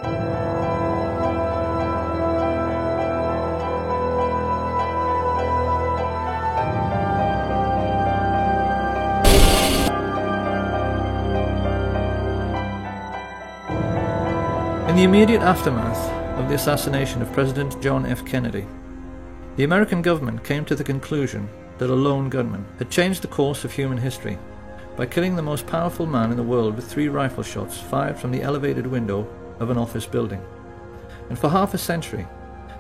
In the immediate aftermath of the assassination of President John F. Kennedy, the American government came to the conclusion that a lone gunman had changed the course of human history by killing the most powerful man in the world with 3 rifle shots fired from the elevated window of an office building. And for half a century,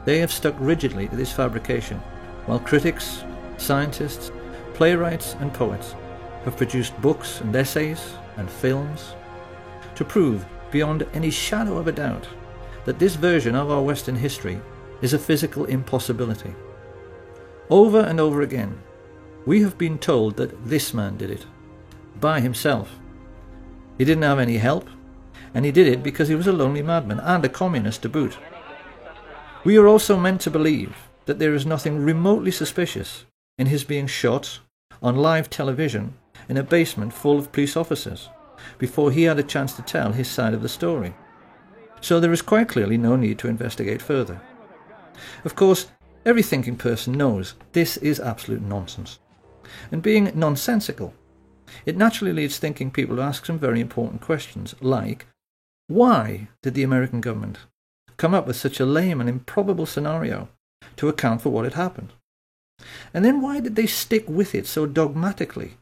they have stuck rigidly to this fabrication, while critics, scientists, playwrights and poets have produced books and essays and films to prove beyond any shadow of a doubt that this version of our Western history is a physical impossibility. Over and over again, we have been told that this man did it, by himself. He didn't have any help, and he did it because he was a lonely madman and a communist to boot. We are also meant to believe that there is nothing remotely suspicious in his being shot on live television in a basement full of police officers before he had a chance to tell his side of the story. So there is quite clearly no need to investigate further. Of course, every thinking person knows this is absolute nonsense. And being nonsensical, it naturally leads thinking people to ask some very important questions, like, why did the American government come up with such a lame and improbable scenario to account for what had happened? And then why did they stick with it so dogmatically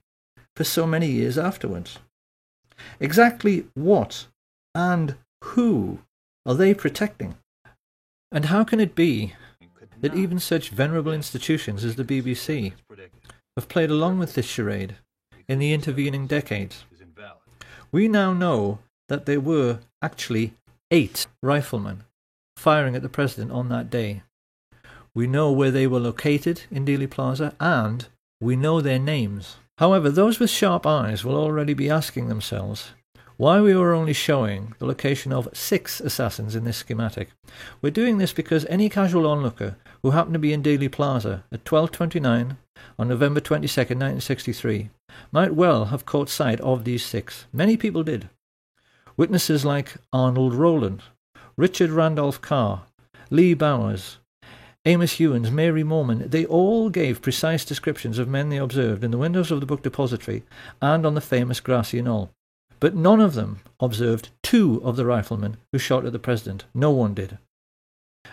for so many years afterwards? Exactly what and who are they protecting? And how can it be that even such venerable institutions as the BBC have played along with this charade in the intervening decades? We now know that there were actually 8 riflemen firing at the president on that day. We know where they were located in Dealey Plaza, and we know their names. However, those with sharp eyes will already be asking themselves why we were only showing the location of 6 assassins in this schematic. We're doing this because any casual onlooker who happened to be in Dealey Plaza at 12:29 on November 22nd, 1963, might well have caught sight of these 6. Many people did. Witnesses like Arnold Rowland, Richard Randolph Carr, Lee Bowers, Amos Hewins, Mary Moorman, they all gave precise descriptions of men they observed in the windows of the book depository and on the famous grassy knoll. But none of them observed 2 of the riflemen who shot at the president. No one did.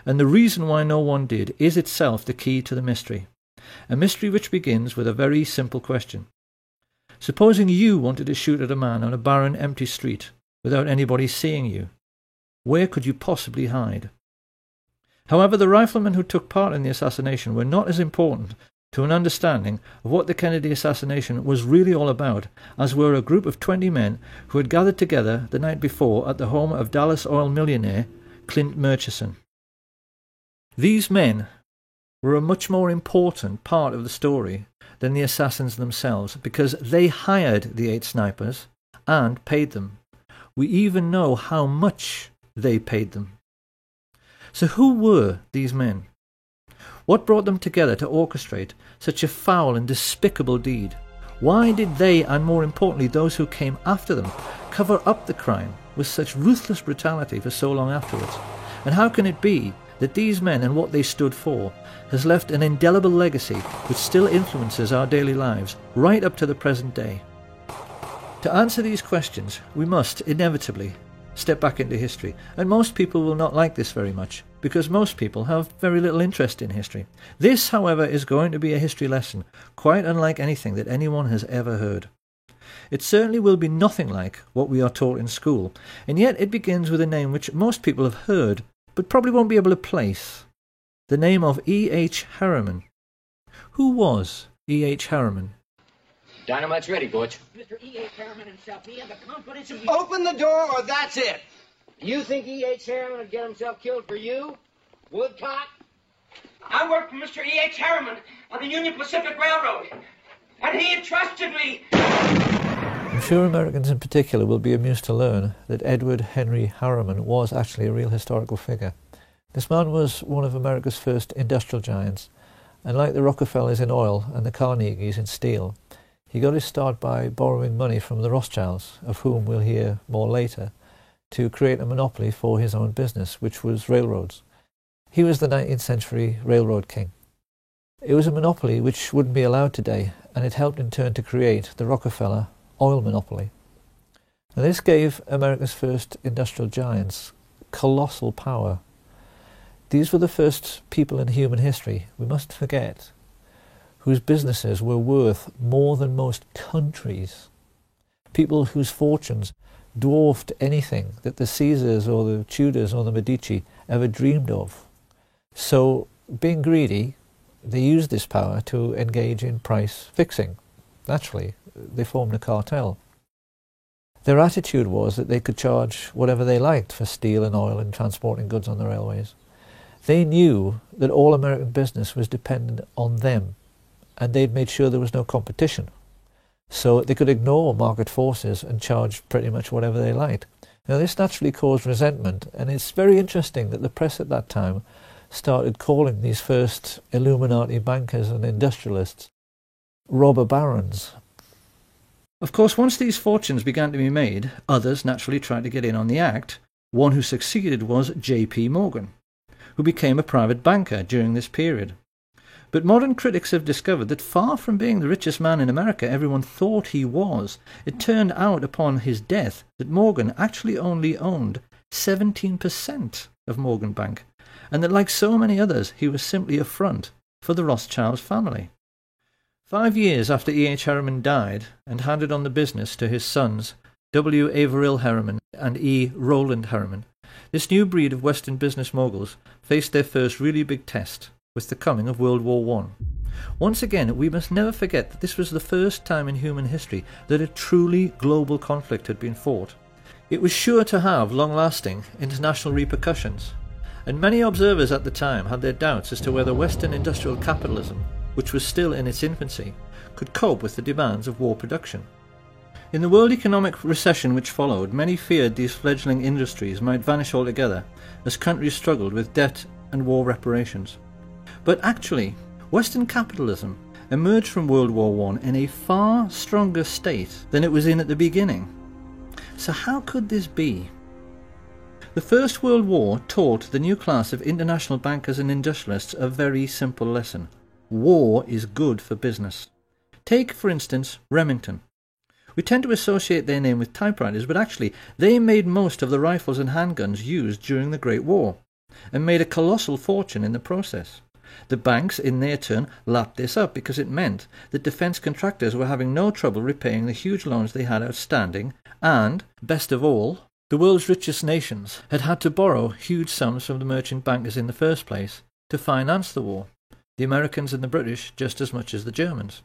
And the reason why no one did is itself the key to the mystery. A mystery which begins with a very simple question. Supposing you wanted to shoot at a man on a barren, empty street without anybody seeing you, where could you possibly hide? However, the riflemen who took part in the assassination were not as important to an understanding of what the Kennedy assassination was really all about as were a group of 20 men who had gathered together the night before at the home of Dallas oil millionaire Clint Murchison. These men were a much more important part of the story than the assassins themselves, because they hired the 8 snipers and paid them. We even know how much they paid them. So who were these men? What brought them together to orchestrate such a foul and despicable deed? Why did they, and more importantly those who came after them, cover up the crime with such ruthless brutality for so long afterwards? And how can it be that these men and what they stood for has left an indelible legacy which still influences our daily lives right up to the present day? To answer these questions, we must inevitably step back into history, and most people will not like this very much, because most people have very little interest in history. This, however, is going to be a history lesson, quite unlike anything that anyone has ever heard. It certainly will be nothing like what we are taught in school, and yet it begins with a name which most people have heard, but probably won't be able to place. The name of E.H. Harriman. Who was E.H. Harriman? Dynamite's ready, Butch. Mr. E.H. Harriman himself, he had the confidence of... Open the door or that's it! You think E.H. Harriman would get himself killed for you? Woodcock? I worked for Mr. E.H. Harriman on the Union Pacific Railroad, and he entrusted me. I'm sure Americans in particular will be amused to learn that Edward Henry Harriman was actually a real historical figure. This man was one of America's first industrial giants, and like the Rockefellers in oil and the Carnegies in steel, he got his start by borrowing money from the Rothschilds, of whom we'll hear more later, to create a monopoly for his own business, which was railroads. He was the 19th century railroad king. It was a monopoly which wouldn't be allowed today, and it helped in turn to create the Rockefeller oil monopoly. Now, this gave America's first industrial giants colossal power. These were the first people in human history, we mustn't forget, whose businesses were worth more than most countries. People whose fortunes dwarfed anything that the Caesars or the Tudors or the Medici ever dreamed of. So, being greedy, they used this power to engage in price fixing. Naturally, they formed a cartel. Their attitude was that they could charge whatever they liked for steel and oil and transporting goods on the railways. They knew that all American business was dependent on them, and they'd made sure there was no competition. So they could ignore market forces and charge pretty much whatever they liked. Now, this naturally caused resentment, and it's very interesting that the press at that time started calling these first Illuminati bankers and industrialists robber barons. Of course, once these fortunes began to be made, others naturally tried to get in on the act. One who succeeded was J.P. Morgan, who became a private banker during this period. But modern critics have discovered that far from being the richest man in America everyone thought he was, it turned out upon his death that Morgan actually only owned 17% of Morgan Bank, and that like so many others he was simply a front for the Rothschild family. 5 years after E. H. Harriman died and handed on the business to his sons, W. Averill Harriman and E. Rowland Harriman, this new breed of Western business moguls faced their first really big test with the coming of World War I. Once again, we must never forget that this was the first time in human history that a truly global conflict had been fought. It was sure to have long-lasting international repercussions, and many observers at the time had their doubts as to whether Western industrial capitalism, which was still in its infancy, could cope with the demands of war production. In the world economic recession which followed, many feared these fledgling industries might vanish altogether as countries struggled with debt and war reparations. But actually, Western capitalism emerged from World War I in a far stronger state than it was in at the beginning. So how could this be? The First World War taught the new class of international bankers and industrialists a very simple lesson. War is good for business. Take, for instance, Remington. We tend to associate their name with typewriters, but actually they made most of the rifles and handguns used during the Great War, and made a colossal fortune in the process. The banks, in their turn, lapped this up because it meant that defence contractors were having no trouble repaying the huge loans they had outstanding, and, best of all, the world's richest nations had had to borrow huge sums from the merchant bankers in the first place to finance the war, the Americans and the British just as much as the Germans.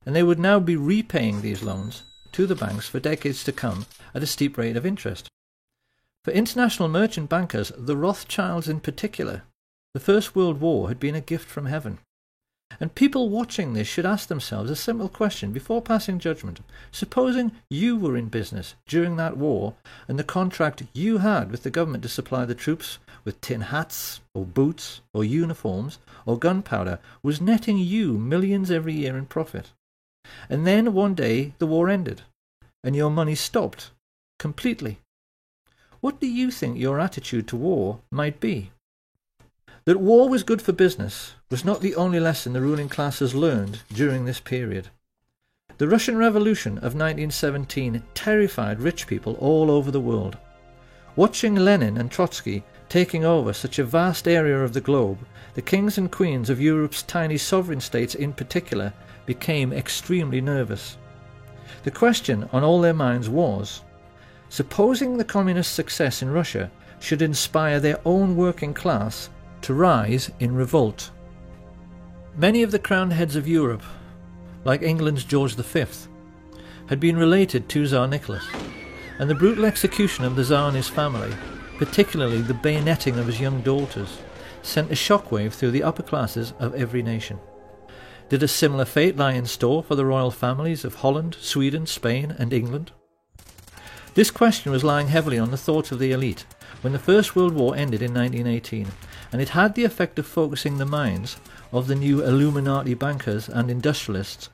And they would now be repaying these loans to the banks for decades to come at a steep rate of interest. For international merchant bankers, the Rothschilds in particular, the First World War had been a gift from heaven. And people watching this should ask themselves a simple question before passing judgment. Supposing you were in business during that war, and the contract you had with the government to supply the troops with tin hats, or boots, or uniforms, or gunpowder was netting you millions every year in profit. And then one day the war ended, and your money stopped completely. What do you think your attitude to war might be? That war was good for business was not the only lesson the ruling classes learned during this period. The Russian Revolution of 1917 terrified rich people all over the world. Watching Lenin and Trotsky taking over such a vast area of the globe, the kings and queens of Europe's tiny sovereign states in particular became extremely nervous. The question on all their minds was, supposing the communist success in Russia should inspire their own working class to rise in revolt. Many of the crowned heads of Europe, like England's George V, had been related to Tsar Nicholas, and the brutal execution of the Tsar and his family, particularly the bayoneting of his young daughters, sent a shockwave through the upper classes of every nation. Did a similar fate lie in store for the royal families of Holland, Sweden, Spain and England? This question was lying heavily on the thoughts of the elite when the First World War ended in 1918, and it had the effect of focusing the minds of the new Illuminati bankers and industrialists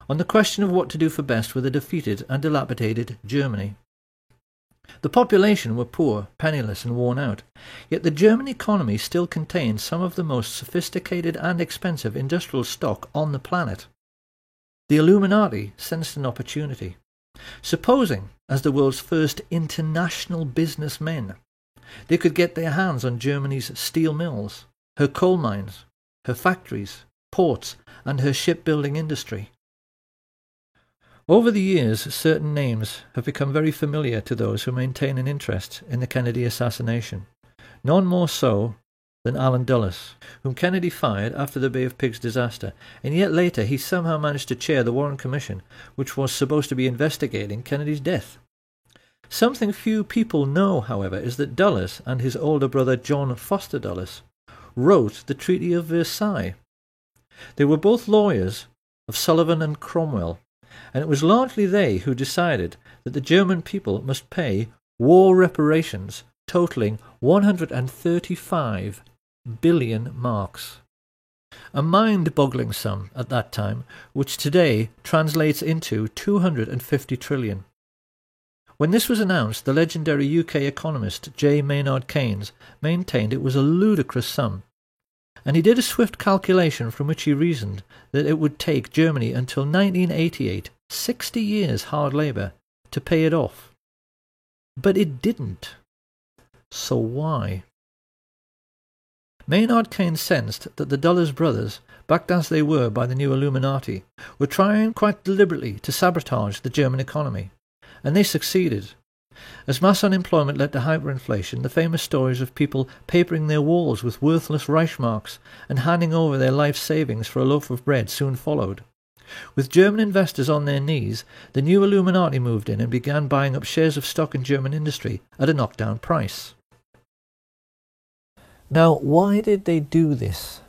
on the question of what to do for best with a defeated and dilapidated Germany. The population were poor, penniless and worn out, yet the German economy still contained some of the most sophisticated and expensive industrial stock on the planet. The Illuminati sensed an opportunity. Supposing, as the world's first international businessmen, they could get their hands on Germany's steel mills, her coal mines, her factories, ports, and her shipbuilding industry. Over the years, certain names have become very familiar to those who maintain an interest in the Kennedy assassination, none more so than Allen Dulles, whom Kennedy fired after the Bay of Pigs disaster, and yet later he somehow managed to chair the Warren Commission, which was supposed to be investigating Kennedy's death. Something few people know, however, is that Dulles and his older brother John Foster Dulles wrote the Treaty of Versailles. They were both lawyers of Sullivan and Cromwell, and it was largely they who decided that the German people must pay war reparations totaling 135 billion marks. A mind-boggling sum at that time, which today translates into 250 trillion. When this was announced, the legendary UK economist J. Maynard Keynes maintained it was a ludicrous sum, and he did a swift calculation from which he reasoned that it would take Germany until 1988, 60 years hard labour, to pay it off. But it didn't. So why? Maynard Keynes sensed that the Dulles brothers, backed as they were by the new Illuminati, were trying quite deliberately to sabotage the German economy, and they succeeded. As mass unemployment led to hyperinflation, the famous stories of people papering their walls with worthless Reichsmarks and handing over their life savings for a loaf of bread soon followed. With German investors on their knees, the new Illuminati moved in and began buying up shares of stock in German industry at a knockdown price. Now, why did they do this?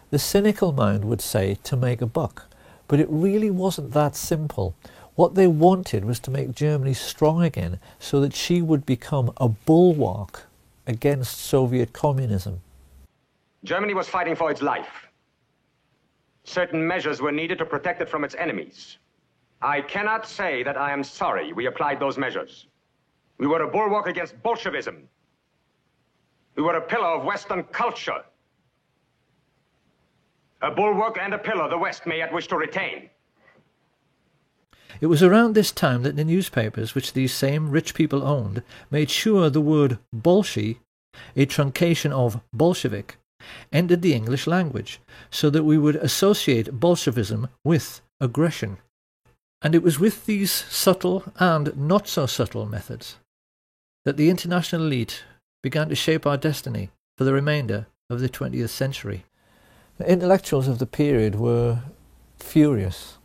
The cynical mind would say to make a buck, but it really wasn't that simple. What they wanted was to make Germany strong again so that she would become a bulwark against Soviet communism. Germany was fighting for its life. Certain measures were needed to protect it from its enemies. I cannot say that I am sorry we applied those measures. We were a bulwark against Bolshevism. We were a pillar of Western culture. A bulwark and a pillar the West may yet wish to retain. It was around this time that the newspapers, which these same rich people owned, made sure the word Bolshi, a truncation of Bolshevik, entered the English language, so that we would associate Bolshevism with aggression. And it was with these subtle and not so subtle methods that the international elite began to shape our destiny for the remainder of the 20th century. The intellectuals of the period were furious.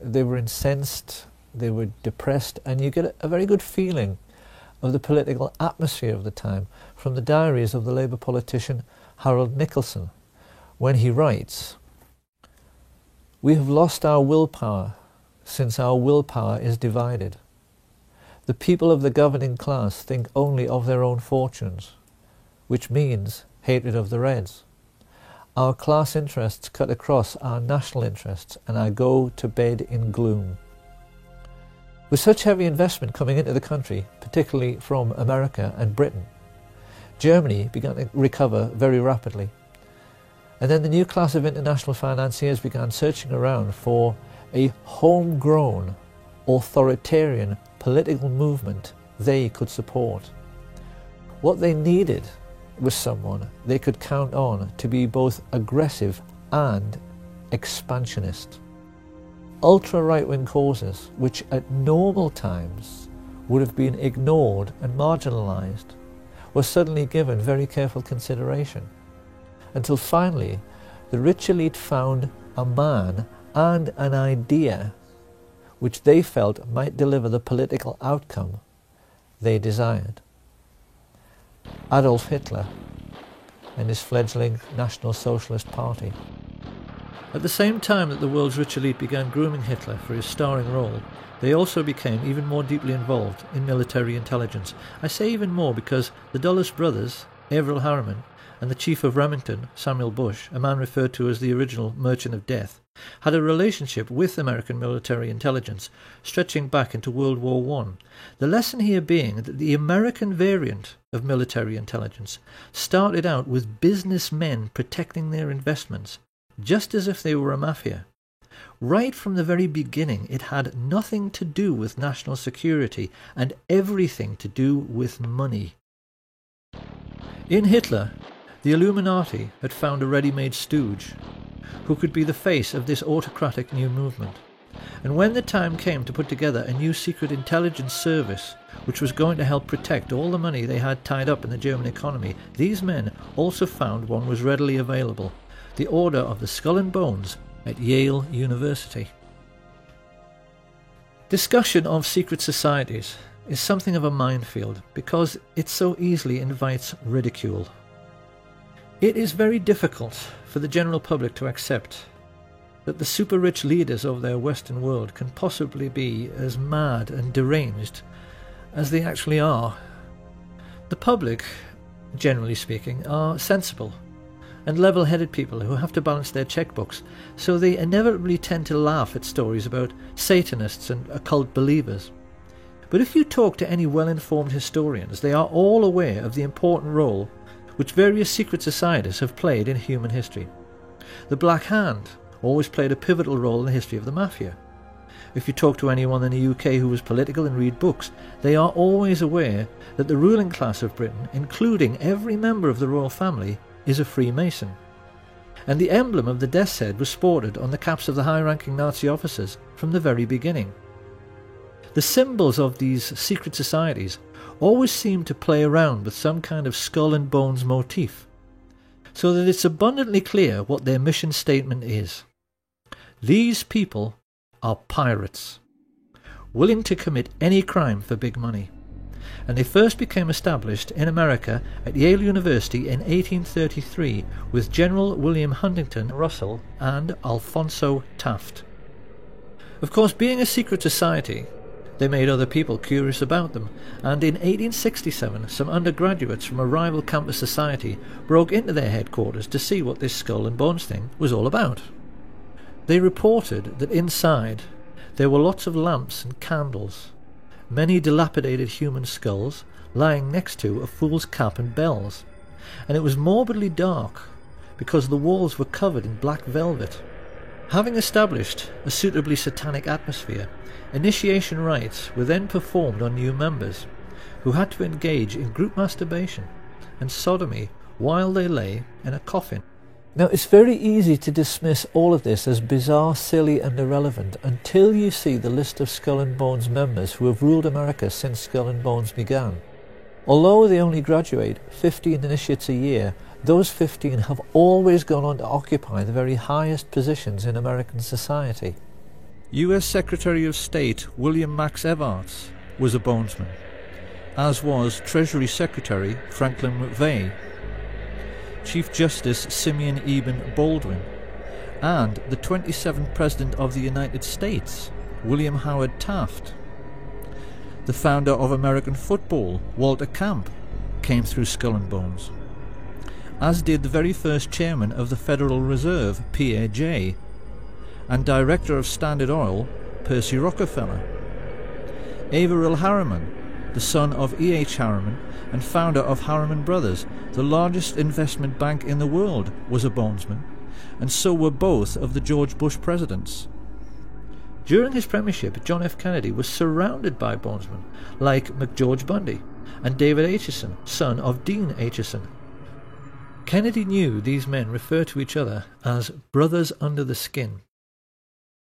They were incensed, they were depressed, and you get a very good feeling of the political atmosphere of the time from the diaries of the Labour politician Harold Nicolson, when he writes, "We have lost our willpower since our willpower is divided. The people of the governing class think only of their own fortunes, which means hatred of the Reds. Our class interests cut across our national interests, and I go to bed in gloom." With such heavy investment coming into the country, particularly from America and Britain, Germany began to recover very rapidly. And then the new class of international financiers began searching around for a homegrown, authoritarian political movement they could support. What they needed was someone they could count on to be both aggressive and expansionist. Ultra-right-wing causes, which at normal times would have been ignored and marginalised, were suddenly given very careful consideration, until finally the rich elite found a man and an idea which they felt might deliver the political outcome they desired. Adolf Hitler and his fledgling National Socialist Party. At the same time that the world's rich elite began grooming Hitler for his starring role, they also became even more deeply involved in military intelligence. I say even more because the Dulles brothers, Averell Harriman, and the chief of Remington, Samuel Bush, a man referred to as the original Merchant of Death, had a relationship with American military intelligence stretching back into World War I. The lesson here being that the American variant of military intelligence started out with businessmen protecting their investments, just as if they were a mafia. Right from the very beginning, it had nothing to do with national security and everything to do with money. In Hitler, the Illuminati had found a ready-made stooge who could be the face of this autocratic new movement. And when the time came to put together a new secret intelligence service which was going to help protect all the money they had tied up in the German economy, these men also found one was readily available: the Order of the Skull and Bones at Yale University. Discussion of secret societies is something of a minefield because it so easily invites ridicule. It is very difficult for the general public to accept that the super-rich leaders of their Western world can possibly be as mad and deranged as they actually are. The public, generally speaking, are sensible and level-headed people who have to balance their checkbooks, so they inevitably tend to laugh at stories about Satanists and occult believers. But if you talk to any well-informed historians, they are all aware of the important role which various secret societies have played in human history. The Black Hand always played a pivotal role in the history of the mafia. If you talk to anyone in the UK who was political and read books, they are always aware that the ruling class of Britain, including every member of the royal family, is a Freemason. And the emblem of the death's head was sported on the caps of the high-ranking Nazi officers from the very beginning. The symbols of these secret societies always seem to play around with some kind of skull and bones motif, so that it's abundantly clear what their mission statement is. These people are pirates, willing to commit any crime for big money. And they first became established in America at Yale University in 1833 with General William Huntington Russell and Alphonso Taft. Of course, being a secret society, they made other people curious about them, and in 1867 some undergraduates from a rival campus society broke into their headquarters to see what this skull and bones thing was all about. They reported that inside there were lots of lamps and candles, many dilapidated human skulls lying next to a fool's cap and bells, and it was morbidly dark because the walls were covered in black velvet. Having established a suitably satanic atmosphere, initiation rites were then performed on new members, who had to engage in group masturbation and sodomy while they lay in a coffin. Now, it's very easy to dismiss all of this as bizarre, silly and irrelevant until you see the list of Skull and Bones members who have ruled America since Skull and Bones began. Although they only graduate 15 initiates a year, those 15 have always gone on to occupy the very highest positions in American society. US Secretary of State William Max Evarts was a bonesman, as was Treasury Secretary Franklin McVeigh, Chief Justice Simeon Eben Baldwin, and the 27th President of the United States, William Howard Taft. The founder of American football, Walter Camp, came through Skull and Bones, as did the very first chairman of the Federal Reserve, Pierre Jay, and director of Standard Oil, Percy Rockefeller. Averell Harriman, the son of E.H. Harriman and founder of Harriman Brothers, the largest investment bank in the world, was a bonesman, and so were both of the George Bush presidents. During his premiership, John F. Kennedy was surrounded by bonesmen like McGeorge Bundy and David Acheson, son of Dean Acheson. Kennedy knew these men refer to each other as brothers under the skin.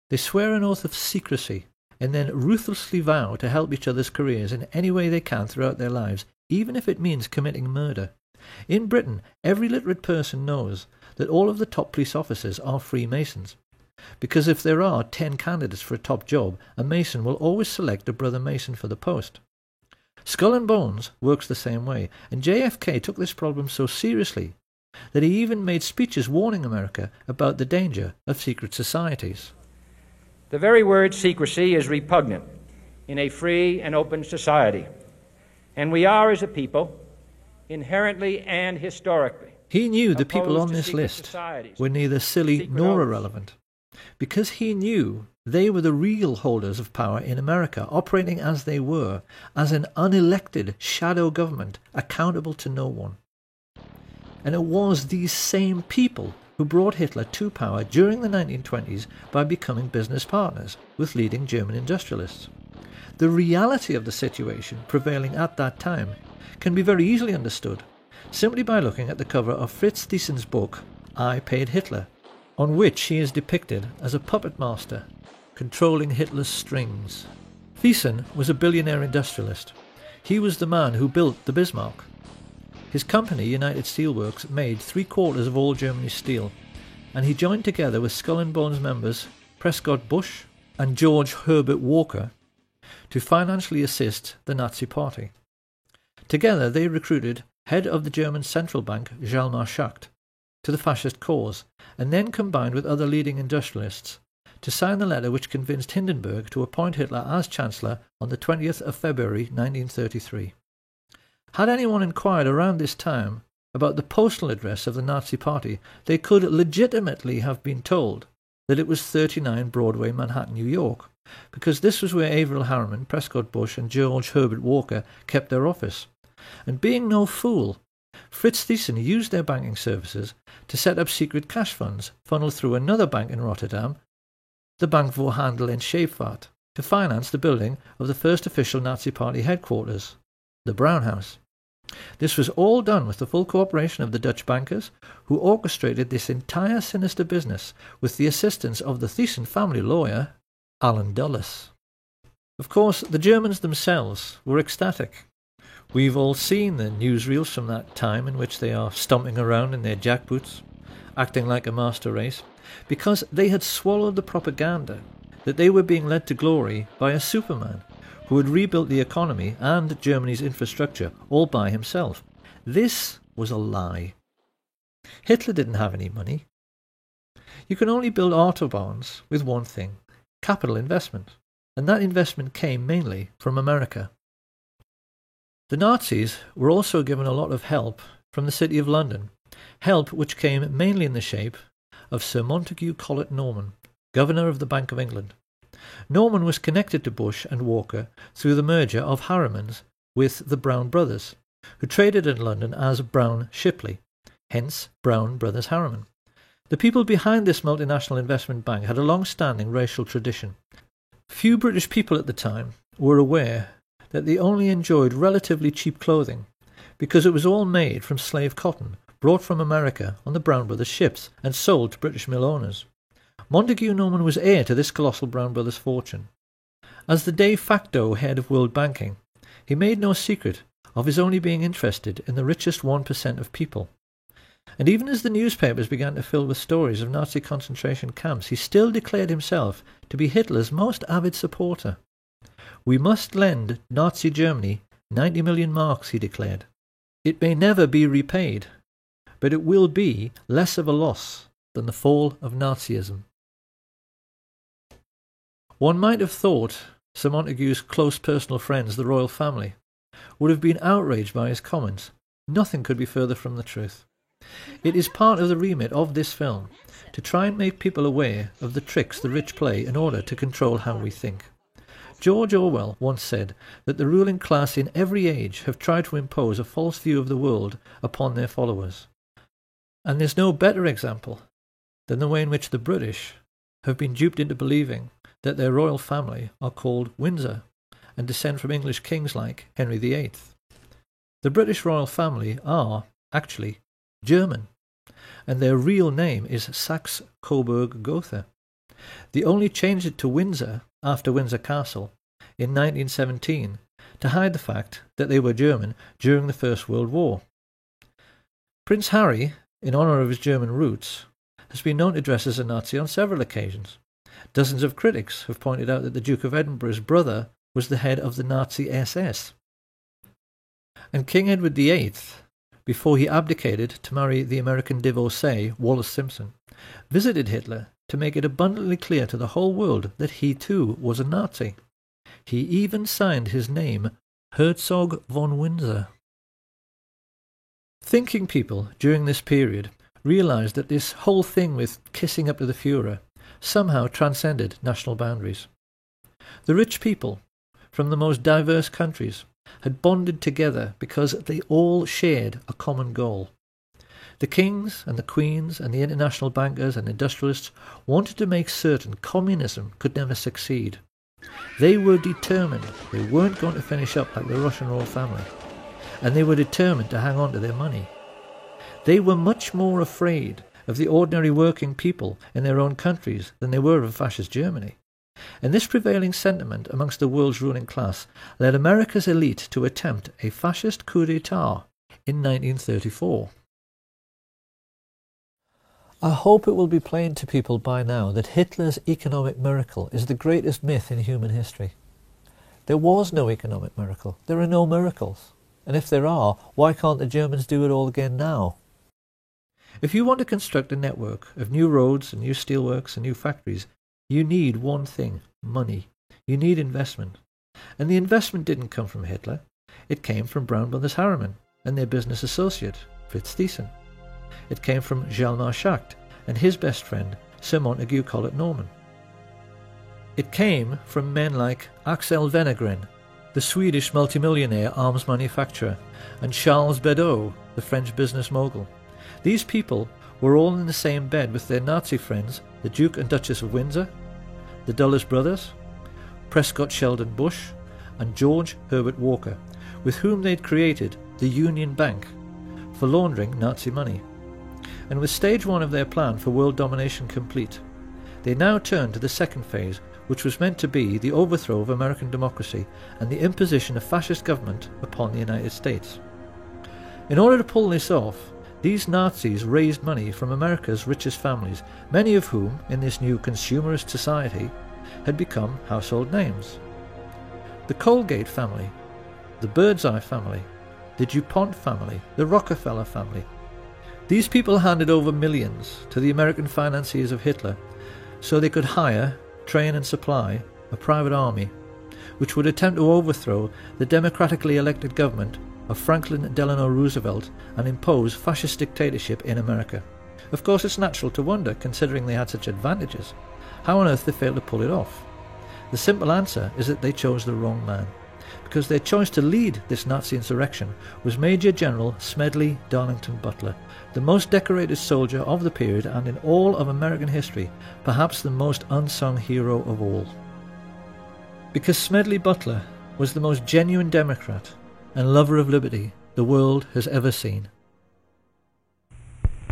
They swear an oath of secrecy and then ruthlessly vow to help each other's careers in any way they can throughout their lives, even if it means committing murder. In Britain, every literate person knows that all of the top police officers are Freemasons, because if there are 10 candidates for a top job, a Mason will always select a brother Mason for the post. Skull and Bones works the same way, and JFK took this problem so seriously that he even made speeches warning America about the danger of secret societies. The very word secrecy is repugnant in a free and open society, and we are, as a people, inherently and historically. He knew the people on this list were neither silly nor irrelevant. because he knew they were the real holders of power in America, operating as they were, as an unelected shadow government accountable to no one. And it was these same people who brought Hitler to power during the 1920s by becoming business partners with leading German industrialists. The reality of the situation prevailing at that time can be very easily understood simply by looking at the cover of Fritz Thiesen's book, I Paid Hitler, on which he is depicted as a puppet master controlling Hitler's strings. Thiesen was a billionaire industrialist. He was the man who built the Bismarck. His company, United Steelworks, made 3/4 of all Germany's steel, and he joined together with Skull and Bones members Prescott Bush and George Herbert Walker to financially assist the Nazi Party. Together they recruited head of the German central bank Hjalmar Schacht to the fascist cause, and then combined with other leading industrialists to sign the letter which convinced Hindenburg to appoint Hitler as Chancellor on the 20th of February 1933. Had anyone inquired around this time about the postal address of the Nazi Party, they could legitimately have been told that it was 39 Broadway, Manhattan, New York, because this was where Averell Harriman, Prescott Bush and George Herbert Walker kept their office. And being no fool, Fritz Thyssen used their banking services to set up secret cash funds funneled through another bank in Rotterdam, the Bank voor Handel en Scheepvaart, to finance the building of the first official Nazi Party headquarters, the Brown House. This was all done with the full cooperation of the Dutch bankers, who orchestrated this entire sinister business with the assistance of the Thyssen family lawyer, Allen Dulles. Of course, the Germans themselves were ecstatic. We've all seen the newsreels from that time in which they are stomping around in their jackboots, acting like a master race, because they had swallowed the propaganda that they were being led to glory by a Superman who had rebuilt the economy and Germany's infrastructure all by himself. This was a lie. Hitler didn't have any money. You can only build autobahns with one thing: capital investment, and that investment came mainly from America. The Nazis were also given a lot of help from the City of London, help which came mainly in the shape of Sir Montague Collett Norman, Governor of the Bank of England. Norman was connected to Bush and Walker through the merger of Harriman's with the Brown brothers, who traded in London as Brown Shipley, hence Brown Brothers Harriman. The people behind this multinational investment bank had a long-standing racial tradition. Few British people at the time were aware that they only enjoyed relatively cheap clothing, because it was all made from slave cotton brought from America on the Brown Brothers ships and sold to British mill owners. Montague Norman was heir to this colossal Brown Brothers fortune. As the de facto head of world banking, he made no secret of his only being interested in the richest 1% of people. And even as the newspapers began to fill with stories of Nazi concentration camps, he still declared himself to be Hitler's most avid supporter. "We must lend Nazi Germany 90 million marks," he declared. "It may never be repaid, but it will be less of a loss than the fall of Nazism." One might have thought Sir Montague's close personal friends, the royal family, would have been outraged by his comments. Nothing could be further from the truth. It is part of the remit of this film to try and make people aware of the tricks the rich play in order to control how we think. George Orwell once said that the ruling class in every age have tried to impose a false view of the world upon their followers. And there's no better example than the way in which the British have been duped into believing that their royal family are called Windsor and descend from English kings like Henry VIII. The British royal family are, actually, German, and their real name is Saxe-Coburg-Gotha. They only changed it to Windsor after Windsor Castle in 1917 to hide the fact that they were German during the First World War. Prince Harry, in honour of his German roots, has been known to dress as a Nazi on several occasions. Dozens of critics have pointed out that the Duke of Edinburgh's brother was the head of the Nazi SS. And King Edward VIII, before he abdicated to marry the American divorcee Wallis Simpson, visited Hitler to make it abundantly clear to the whole world that he too was a Nazi. He even signed his name Herzog von Windsor. Thinking people during this period realized that this whole thing with kissing up to the Führer somehow transcended national boundaries. The rich people from the most diverse countries had bonded together because they all shared a common goal. The kings and the queens and the international bankers and industrialists wanted to make certain communism could never succeed. They were determined they weren't going to finish up like the Russian royal family, and they were determined to hang on to their money. They were much more afraid of the ordinary working people in their own countries than they were of fascist Germany. And this prevailing sentiment amongst the world's ruling class led America's elite to attempt a fascist coup d'etat in 1934. I hope it will be plain to people by now that Hitler's economic miracle is the greatest myth in human history. There was no economic miracle. There are no miracles. And if there are, why can't the Germans do it all again now? If you want to construct a network of new roads and new steelworks and new factories, you need one thing: money. You need investment. And the investment didn't come from Hitler. It came from Brown Brothers Harriman and their business associate, Fritz Thyssen. It came from Hjalmar Schacht and his best friend, Sir Montague Collett Norman. It came from men like Axel Wenner-Gren, the Swedish multimillionaire arms manufacturer, and Charles Beddoes, the French business mogul. These people were all in the same bed with their Nazi friends, the Duke and Duchess of Windsor, the Dulles brothers, Prescott Sheldon Bush, and George Herbert Walker, with whom they'd created the Union Bank for laundering Nazi money. And with stage one of their plan for world domination complete, they now turned to the second phase, which was meant to be the overthrow of American democracy and the imposition of fascist government upon the United States. In order to pull this off, these Nazis raised money from America's richest families, many of whom, in this new consumerist society, had become household names. The Colgate family, the Birdseye family, the DuPont family, the Rockefeller family. These people handed over millions to the American financiers of Hitler so they could hire, train and supply a private army which would attempt to overthrow the democratically elected government of Franklin Delano Roosevelt and impose fascist dictatorship in America. Of course, it's natural to wonder, considering they had such advantages, how on earth they failed to pull it off. The simple answer is that they chose the wrong man, because their choice to lead this Nazi insurrection was Major General Smedley Darlington Butler, the most decorated soldier of the period and in all of American history, perhaps the most unsung hero of all. Because Smedley Butler was the most genuine Democrat and lover of liberty the world has ever seen.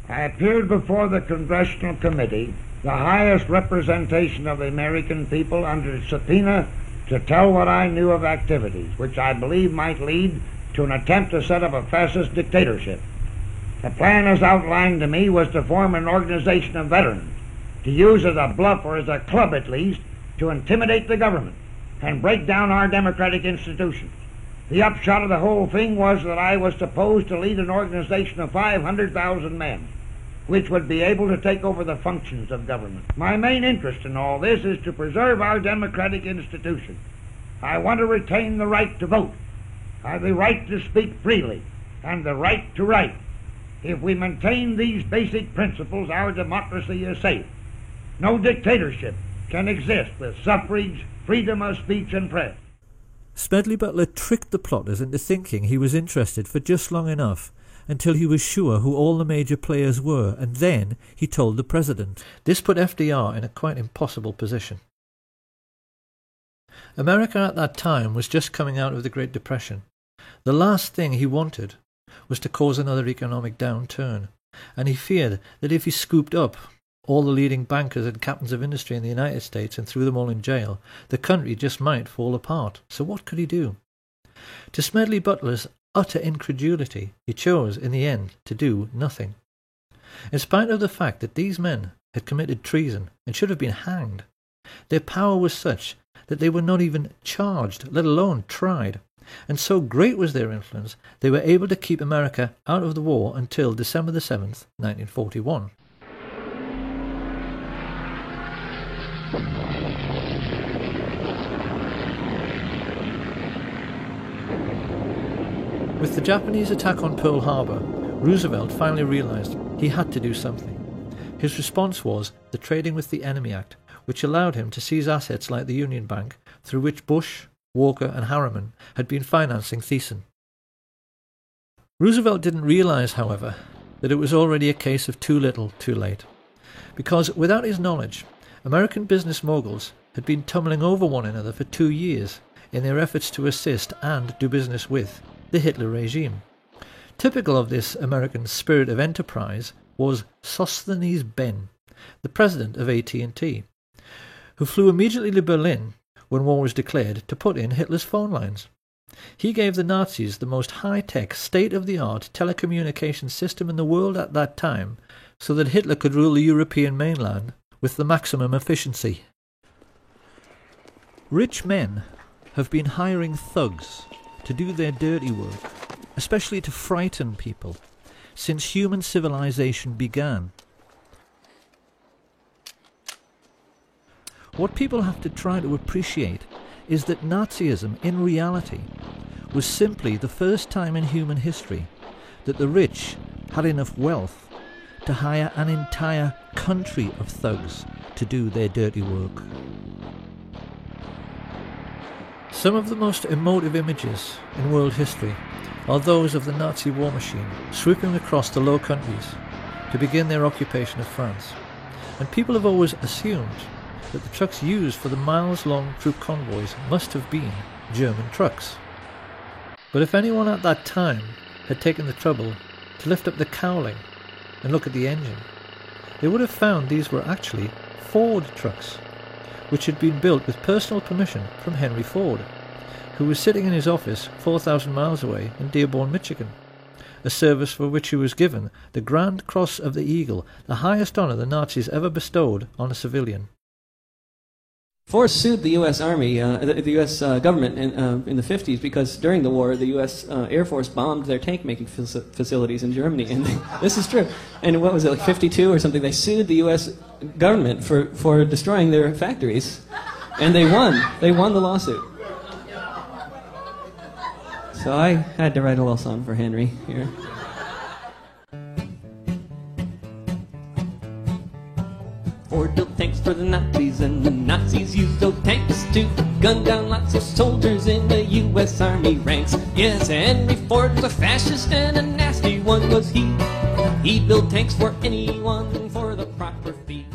I appeared before the Congressional Committee, the highest representation of the American people, under subpoena to tell what I knew of activities which I believe might lead to an attempt to set up a fascist dictatorship. The plan as outlined to me was to form an organization of veterans, to use as a bluff, or as a club at least, to intimidate the government and break down our democratic institutions. The upshot of the whole thing was that I was supposed to lead an organization of 500,000 men, which would be able to take over the functions of government. My main interest in all this is to preserve our democratic institutions. I want to retain the right to vote, the right to speak freely, and the right to write. If we maintain these basic principles, our democracy is safe. No dictatorship can exist with suffrage, freedom of speech and press. Smedley Butler tricked the plotters into thinking he was interested for just long enough until he was sure who all the major players were, and then he told the president. This put FDR in a quite impossible position. America at that time was just coming out of the Great Depression. The last thing he wanted was to cause another economic downturn, and he feared that if he scooped up all the leading bankers and captains of industry in the United States and threw them all in jail, the country just might fall apart. So what could he do? To Smedley Butler's utter incredulity, he chose, in the end, to do nothing. In spite of the fact that these men had committed treason and should have been hanged, their power was such that they were not even charged, let alone tried, and so great was their influence, they were able to keep America out of the war until December the 7th, 1941. With the Japanese attack on Pearl Harbor, Roosevelt finally realized he had to do something. His response was the Trading with the Enemy Act, which allowed him to seize assets like the Union Bank, through which Bush, Walker and Harriman had been financing Thiessen. Roosevelt didn't realize, however, that it was already a case of too little, too late, because without his knowledge, American business moguls had been tumbling over one another for 2 years in their efforts to assist and do business with the Hitler regime. Typical of this American spirit of enterprise was Sosthenes Benn, the president of AT&T, who flew immediately to Berlin when war was declared to put in Hitler's phone lines. He gave the Nazis the most high-tech, state-of-the-art telecommunications system in the world at that time, so that Hitler could rule the European mainland with the maximum efficiency. Rich men have been hiring thugs to do their dirty work, especially to frighten people, since human civilization began. What people have to try to appreciate is that Nazism, in reality, was simply the first time in human history that the rich had enough wealth to hire an entire country of thugs to do their dirty work. Some of the most emotive images in world history are those of the Nazi war machine sweeping across the Low Countries to begin their occupation of France, and people have always assumed that the trucks used for the miles-long troop convoys must have been German trucks. But if anyone at that time had taken the trouble to lift up the cowling and look at the engine, they would have found these were actually Ford trucks, which had been built with personal permission from Henry Ford, who was sitting in his office 4,000 miles away in Dearborn, Michigan, a service for which he was given the Grand Cross of the Eagle, the highest honour the Nazis ever bestowed on a civilian. Ford sued the U.S. Army, the U.S. government in the 50s because during the war the U.S. Air Force bombed their tank-making facilities in Germany. And this is true. And what was it, like 52 or something? They sued the U.S. government for destroying their factories. And they won. They won the lawsuit. So I had to write a little song for Henry here. Ford built tanks for the Nazis, and the Nazis used those tanks to gun down lots of soldiers in the U.S. Army ranks. Yes, Henry Ford was a fascist, and a nasty one was he. He built tanks for anyone for the proper fee.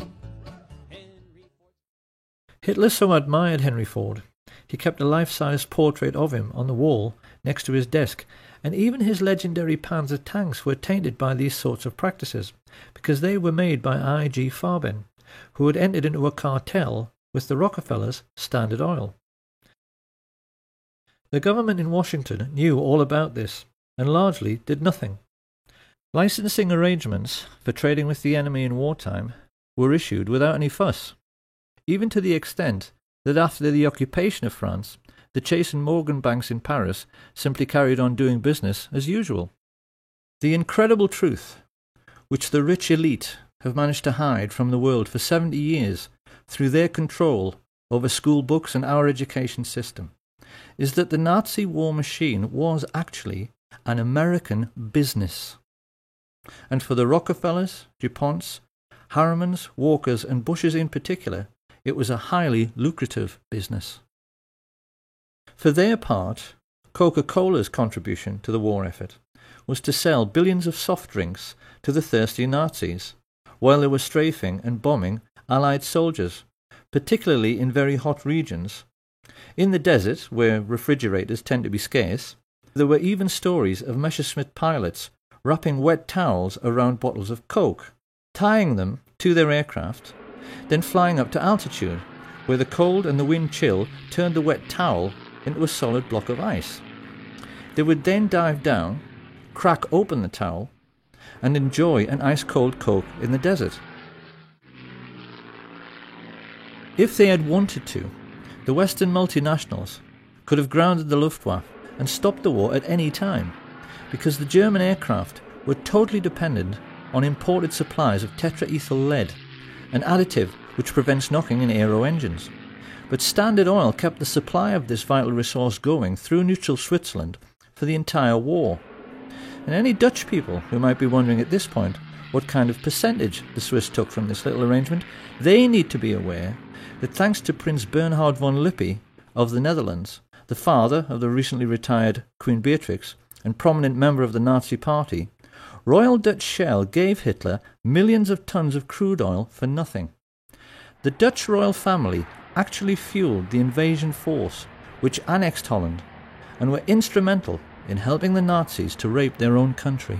Hitler so admired Henry Ford, he kept a life-size portrait of him on the wall next to his desk, and even his legendary Panzer tanks were tainted by these sorts of practices, because they were made by I.G. Farben, who had entered into a cartel with the Rockefellers' Standard Oil. The government in Washington knew all about this, and largely did nothing. Licensing arrangements for trading with the enemy in wartime were issued without any fuss, even to the extent that after the occupation of France, the Chase and Morgan banks in Paris simply carried on doing business as usual. The incredible truth, which the rich elite have managed to hide from the world for 70 years through their control over school books and our education system, is that the Nazi war machine was actually an American business. And for the Rockefellers, DuPonts, Harrimans, Walkers and Bushes in particular, it was a highly lucrative business. For their part, Coca-Cola's contribution to the war effort was to sell billions of soft drinks to the thirsty Nazis, while they were strafing and bombing Allied soldiers, particularly in very hot regions. In the desert, where refrigerators tend to be scarce, there were even stories of Messerschmitt pilots wrapping wet towels around bottles of Coke, tying them to their aircraft, then flying up to altitude, where the cold and the wind chill turned the wet towel into a solid block of ice. They would then dive down, crack open the towel, and enjoy an ice-cold Coke in the desert. If they had wanted to, the Western multinationals could have grounded the Luftwaffe and stopped the war at any time, because the German aircraft were totally dependent on imported supplies of tetraethyl lead, an additive which prevents knocking in aero engines. But Standard Oil kept the supply of this vital resource going through neutral Switzerland for the entire war. And any Dutch people who might be wondering at this point what kind of percentage the Swiss took from this little arrangement, they need to be aware that thanks to Prince Bernhard von Lippi of the Netherlands, the father of the recently retired Queen Beatrix and prominent member of the Nazi Party, Royal Dutch Shell gave Hitler millions of tons of crude oil for nothing. The Dutch royal family actually fueled the invasion force which annexed Holland and were instrumental in helping the Nazis to rape their own country.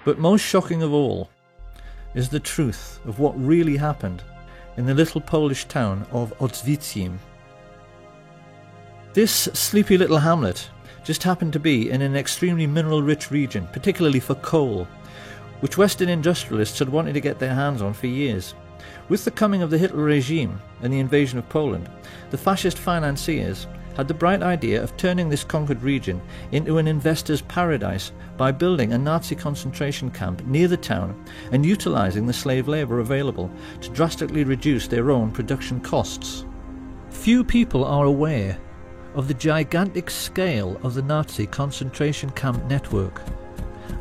But most shocking of all is the truth of what really happened in the little Polish town of Oświęcim. This sleepy little hamlet just happened to be in an extremely mineral-rich region, particularly for coal, which Western industrialists had wanted to get their hands on for years. With the coming of the Hitler regime and the invasion of Poland, the fascist financiers had the bright idea of turning this conquered region into an investor's paradise by building a Nazi concentration camp near the town and utilising the slave labour available to drastically reduce their own production costs. Few people are aware of the gigantic scale of the Nazi concentration camp network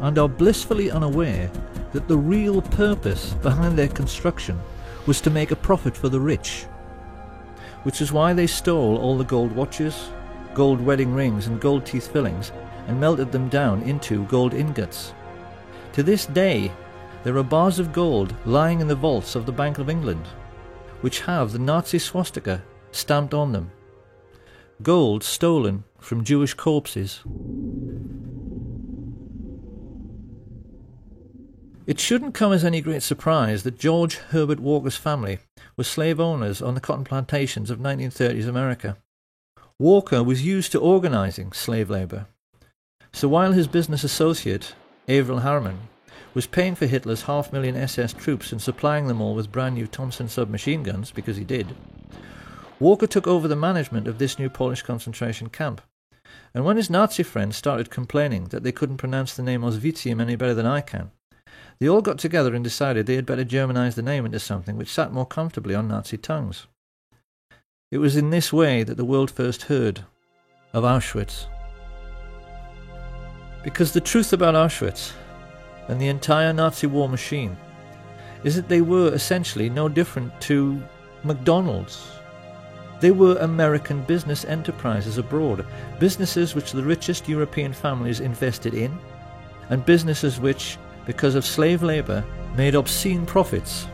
and are blissfully unaware that the real purpose behind their construction was to make a profit for the rich, which is why they stole all the gold watches, gold wedding rings and gold teeth fillings and melted them down into gold ingots. To this day, there are bars of gold lying in the vaults of the Bank of England, which have the Nazi swastika stamped on them. Gold stolen from Jewish corpses. It shouldn't come as any great surprise that George Herbert Walker's family were slave owners on the cotton plantations of 1930s America. Walker was used to organising slave labour. So while his business associate, Averell Harriman, was paying for Hitler's 500,000 SS troops and supplying them all with brand new Thompson submachine guns, because he did, Walker took over the management of this new Polish concentration camp. And when his Nazi friends started complaining that they couldn't pronounce the name Oświęcim any better than I can, they all got together and decided they had better Germanize the name into something which sat more comfortably on Nazi tongues. It was in this way that the world first heard of Auschwitz. Because the truth about Auschwitz and the entire Nazi war machine is that they were essentially no different to McDonald's. They were American business enterprises abroad, businesses which the richest European families invested in, and businesses which, because of slave labour, made obscene profits,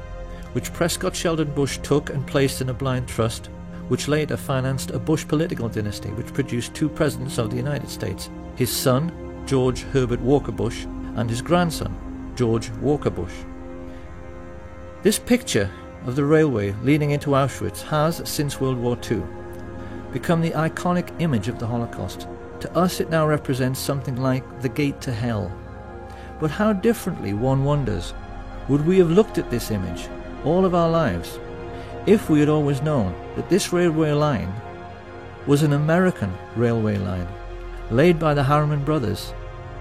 which Prescott Sheldon Bush took and placed in a blind trust, which later financed a Bush political dynasty which produced two presidents of the United States, his son, George Herbert Walker Bush, and his grandson, George Walker Bush. This picture of the railway leading into Auschwitz has, since World War II, become the iconic image of the Holocaust. To us it now represents something like the gate to hell. But how differently, one wonders, would we have looked at this image all of our lives if we had always known that this railway line was an American railway line laid by the Harriman brothers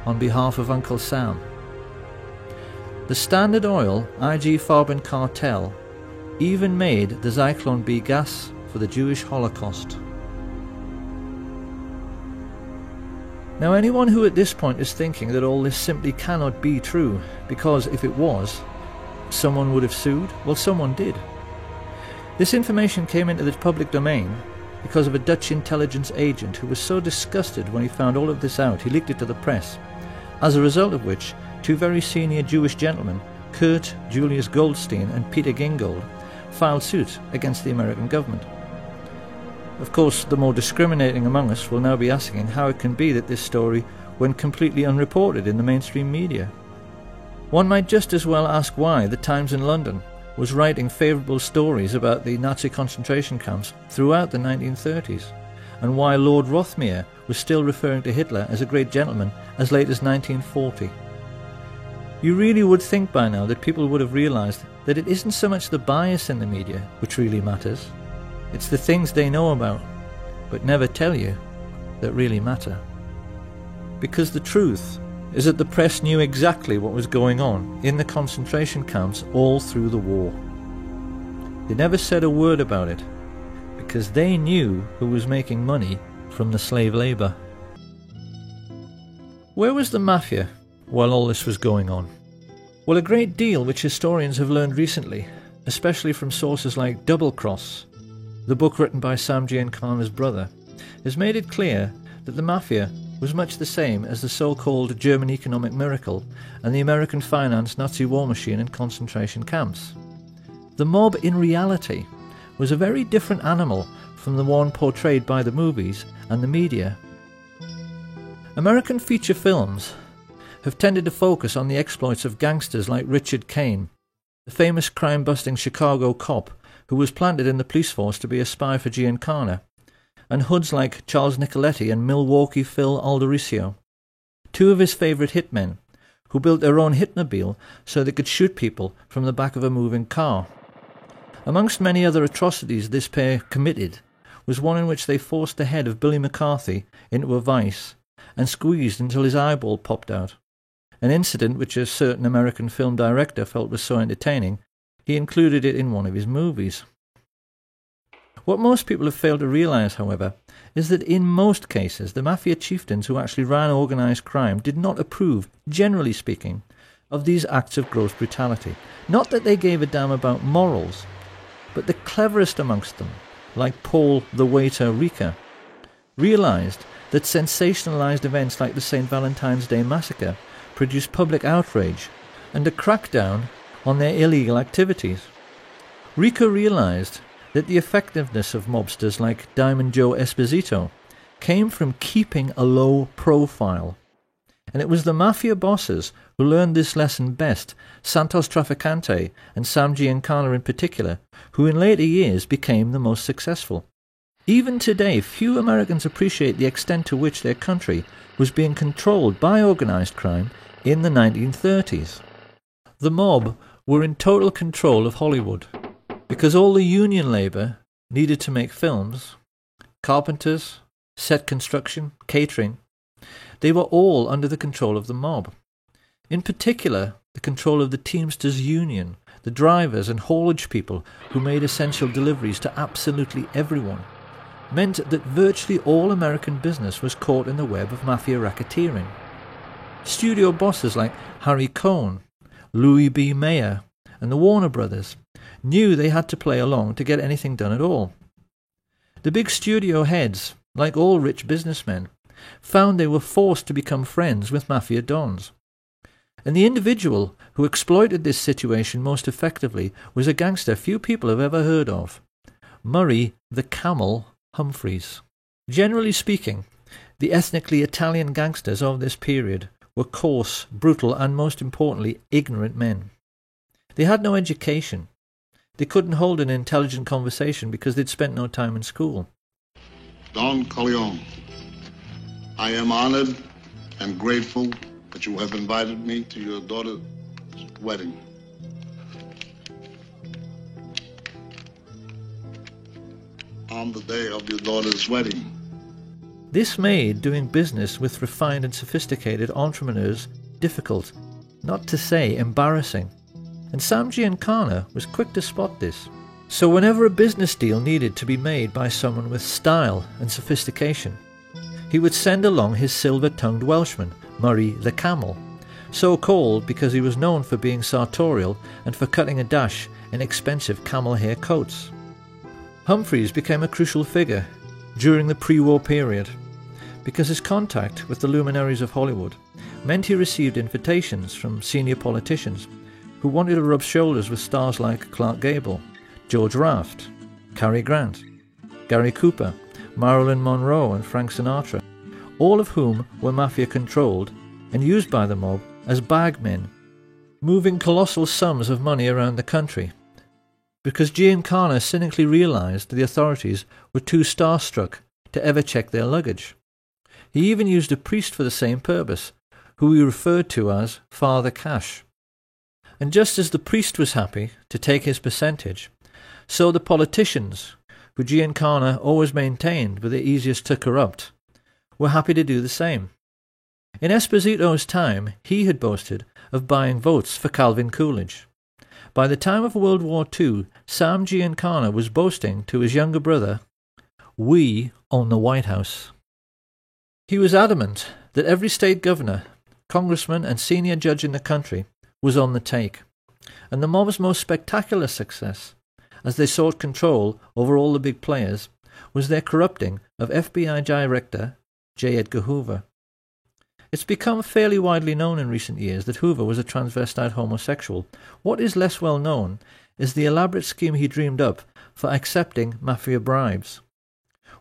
on behalf of Uncle Sam. The Standard Oil IG Farben cartel even made the Zyklon B gas for the Jewish Holocaust. Now anyone who at this point is thinking that all this simply cannot be true, because if it was, someone would have sued, well, someone did. This information came into the public domain because of a Dutch intelligence agent who was so disgusted when he found all of this out, he leaked it to the press, as a result of which two very senior Jewish gentlemen, Kurt Julius Goldstein and Peter Gingold, filed suit against the American government. Of course, the more discriminating among us will now be asking how it can be that this story went completely unreported in the mainstream media. One might just as well ask why the Times in London was writing favourable stories about the Nazi concentration camps throughout the 1930s, and why Lord Rothermere was still referring to Hitler as a great gentleman as late as 1940. You really would think by now that people would have realised that it isn't so much the bias in the media which really matters, it's the things they know about, but never tell you, that really matter. Because the truth is that the press knew exactly what was going on in the concentration camps all through the war. They never said a word about it, because they knew who was making money from the slave labour. Where was the mafia while all this was going on? Well, a great deal which historians have learned recently, especially from sources like Double Cross, the book written by Sam Giancana's brother, has made it clear that the Mafia was much the same as the so-called German economic miracle and the American finance Nazi war machine in concentration camps. The mob, in reality, was a very different animal from the one portrayed by the movies and the media. American feature films have tended to focus on the exploits of gangsters like Richard Kane, the famous crime-busting Chicago cop who was planted in the police force to be a spy for Giancana, and hoods like Charles Nicoletti and Milwaukee Phil Aldericio, two of his favourite hitmen, who built their own hitmobile so they could shoot people from the back of a moving car. Amongst many other atrocities this pair committed was one in which they forced the head of Billy McCarthy into a vice and squeezed until his eyeball popped out, an incident which a certain American film director felt was so entertaining he included it in one of his movies. What most people have failed to realise, however, is that in most cases the Mafia chieftains who actually ran organised crime did not approve, generally speaking, of these acts of gross brutality. Not that they gave a damn about morals, but the cleverest amongst them, like Paul the Waiter Rica, realised that sensationalised events like the St. Valentine's Day massacre produced public outrage and a crackdown on their illegal activities. Rica realised that the effectiveness of mobsters like Diamond Joe Esposito came from keeping a low profile. And it was the Mafia bosses who learned this lesson best, Santos Trafficante and Sam Giancana in particular, who in later years became the most successful. Even today, few Americans appreciate the extent to which their country was being controlled by organised crime in the 1930s. The mob were in total control of Hollywood, because all the union labour needed to make films, carpenters, set construction, catering, they were all under the control of the mob. In particular, the control of the Teamsters Union, the drivers and haulage people who made essential deliveries to absolutely everyone, meant that virtually all American business was caught in the web of Mafia racketeering. Studio bosses like Harry Cohn, Louis B. Mayer, and the Warner Brothers knew they had to play along to get anything done at all. The big studio heads, like all rich businessmen, found they were forced to become friends with Mafia dons. And the individual who exploited this situation most effectively was a gangster few people have ever heard of, Murray the Camel Humphreys. Generally speaking, the ethnically Italian gangsters of this period were coarse, brutal, and most importantly, ignorant men. They had no education. They couldn't hold an intelligent conversation because they'd spent no time in school. Don Corleone, I am honored and grateful that you have invited me to your daughter's wedding. On the day of your daughter's wedding. This made doing business with refined and sophisticated entrepreneurs difficult, not to say embarrassing. And Sam Giancana was quick to spot this. So whenever a business deal needed to be made by someone with style and sophistication, he would send along his silver-tongued Welshman, Murray the Camel, so called because he was known for being sartorial and for cutting a dash in expensive camel hair coats. Humphreys became a crucial figure during the pre-war period because his contact with the luminaries of Hollywood meant he received invitations from senior politicians who wanted to rub shoulders with stars like Clark Gable, George Raft, Cary Grant, Gary Cooper, Marilyn Monroe and Frank Sinatra, all of whom were Mafia-controlled and used by the mob as bagmen, moving colossal sums of money around the country, because Giancana cynically realised the authorities were too starstruck to ever check their luggage. He even used a priest for the same purpose, who he referred to as Father Cash. And just as the priest was happy to take his percentage, so the politicians, who Giancana always maintained were the easiest to corrupt, were happy to do the same. In Esposito's time, he had boasted of buying votes for Calvin Coolidge. By the time of World War II, Sam Giancana was boasting to his younger brother, "We own the White House." He was adamant that every state governor, congressman and senior judge in the country was on the take, and the mob's most spectacular success, as they sought control over all the big players, was their corrupting of FBI Director J. Edgar Hoover. It's become fairly widely known in recent years that Hoover was a transvestite homosexual. What is less well known is the elaborate scheme he dreamed up for accepting mafia bribes.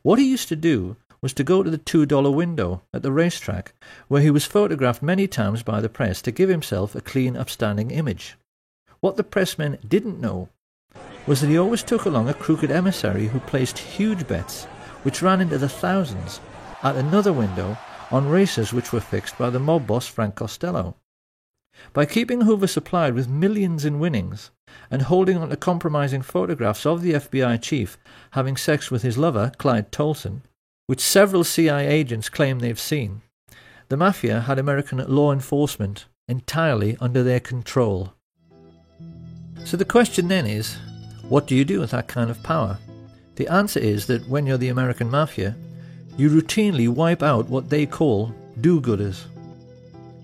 What he used to do was to go to the $2 window at the racetrack, where he was photographed many times by the press to give himself a clean, upstanding image. What the pressmen didn't know was that he always took along a crooked emissary who placed huge bets, which ran into the thousands, at another window on races which were fixed by the mob boss Frank Costello. By keeping Hoover supplied with millions in winnings and holding on to compromising photographs of the FBI chief having sex with his lover, Clyde Tolson, which several CIA agents claim they've seen, the mafia had American law enforcement entirely under their control. So the question then is, what do you do with that kind of power? The answer is that when you're the American mafia, you routinely wipe out what they call do-gooders.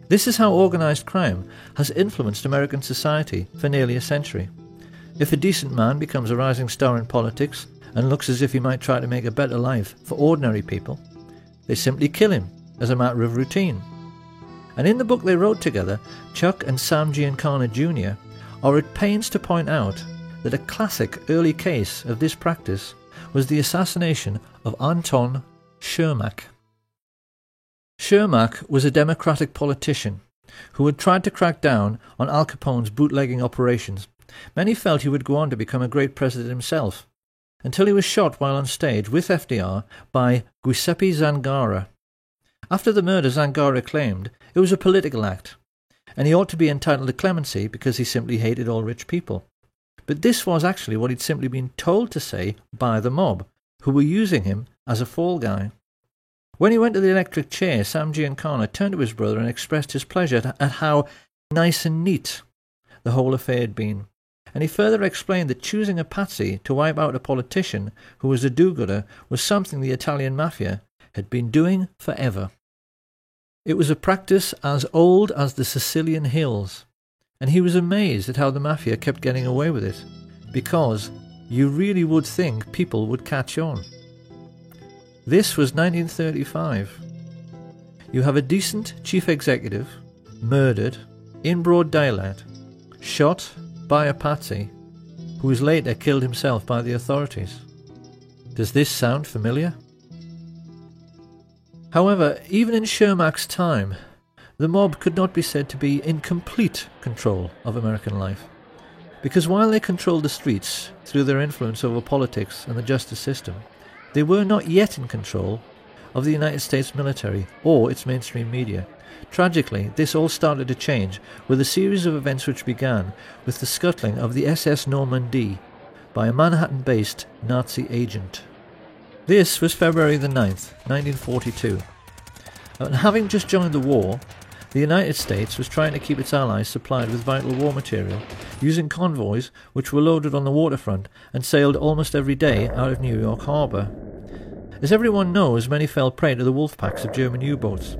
This is how organised crime has influenced American society for nearly a century. If a decent man becomes a rising star in politics and looks as if he might try to make a better life for ordinary people, they simply kill him as a matter of routine. And in the book they wrote together, Chuck and Sam Giancana Jr. are at pains to point out that a classic early case of this practice was the assassination of Anton Shermack. Shermack was a Democratic politician who had tried to crack down on Al Capone's bootlegging operations. Many felt he would go on to become a great president himself, until he was shot while on stage with FDR by Giuseppe Zangara. After the murder, Zangara claimed it was a political act, and he ought to be entitled to clemency because he simply hated all rich people. But this was actually what he'd simply been told to say by the mob, who were using him as a fall guy. When he went to the electric chair, Sam Giancana turned to his brother and expressed his pleasure at how nice and neat the whole affair had been. And he further explained that choosing a patsy to wipe out a politician who was a do-gooder was something the Italian mafia had been doing forever. It was a practice as old as the Sicilian hills, and he was amazed at how the mafia kept getting away with it, because you really would think people would catch on. This was 1935. You have a decent chief executive murdered in broad daylight, shot by a patsy, who was later killed himself by the authorities. Does this sound familiar? However, even in Shermack's time, the mob could not be said to be in complete control of American life, because while they controlled the streets through their influence over politics and the justice system, they were not yet in control of the United States military or its mainstream media. Tragically, this all started to change with a series of events which began with the scuttling of the SS Normandie by a Manhattan-based Nazi agent. This was February the 9th, 1942. And having just joined the war, the United States was trying to keep its allies supplied with vital war material, using convoys which were loaded on the waterfront and sailed almost every day out of New York Harbor. As everyone knows, many fell prey to the wolf packs of German U-boats,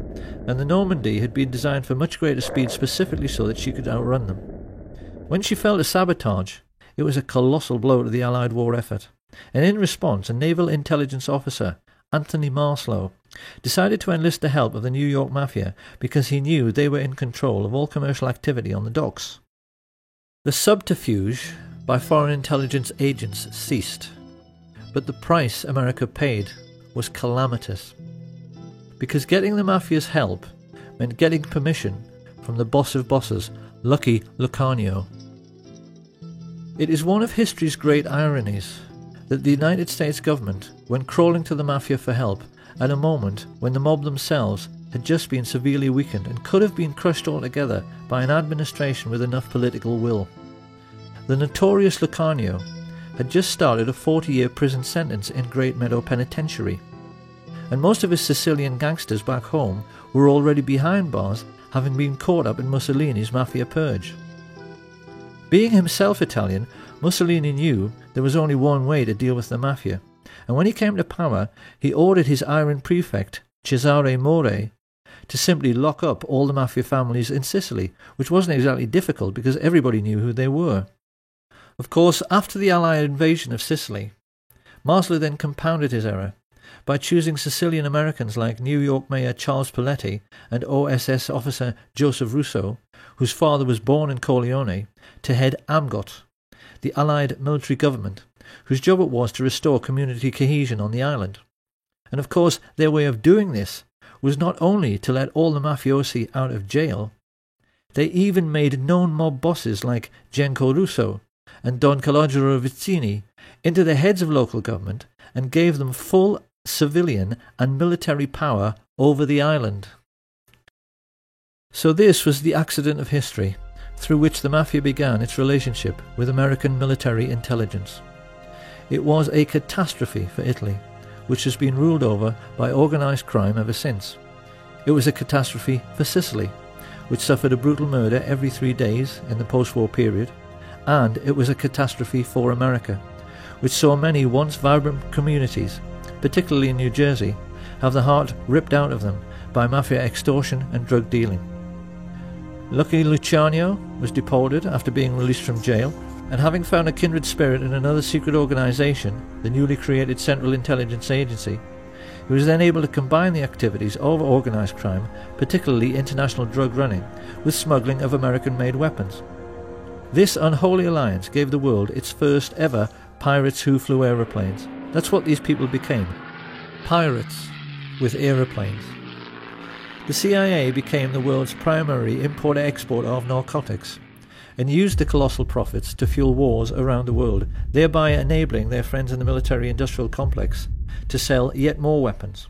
and the Normandie had been designed for much greater speed specifically so that she could outrun them. When she fell to sabotage, it was a colossal blow to the Allied war effort, and in response a naval intelligence officer, Anthony Marslow, decided to enlist the help of the New York Mafia because he knew they were in control of all commercial activity on the docks. The subterfuge by foreign intelligence agents ceased, but the price America paid was calamitous, because getting the Mafia's help meant getting permission from the boss of bosses, Lucky Lucanio. It is one of history's great ironies that the United States government went crawling to the Mafia for help at a moment when the mob themselves had just been severely weakened and could have been crushed altogether by an administration with enough political will. The notorious Lucanio had just started a 40-year prison sentence in Great Meadow Penitentiary, and most of his Sicilian gangsters back home were already behind bars, having been caught up in Mussolini's Mafia purge. Being himself Italian, Mussolini knew there was only one way to deal with the Mafia, and when he came to power, he ordered his iron prefect, Cesare More, to simply lock up all the mafia families in Sicily, which wasn't exactly difficult because everybody knew who they were. Of course, after the Allied invasion of Sicily, Marsala then compounded his error by choosing Sicilian Americans like New York Mayor Charles Paletti and OSS officer Joseph Russo, whose father was born in Corleone, to head AMGOT, the Allied military government, whose job it was to restore community cohesion on the island. And of course, their way of doing this was not only to let all the mafiosi out of jail, they even made known mob bosses like Genco Russo and Don Calogero Vizzini into the heads of local government and gave them full civilian and military power over the island. So this was the accident of history through which the mafia began its relationship with American military intelligence. It was a catastrophe for Italy, which has been ruled over by organised crime ever since. It was a catastrophe for Sicily, which suffered a brutal murder every 3 days in the post-war period, and it was a catastrophe for America, which saw many once vibrant communities, particularly in New Jersey, have the heart ripped out of them by mafia extortion and drug dealing. Lucky Luciano was deported after being released from jail, and having found a kindred spirit in another secret organisation, the newly created Central Intelligence Agency, he was then able to combine the activities of organised crime, particularly international drug running, with smuggling of American-made weapons. This unholy alliance gave the world its first ever pirates who flew aeroplanes. That's what these people became. Pirates with aeroplanes. The CIA became the world's primary import-export of narcotics and used the colossal profits to fuel wars around the world, thereby enabling their friends in the military-industrial complex to sell yet more weapons.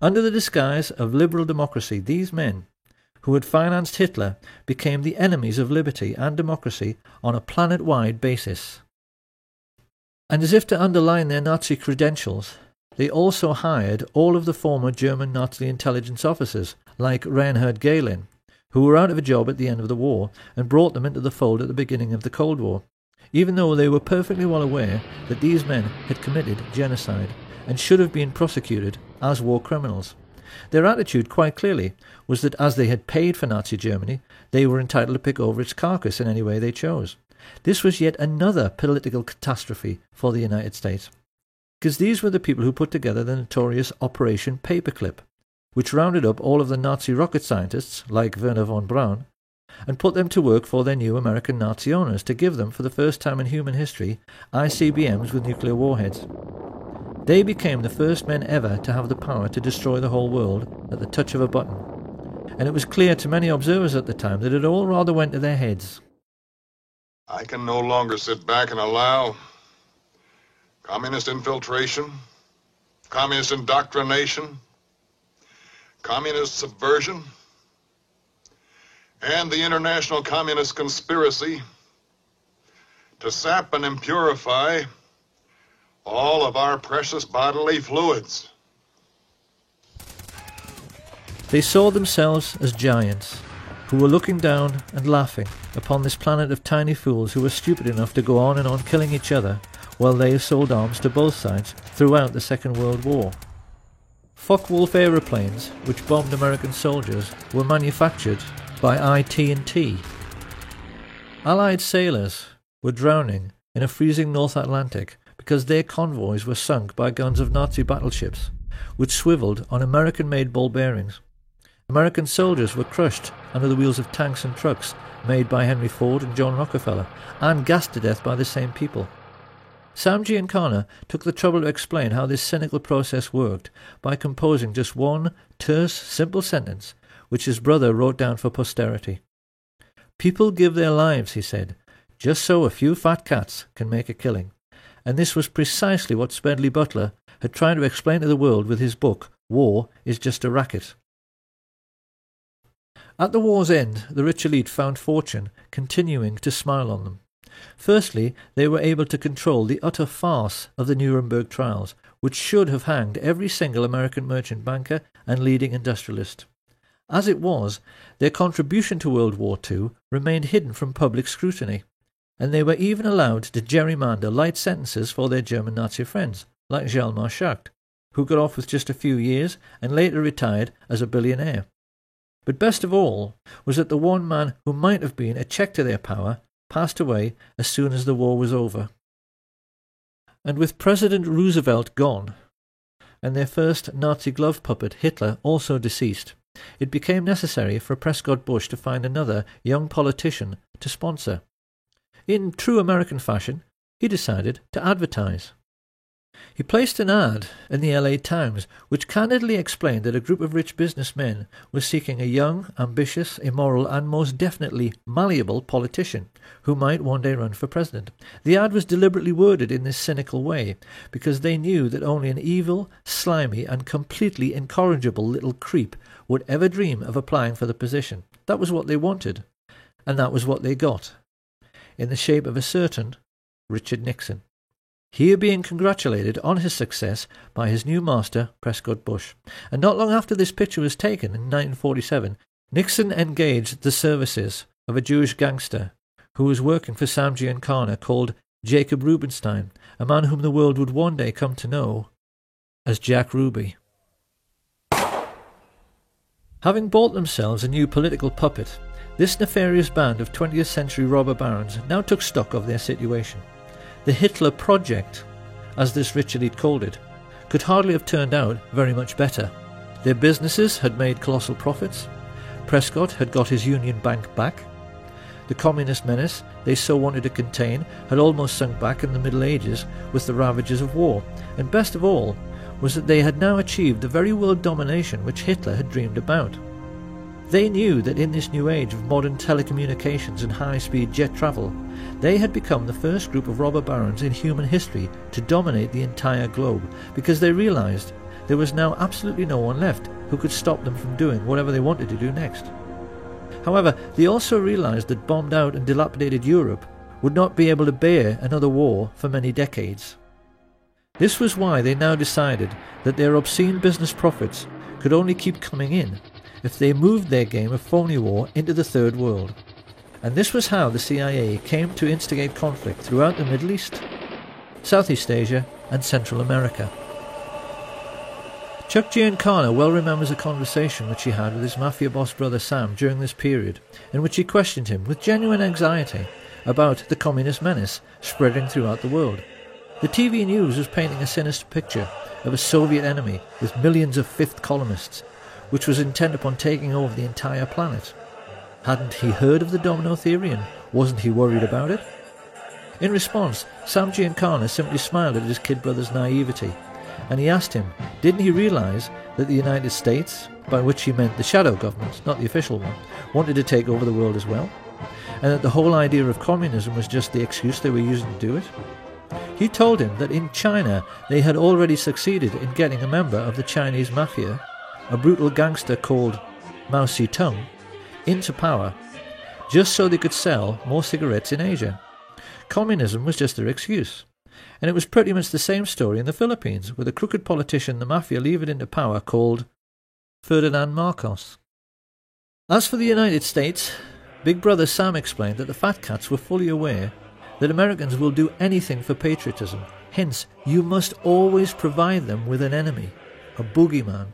Under the disguise of liberal democracy, these men, who had financed Hitler, became the enemies of liberty and democracy on a planet-wide basis. And as if to underline their Nazi credentials, they also hired all of the former German Nazi intelligence officers, like Reinhard Gehlen, who were out of a job at the end of the war, and brought them into the fold at the beginning of the Cold War, even though they were perfectly well aware that these men had committed genocide and should have been prosecuted as war criminals. Their attitude, quite clearly, was that as they had paid for Nazi Germany, they were entitled to pick over its carcass in any way they chose. This was yet another political catastrophe for the United States, because these were the people who put together the notorious Operation Paperclip, which rounded up all of the Nazi rocket scientists, like Werner von Braun, and put them to work for their new American Nazi owners to give them, for the first time in human history, ICBMs with nuclear warheads. They became the first men ever to have the power to destroy the whole world at the touch of a button, and it was clear to many observers at the time that it all rather went to their heads. I can no longer sit back and allow communist infiltration, communist indoctrination, communist subversion, and the international communist conspiracy to sap and impurify all of our precious bodily fluids. They saw themselves as giants, who were looking down and laughing upon this planet of tiny fools who were stupid enough to go on and on killing each other while they sold arms to both sides throughout the Second World War. Focke-Wulf aeroplanes, which bombed American soldiers, were manufactured by IT&T. Allied sailors were drowning in a freezing North Atlantic because their convoys were sunk by guns of Nazi battleships, which swiveled on American-made ball bearings. American soldiers were crushed under the wheels of tanks and trucks made by Henry Ford and John Rockefeller, and gassed to death by the same people. Sam Giancana took the trouble to explain how this cynical process worked by composing just one terse, simple sentence, which his brother wrote down for posterity. People give their lives, he said, just so a few fat cats can make a killing. And this was precisely what Smedley Butler had tried to explain to the world with his book, War is Just a Racket. At the war's end, the rich elite found fortune continuing to smile on them. Firstly, they were able to control the utter farce of the Nuremberg trials, which should have hanged every single American merchant banker and leading industrialist. As it was, their contribution to World War II remained hidden from public scrutiny, and they were even allowed to gerrymander light sentences for their German Nazi friends, like Hjalmar Schacht, who got off with just a few years and later retired as a billionaire. But best of all was that the one man who might have been a check to their power passed away as soon as the war was over. And with President Roosevelt gone, and their first Nazi glove puppet Hitler also deceased, it became necessary for Prescott Bush to find another young politician to sponsor. In true American fashion, he decided to advertise. He placed an ad in the LA Times which candidly explained that a group of rich businessmen was seeking a young, ambitious, immoral and most definitely malleable politician who might one day run for president. The ad was deliberately worded in this cynical way because they knew that only an evil, slimy and completely incorrigible little creep would ever dream of applying for the position. That was what they wanted, and that was what they got, in the shape of a certain Richard Nixon. Here being congratulated on his success by his new master, Prescott Bush. And not long after this picture was taken, in 1947, Nixon engaged the services of a Jewish gangster who was working for Sam Giancana called Jacob Rubenstein, a man whom the world would one day come to know as Jack Ruby. Having bought themselves a new political puppet, this nefarious band of 20th century robber barons now took stock of their situation. The Hitler Project, as this rich elite called it, could hardly have turned out very much better. Their businesses had made colossal profits. Prescott had got his Union Bank back. The communist menace they so wanted to contain had almost sunk back in the Middle Ages with the ravages of war. And best of all was that they had now achieved the very world domination which Hitler had dreamed about. They knew that in this new age of modern telecommunications and high-speed jet travel, they had become the first group of robber barons in human history to dominate the entire globe, because they realized there was now absolutely no one left who could stop them from doing whatever they wanted to do next. However, they also realized that bombed out and dilapidated Europe would not be able to bear another war for many decades. This was why they now decided that their obscene business profits could only keep coming in if they moved their game of phony war into the Third World. And this was how the CIA came to instigate conflict throughout the Middle East, Southeast Asia and Central America. Chuck Giancana well remembers a conversation which he had with his mafia boss brother Sam during this period, in which he questioned him with genuine anxiety about the communist menace spreading throughout the world. The TV news was painting a sinister picture of a Soviet enemy with millions of fifth columnists, which was intent upon taking over the entire planet. Hadn't he heard of the domino theory, and wasn't he worried about it? In response, Sam Giancana simply smiled at his kid brother's naivety, and he asked him, didn't he realise that the United States, by which he meant the shadow government, not the official one, wanted to take over the world as well, and that the whole idea of communism was just the excuse they were using to do it? He told him that in China they had already succeeded in getting a member of the Chinese mafia, a brutal gangster called Mao Zedong, into power, just so they could sell more cigarettes in Asia. Communism was just their excuse. And it was pretty much the same story in the Philippines, with a crooked politician the mafia levered into power called Ferdinand Marcos. As for the United States, Big Brother Sam explained that the fat cats were fully aware that Americans will do anything for patriotism. Hence, you must always provide them with an enemy, a boogeyman.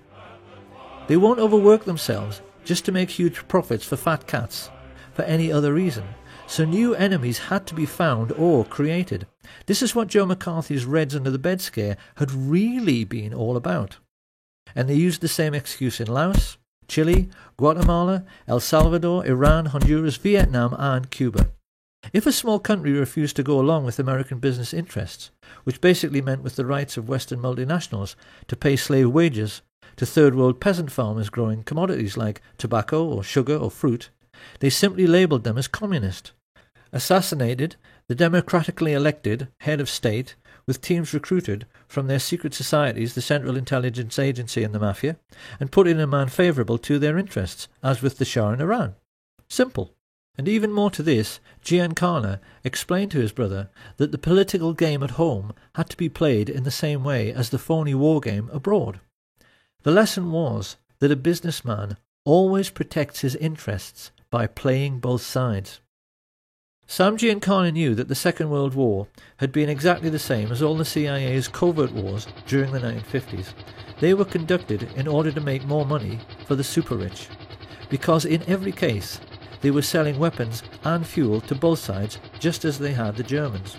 They won't overwork themselves just to make huge profits for fat cats for any other reason. So new enemies had to be found or created. This is what Joe McCarthy's Reds Under the Bed scare had really been all about. And they used the same excuse in Laos, Chile, Guatemala, El Salvador, Iran, Honduras, Vietnam and Cuba. If a small country refused to go along with American business interests, which basically meant with the rights of Western multinationals to pay slave wages to third world peasant farmers growing commodities like tobacco or sugar or fruit, they simply labelled them as communist, assassinated the democratically elected head of state with teams recruited from their secret societies, the Central Intelligence Agency and the Mafia, and put in a man favourable to their interests, as with the Shah in Iran. Simple. And even more to this, Giancana explained to his brother that the political game at home had to be played in the same way as the phony war game abroad. The lesson was that a businessman always protects his interests by playing both sides. Sam Giancana knew that the Second World War had been exactly the same as all the CIA's covert wars during the 1950s. They were conducted in order to make more money for the super-rich. because in every case they were selling weapons and fuel to both sides just as they had the Germans.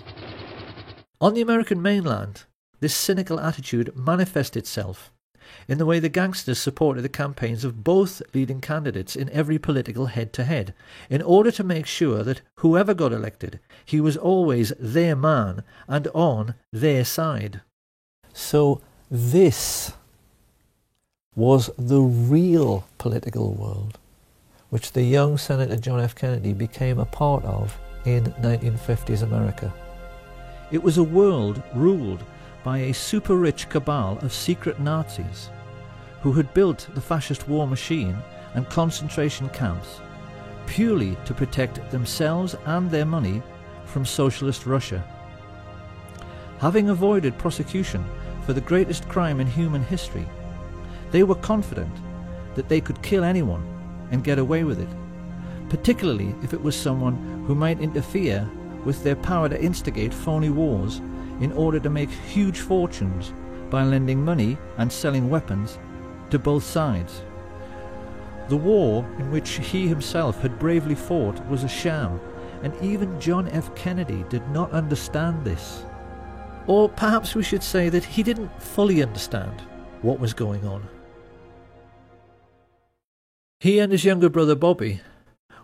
On the American mainland, this cynical attitude manifested itself in the way the gangsters supported the campaigns of both leading candidates in every political head-to-head, in order to make sure that whoever got elected, he was always their man and on their side. So this was the real political world which the young Senator John F. Kennedy became a part of in 1950s America. It was a world ruled by a super-rich cabal of secret Nazis who had built the fascist war machine and concentration camps purely to protect themselves and their money from socialist Russia. Having avoided prosecution for the greatest crime in human history, they were confident that they could kill anyone and get away with it, particularly if it was someone who might interfere with their power to instigate phony wars in order to make huge fortunes by lending money and selling weapons to both sides. The war in which he himself had bravely fought was a sham, and even John F. Kennedy did not understand this. Or perhaps we should say that he didn't fully understand what was going on. He and his younger brother Bobby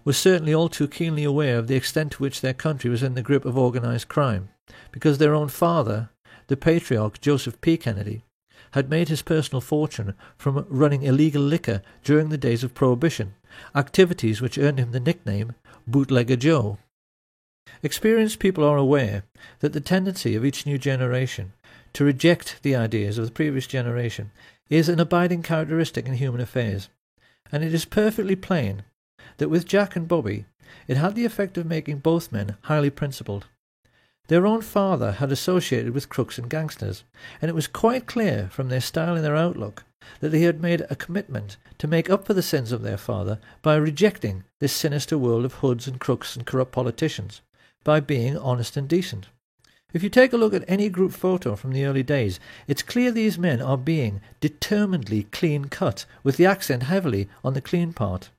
were certainly all too keenly aware of the extent to which their country was in the grip of organised crime, because their own father, the patriarch Joseph P. Kennedy, had made his personal fortune from running illegal liquor during the days of Prohibition, activities which earned him the nickname Bootlegger Joe. Experienced people are aware that the tendency of each new generation to reject the ideas of the previous generation is an abiding characteristic in human affairs, and it is perfectly plain that with Jack and Bobby it had the effect of making both men highly principled. Their own father had associated with crooks and gangsters, and it was quite clear from their style and their outlook that they had made a commitment to make up for the sins of their father by rejecting this sinister world of hoods and crooks and corrupt politicians, by being honest and decent. If you take a look at any group photo from the early days, it's clear these men are being determinedly clean-cut, with the accent heavily on the clean part.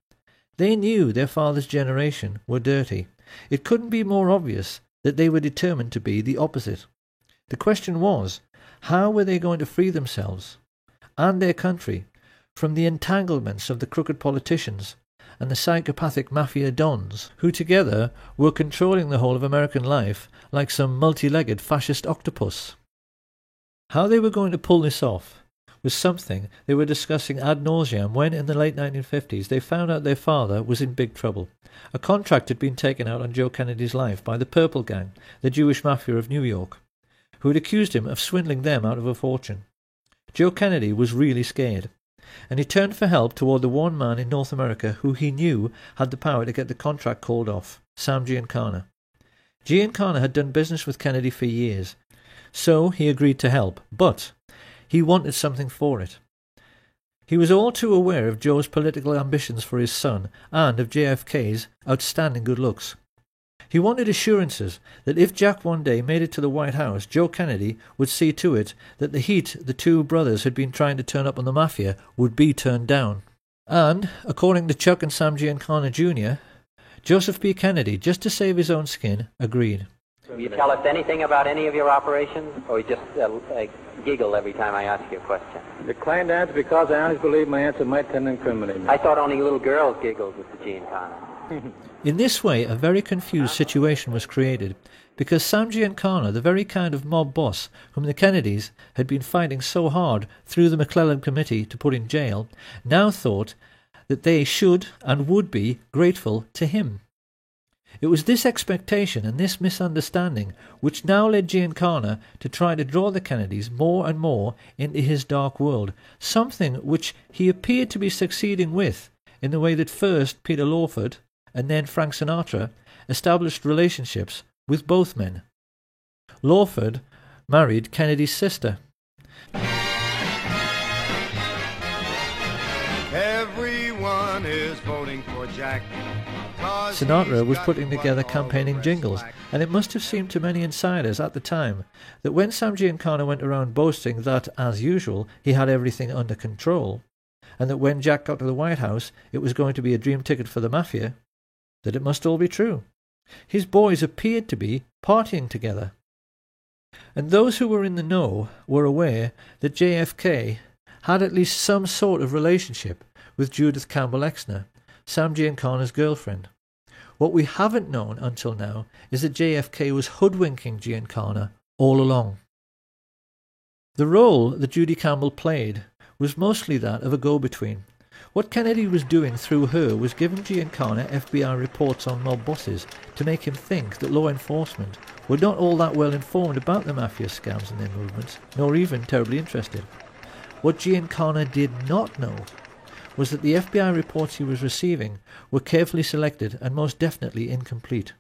They knew their father's generation were dirty. It couldn't be more obvious that they were determined to be the opposite. The question was, how were they going to free themselves and their country from the entanglements of the crooked politicians and the psychopathic mafia dons, who together were controlling the whole of American life like some multi-legged fascist octopus? How they were going to pull this off was something they were discussing ad nauseam when, in the late 1950s, they found out their father was in big trouble. A contract had been taken out on Joe Kennedy's life by the Purple Gang, the Jewish mafia of New York, who had accused him of swindling them out of a fortune. Joe Kennedy was really scared, and he turned for help toward the one man in North America who he knew had the power to get the contract called off, Sam Giancana. Giancana had done business with Kennedy for years, so he agreed to help, but he wanted something for it. He was all too aware of Joe's political ambitions for his son and of JFK's outstanding good looks. He wanted assurances that if Jack one day made it to the White House, Joe Kennedy would see to it that the heat the two brothers had been trying to turn up on the mafia would be turned down. And, according to Chuck and Sam Giancana Jr., Joseph P. Kennedy, just to save his own skin, agreed. Will you tell us anything about any of your operations, or you just giggle every time I ask you a question? Declined to answer because I honestly believe my answer might tend to incriminate me. I thought only little girls giggled with the Giancana. In this way, a very confused situation was created, because Sam Giancana, the very kind of mob boss whom the Kennedys had been fighting so hard through the McClellan Committee to put in jail, now thought that they should and would be grateful to him. It was this expectation and this misunderstanding which now led Giancana to try to draw the Kennedys more and more into his dark world, something which he appeared to be succeeding with, in the way that first Peter Lawford and then Frank Sinatra established relationships with both men. Lawford married Kennedy's sister. Everyone is voting for Jack. Sinatra was putting together campaigning jingles, and it must have seemed to many insiders at the time that when Sam Giancana went around boasting that, as usual, he had everything under control, and that when Jack got to the White House it was going to be a dream ticket for the Mafia, that it must all be true. His boys appeared to be partying together. And those who were in the know were aware that JFK had at least some sort of relationship with Judith Campbell Exner, Sam Giancana's girlfriend. What we haven't known until now is that JFK was hoodwinking Giancana all along. The role that Judy Campbell played was mostly that of a go-between. What Kennedy was doing through her was giving Giancana FBI reports on mob bosses to make him think that law enforcement were not all that well informed about the Mafia scams and their movements, nor even terribly interested. What Giancana did not know was that the FBI reports he was receiving were carefully selected and most definitely incomplete.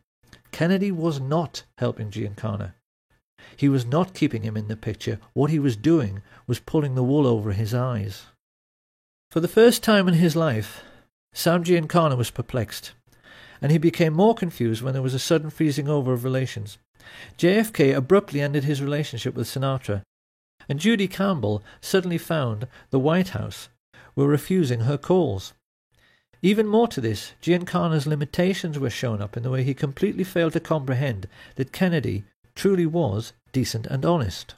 Kennedy was not helping Giancana. He was not keeping him in the picture. What he was doing was pulling the wool over his eyes. For the first time in his life, Sam Giancana was perplexed, and he became more confused when there was a sudden freezing over of relations. JFK abruptly ended his relationship with Sinatra, and Judy Campbell suddenly found the White House were refusing her calls. Even more to this, Giancana's limitations were shown up in the way he completely failed to comprehend that Kennedy truly was decent and honest.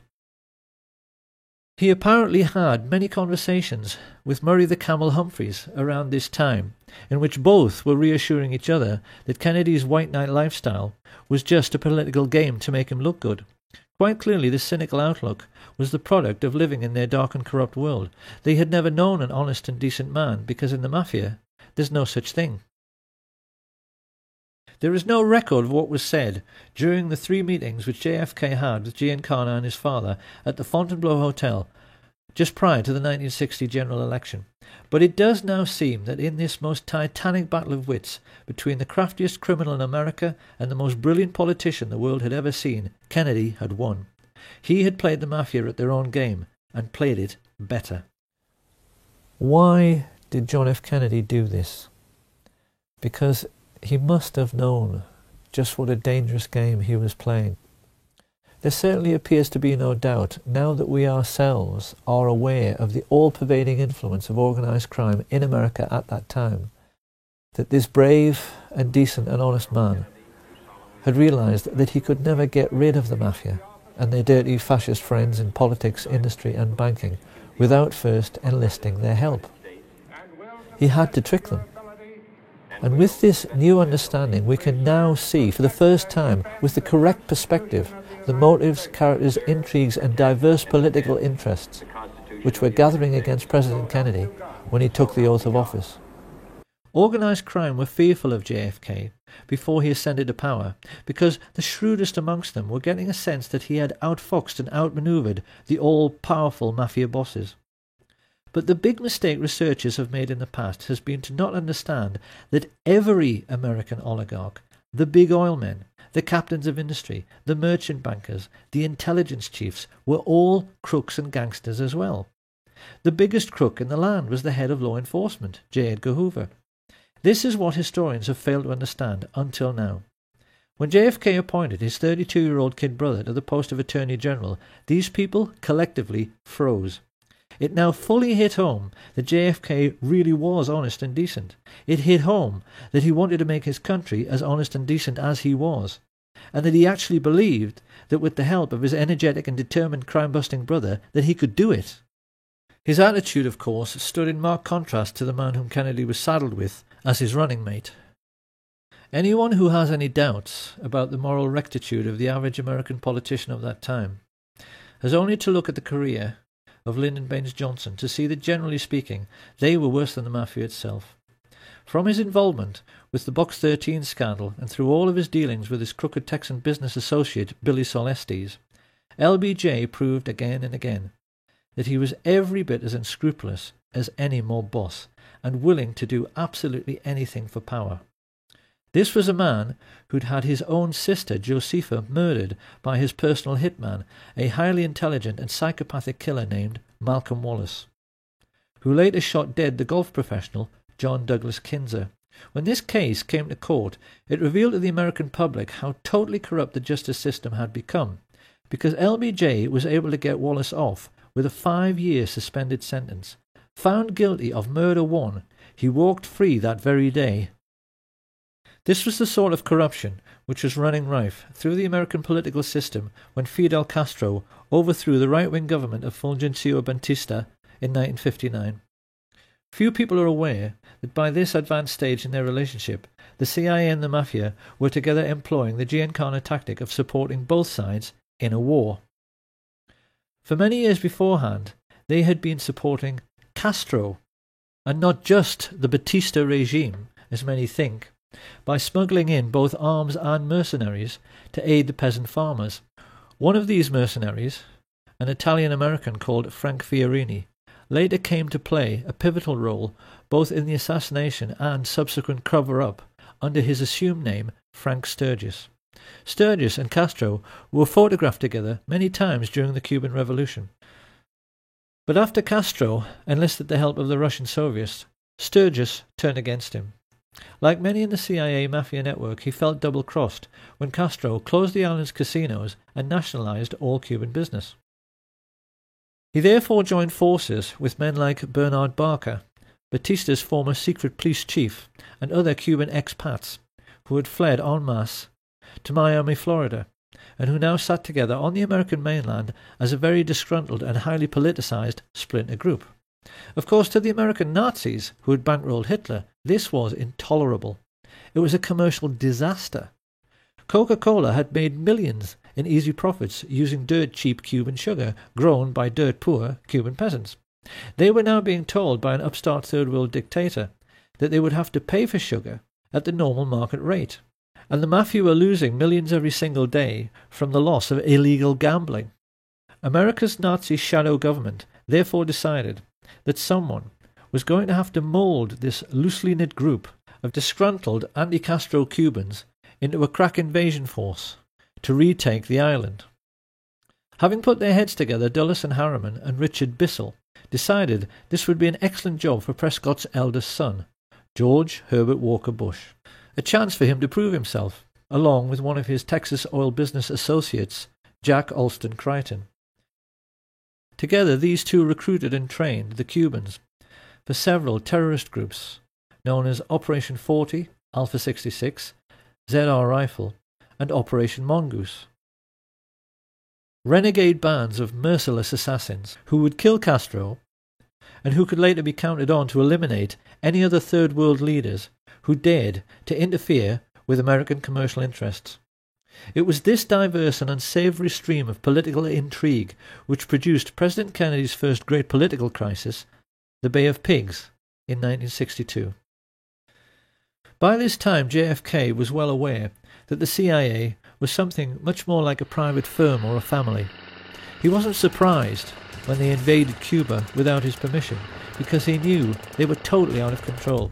He apparently had many conversations with Murray the Camel Humphreys around this time, in which both were reassuring each other that Kennedy's white knight lifestyle was just a political game to make him look good. Quite clearly, this cynical outlook was the product of living in their dark and corrupt world. They had never known an honest and decent man, because in the Mafia there's no such thing. There is no record of what was said during the 3 meetings which JFK had with Giancana and his father at the Fontainebleau Hotel just prior to the 1960 general election, but it does now seem that in this most titanic battle of wits between the craftiest criminal in America and the most brilliant politician the world had ever seen, Kennedy had won. He had played the Mafia at their own game, and played it better. Why did John F. Kennedy do this? Because he must have known just what a dangerous game he was playing. There certainly appears to be no doubt, now that we ourselves are aware of the all-pervading influence of organised crime in America at that time, that this brave and decent and honest man had realised that he could never get rid of the Mafia and their dirty fascist friends in politics, industry and banking without first enlisting their help. He had to trick them. And with this new understanding, we can now see, for the first time, with the correct perspective, the motives, characters, intrigues and diverse political interests which were gathering against President Kennedy when he took the oath of office. Organised crime were fearful of JFK before he ascended to power, because the shrewdest amongst them were getting a sense that he had outfoxed and outmanoeuvred the all-powerful Mafia bosses. But the big mistake researchers have made in the past has been to not understand that every American oligarch, the big oil men, the captains of industry, the merchant bankers, the intelligence chiefs, were all crooks and gangsters as well. The biggest crook in the land was the head of law enforcement, J. Edgar Hoover. This is what historians have failed to understand until now. When JFK appointed his 32-year-old kid brother to the post of Attorney General, these people collectively froze. It now fully hit home that JFK really was honest and decent. It hit home that he wanted to make his country as honest and decent as he was, and that he actually believed that with the help of his energetic and determined crime-busting brother that he could do it. His attitude, of course, stood in marked contrast to the man whom Kennedy was saddled with as his running mate. Anyone who has any doubts about the moral rectitude of the average American politician of that time has only to look at the career of Lyndon Baines Johnson to see that, generally speaking, they were worse than the Mafia itself. From his involvement with the Box 13 scandal and through all of his dealings with his crooked Texan business associate Billy Sol Estes, LBJ proved again and again that he was every bit as unscrupulous as any mob boss and willing to do absolutely anything for power. This was a man who'd had his own sister, Josepha, murdered by his personal hitman, a highly intelligent and psychopathic killer named Malcolm Wallace, who later shot dead the golf professional John Douglas Kinzer. When this case came to court, it revealed to the American public how totally corrupt the justice system had become, because LBJ was able to get Wallace off with a 5-year suspended sentence Found guilty of murder one, he walked free that very day. This was the sort of corruption which was running rife through the American political system when Fidel Castro overthrew the right-wing government of Fulgencio Batista in 1959. Few people are aware that by this advanced stage in their relationship, the CIA and the Mafia were together employing the Giancana tactic of supporting both sides in a war. For many years beforehand, they had been supporting Castro, and not just the Batista regime, as many think, by smuggling in both arms and mercenaries to aid the peasant farmers. One of these mercenaries, an Italian-American called Frank Fiorini, later came to play a pivotal role both in the assassination and subsequent cover-up under his assumed name Frank Sturgis. Sturgis and Castro were photographed together many times during the Cuban Revolution. But after Castro enlisted the help of the Russian Soviets, Sturgis turned against him. Like many in the CIA Mafia network, he felt double-crossed when Castro closed the island's casinos and nationalized all Cuban business. He therefore joined forces with men like Bernard Barker, Batista's former secret police chief, and other Cuban expats who had fled en masse to Miami, Florida, and who now sat together on the American mainland as a very disgruntled and highly politicized splinter group. Of course, to the American Nazis who had bankrolled Hitler, this was intolerable. It was a commercial disaster. Coca-Cola had made millions in easy profits using dirt-cheap Cuban sugar grown by dirt-poor Cuban peasants. They were now being told by an upstart third-world dictator that they would have to pay for sugar at the normal market rate, and the Mafia were losing millions every single day from the loss of illegal gambling. America's Nazi shadow government therefore decided that someone was going to have to mould this loosely knit group of disgruntled anti-Castro Cubans into a crack invasion force to retake the island. Having put their heads together, Dulles and Harriman and Richard Bissell decided this would be an excellent job for Prescott's eldest son, George Herbert Walker Bush, a chance for him to prove himself, along with one of his Texas oil business associates, Jack Alston Crichton. Together these two recruited and trained the Cubans for several terrorist groups known as Operation 40, Alpha 66, ZR Rifle, and Operation Mongoose. Renegade bands of merciless assassins who would kill Castro and who could later be counted on to eliminate any other third world leaders who dared to interfere with American commercial interests. It was this diverse and unsavoury stream of political intrigue which produced President Kennedy's first great political crisis, the Bay of Pigs, in 1962. By this time JFK was well aware that the CIA was something much more like a private firm or a family. He wasn't surprised when they invaded Cuba without his permission, because he knew they were totally out of control.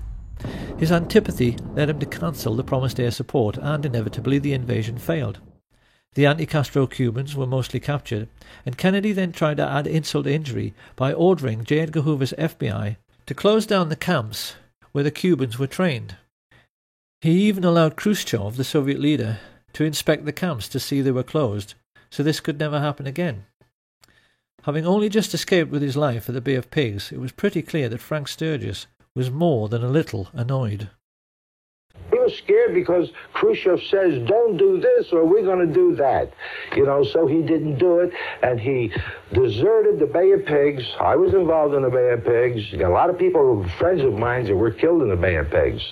His antipathy led him to cancel the promised air support, and inevitably the invasion failed. The anti-Castro Cubans were mostly captured, and Kennedy then tried to add insult to injury by ordering J. Edgar Hoover's FBI to close down the camps where the Cubans were trained. He even allowed Khrushchev, the Soviet leader, to inspect the camps to see they were closed, so this could never happen again. Having only just escaped with his life at the Bay of Pigs, it was pretty clear that Frank Sturgis was more than a little annoyed. He was scared because Khrushchev says, don't do this or we're going to do that. So he didn't do it, and he deserted the Bay of Pigs. I was involved in the Bay of Pigs. A lot of people, friends of mine, that were killed in the Bay of Pigs.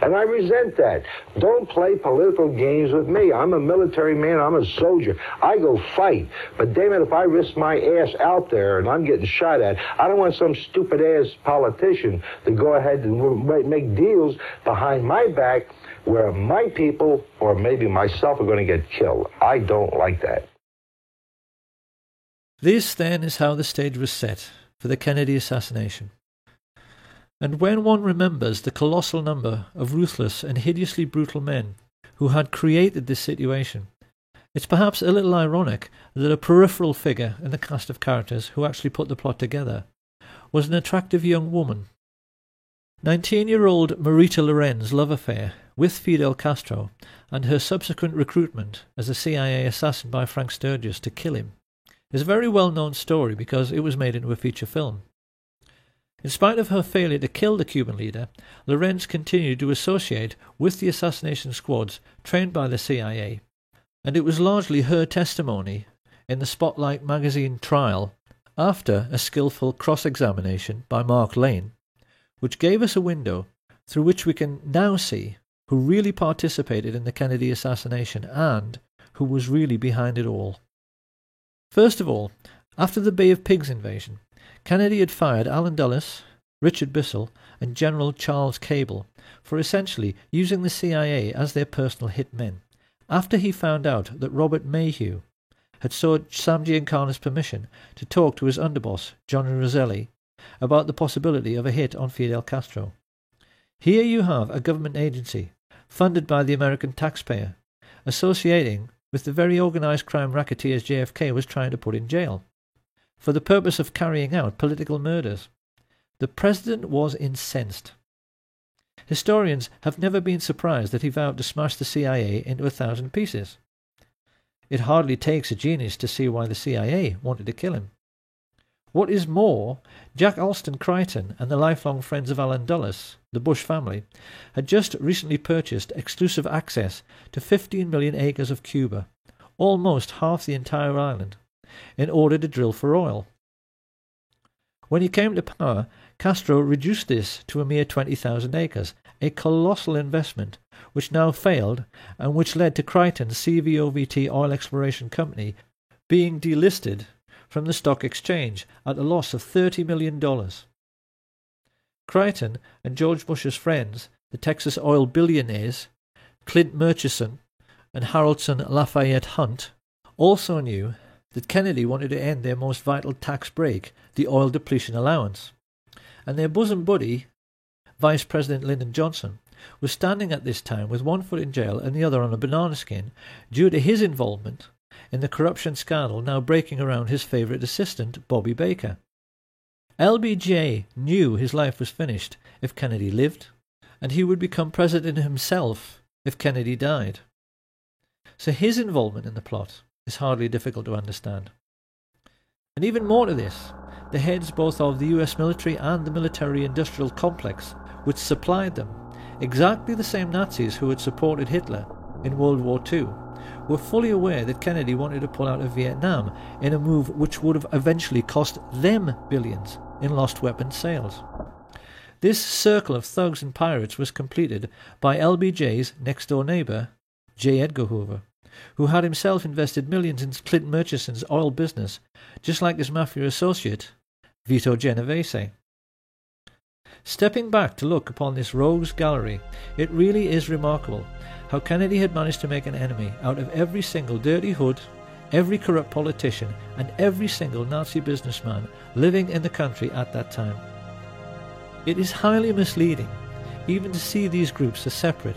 And I resent that. Don't play political games with me. I'm a military man. I'm a soldier. I go fight. But damn it, if I risk my ass out there and I'm getting shot at, I don't want some stupid-ass politician to go ahead and make deals behind my back where my people or maybe myself are going to get killed. I don't like that. This, then, is how the stage was set for the Kennedy assassination. And when one remembers the colossal number of ruthless and hideously brutal men who had created this situation, it's perhaps a little ironic that a peripheral figure in the cast of characters who actually put the plot together was an attractive young woman. 19-year-old Marita Loren's love affair with Fidel Castro and her subsequent recruitment as a CIA assassin by Frank Sturgis to kill him is a very well-known story because it was made into a feature film. In spite of her failure to kill the Cuban leader, Lorenz continued to associate with the assassination squads trained by the CIA, and it was largely her testimony in the Spotlight magazine trial, after a skillful cross-examination by Mark Lane, which gave us a window through which we can now see who really participated in the Kennedy assassination and who was really behind it all. First of all, after the Bay of Pigs invasion, Kennedy had fired Allen Dulles, Richard Bissell, and General Charles Cable for essentially using the CIA as their personal hitmen, after he found out that Robert Mayhew had sought Sam Giancana's permission to talk to his underboss, John Roselli, about the possibility of a hit on Fidel Castro. Here you have a government agency, funded by the American taxpayer, associating with the very organised crime racketeers JFK was trying to put in jail, for the purpose of carrying out political murders. The president was incensed. Historians have never been surprised that he vowed to smash the CIA into 1,000 pieces. It hardly takes a genius to see why the CIA wanted to kill him. What is more, Jack Alston Crichton and the lifelong friends of Allen Dulles, the Bush family, had just recently purchased exclusive access to 15 million acres of Cuba, almost half the entire island, in order to drill for oil. When he came to power, Castro reduced this to a mere 20,000 acres, a colossal investment which now failed and which led to Crichton's CVOVT Oil Exploration Company being delisted from the stock exchange at a loss of $30 million. Crichton and George Bush's friends, the Texas oil billionaires, Clint Murchison and Haroldson Lafayette Hunt, also knew that Kennedy wanted to end their most vital tax break, the oil depletion allowance, and their bosom buddy, Vice President Lyndon Johnson, was standing at this time with one foot in jail and the other on a banana skin due to his involvement in the corruption scandal now breaking around his favourite assistant, Bobby Baker. LBJ knew his life was finished if Kennedy lived, and he would become president himself if Kennedy died. So his involvement in the plot is hardly difficult to understand. And even more to this, the heads both of the US military and the military-industrial complex which supplied them, exactly the same Nazis who had supported Hitler in World War II, were fully aware that Kennedy wanted to pull out of Vietnam in a move which would have eventually cost them billions in lost weapons sales. This circle of thugs and pirates was completed by LBJ's next-door neighbour, J. Edgar Hoover, who had himself invested millions in Clint Murchison's oil business, just like his mafia associate, Vito Genovese. Stepping back to look upon this rogues gallery, it really is remarkable how Kennedy had managed to make an enemy out of every single dirty hood, every corrupt politician, and every single Nazi businessman living in the country at that time. It is highly misleading even to see these groups as separate,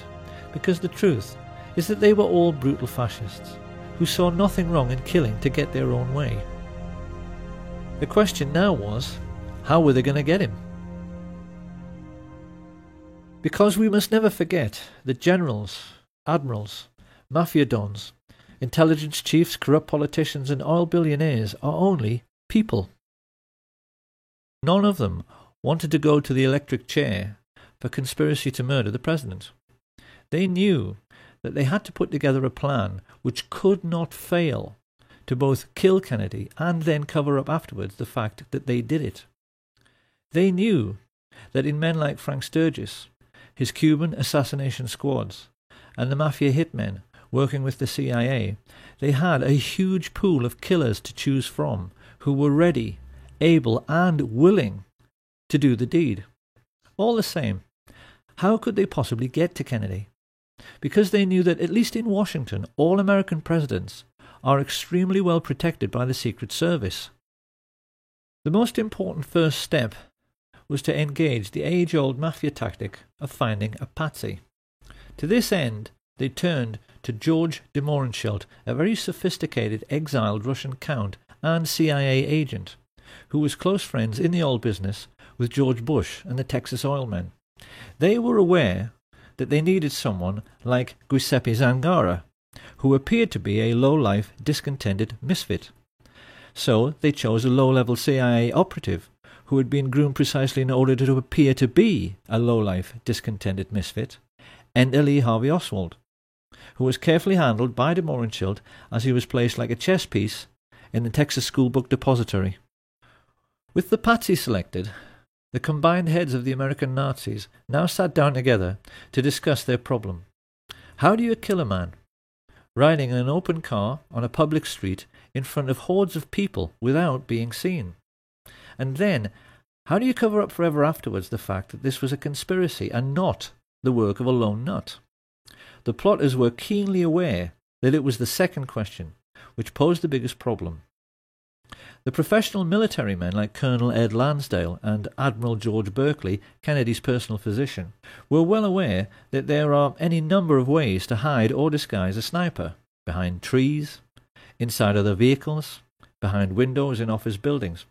because the truth is that they were all brutal fascists, who saw nothing wrong in killing to get their own way. The question now was, how were they going to get him? Because we must never forget that generals, admirals, mafia dons, intelligence chiefs, corrupt politicians and oil billionaires are only people. None of them wanted to go to the electric chair for conspiracy to murder the president. They knew that they had to put together a plan which could not fail to both kill Kennedy and then cover up afterwards the fact that they did it. They knew that in men like Frank Sturgis, his Cuban assassination squads, and the mafia hitmen working with the CIA, they had a huge pool of killers to choose from who were ready, able and willing to do the deed. All the same, how could they possibly get to Kennedy? Because they knew that, at least in Washington, all American presidents are extremely well protected by the Secret Service. The most important first step was to engage the age-old mafia tactic of finding a patsy. To this end, they turned to George de Mohrenschildt, a very sophisticated exiled Russian count and CIA agent, who was close friends in the oil business with George Bush and the Texas oil men. They were aware that they needed someone like Giuseppe Zangara, who appeared to be a low-life, discontented misfit. So they chose a low-level CIA operative who had been groomed precisely in order to appear to be a low-life, discontented misfit, enter Lee Harvey Oswald, who was carefully handled by de Mohrenschildt as he was placed like a chess piece in the Texas School Book Depository. With the patsy selected, the combined heads of the American Nazis now sat down together to discuss their problem. How do you kill a man? Riding in an open car on a public street in front of hordes of people without being seen. And then, how do you cover up forever afterwards the fact that this was a conspiracy and not the work of a lone nut? The plotters were keenly aware that it was the second question which posed the biggest problem. The professional military men like Colonel Ed Lansdale and Admiral George Berkeley, Kennedy's personal physician, were well aware that there are any number of ways to hide or disguise a sniper: behind trees, inside other vehicles, behind windows in office buildings.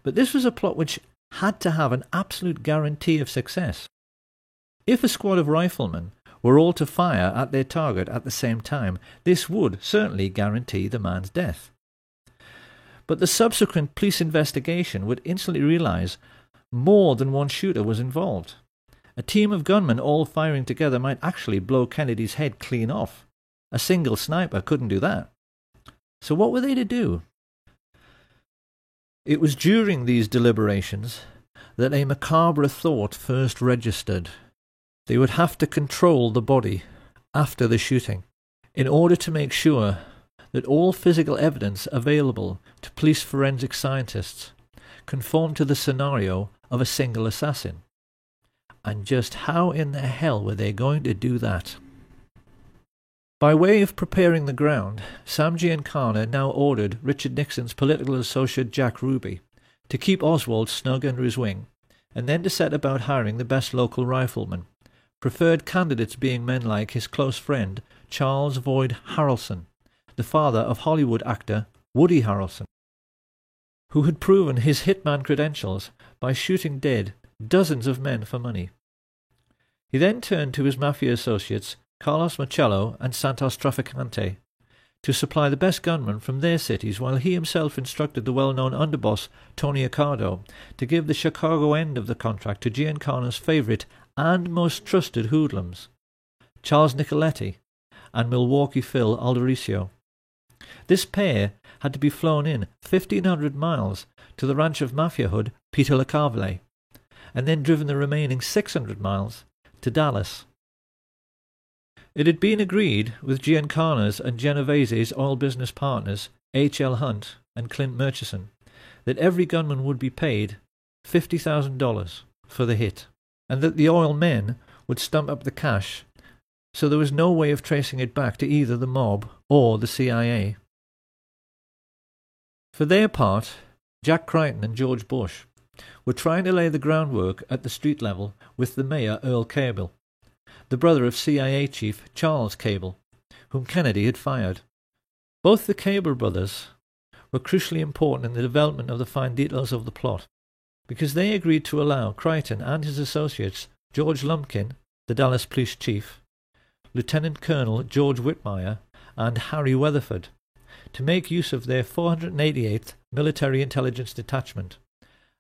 But this was a plot which had to have an absolute guarantee of success. If a squad of riflemen were all to fire at their target at the same time, this would certainly guarantee the man's death. But the subsequent police investigation would instantly realize more than one shooter was involved. A team of gunmen all firing together might actually blow Kennedy's head clean off. A single sniper couldn't do that. So what were they to do? It was during these deliberations that a macabre thought first registered. They would have to control the body after the shooting in order to make sure that all physical evidence available to police forensic scientists conformed to the scenario of a single assassin. And just how in the hell were they going to do that? By way of preparing the ground, Sam Giancana now ordered Richard Nixon's political associate Jack Ruby to keep Oswald snug under his wing, and then to set about hiring the best local riflemen, preferred candidates being men like his close friend Charles Boyd Harrelson, the father of Hollywood actor Woody Harrelson, who had proven his hitman credentials by shooting dead dozens of men for money. He then turned to his mafia associates Carlos Marcello and Santos Trafficante to supply the best gunmen from their cities, while he himself instructed the well-known underboss Tony Accardo to give the Chicago end of the contract to Giancana's favourite and most trusted hoodlums, Charles Nicoletti and Milwaukee Phil Aldericio. This pair had to be flown in 1,500 miles to the ranch of mafia hood Peter LaCavale, and then driven the remaining 600 miles to Dallas. It had been agreed with Giancana's and Genovese's oil business partners H.L. Hunt and Clint Murchison that every gunman would be paid $50,000 for the hit, and that the oil men would stump up the cash, so there was no way of tracing it back to either the mob or the CIA. For their part, Jack Crichton and George Bush were trying to lay the groundwork at the street level with the mayor Earl Cable, the brother of CIA chief Charles Cable, whom Kennedy had fired. Both the Cable brothers were crucially important in the development of the fine details of the plot, because they agreed to allow Crichton and his associates George Lumpkin, the Dallas police chief, Lieutenant Colonel George Whitmire, and Harry Weatherford to make use of their 488th Military Intelligence Detachment,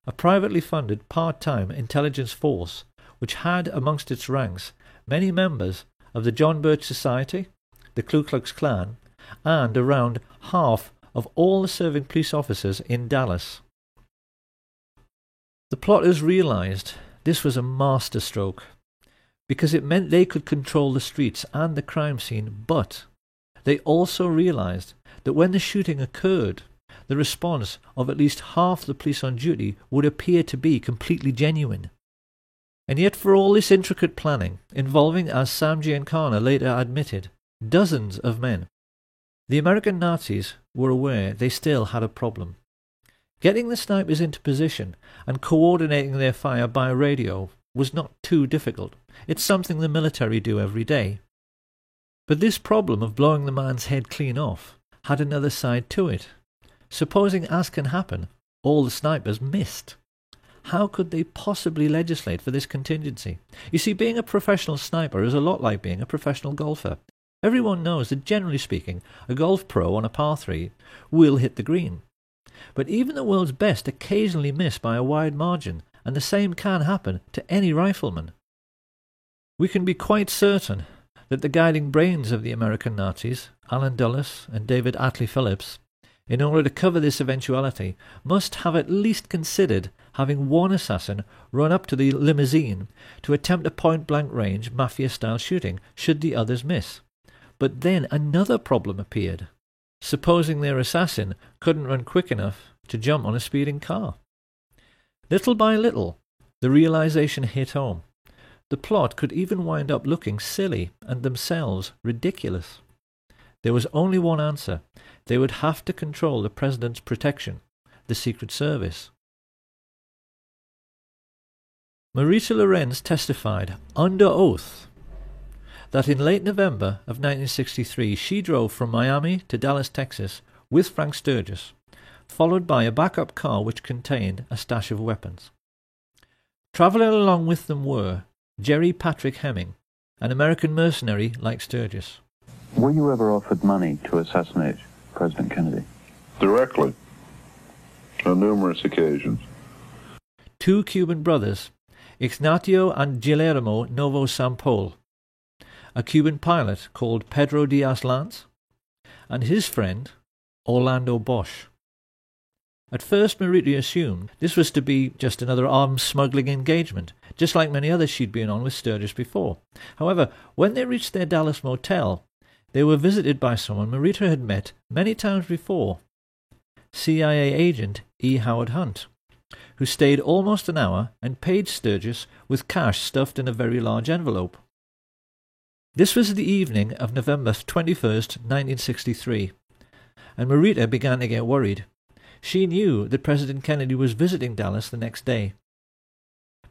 a privately funded part-time intelligence force which had amongst its ranks many members of the John Birch Society, the Ku Klux Klan, and around half of all the serving police officers in Dallas. The plotters realized this was a masterstroke, because it meant they could control the streets and the crime scene, but they also realized that when the shooting occurred, the response of at least half the police on duty would appear to be completely genuine. And yet for all this intricate planning, involving, as Sam Giancana later admitted, dozens of men, the American Nazis were aware they still had a problem. Getting the snipers into position and coordinating their fire by radio was not too difficult. It's something the military do every day. But this problem of blowing the man's head clean off had another side to it. Supposing, as can happen, all the snipers missed. How could they possibly legislate for this contingency? You see, being a professional sniper is a lot like being a professional golfer. Everyone knows that, generally speaking, a golf pro on a par 3 will hit the green. But even the world's best occasionally miss by a wide margin, and the same can happen to any rifleman. We can be quite certain that the guiding brains of the American Nazis, Allen Dulles and David Atlee Phillips, in order to cover this eventuality, must have at least considered having one assassin run up to the limousine to attempt a point-blank range mafia-style shooting should the others miss. But then another problem appeared. Supposing their assassin couldn't run quick enough to jump on a speeding car. Little by little, the realization hit home. The plot could even wind up looking silly and themselves ridiculous. There was only one answer. They would have to control the president's protection, the Secret Service. Marita Lorenz testified under oath that in late November of 1963 she drove from Miami to Dallas, Texas with Frank Sturgis, followed by a backup car which contained a stash of weapons. Travelling along with them were Jerry Patrick Hemming, an American mercenary like Sturgis. Were you ever offered money to assassinate President Kennedy? Directly, on numerous occasions. Two Cuban brothers, Ignacio and Guillermo Novo Sampol, a Cuban pilot called Pedro Diaz-Lanz, and his friend Orlando Bosch. At first Marita assumed this was to be just another arms smuggling engagement, just like many others she'd been on with Sturgis before. However, when they reached their Dallas motel, they were visited by someone Marita had met many times before, CIA agent E. Howard Hunt, who stayed almost an hour and paid Sturgis with cash stuffed in a very large envelope. This was the evening of November 21st, 1963, and Marita began to get worried. She knew that President Kennedy was visiting Dallas the next day.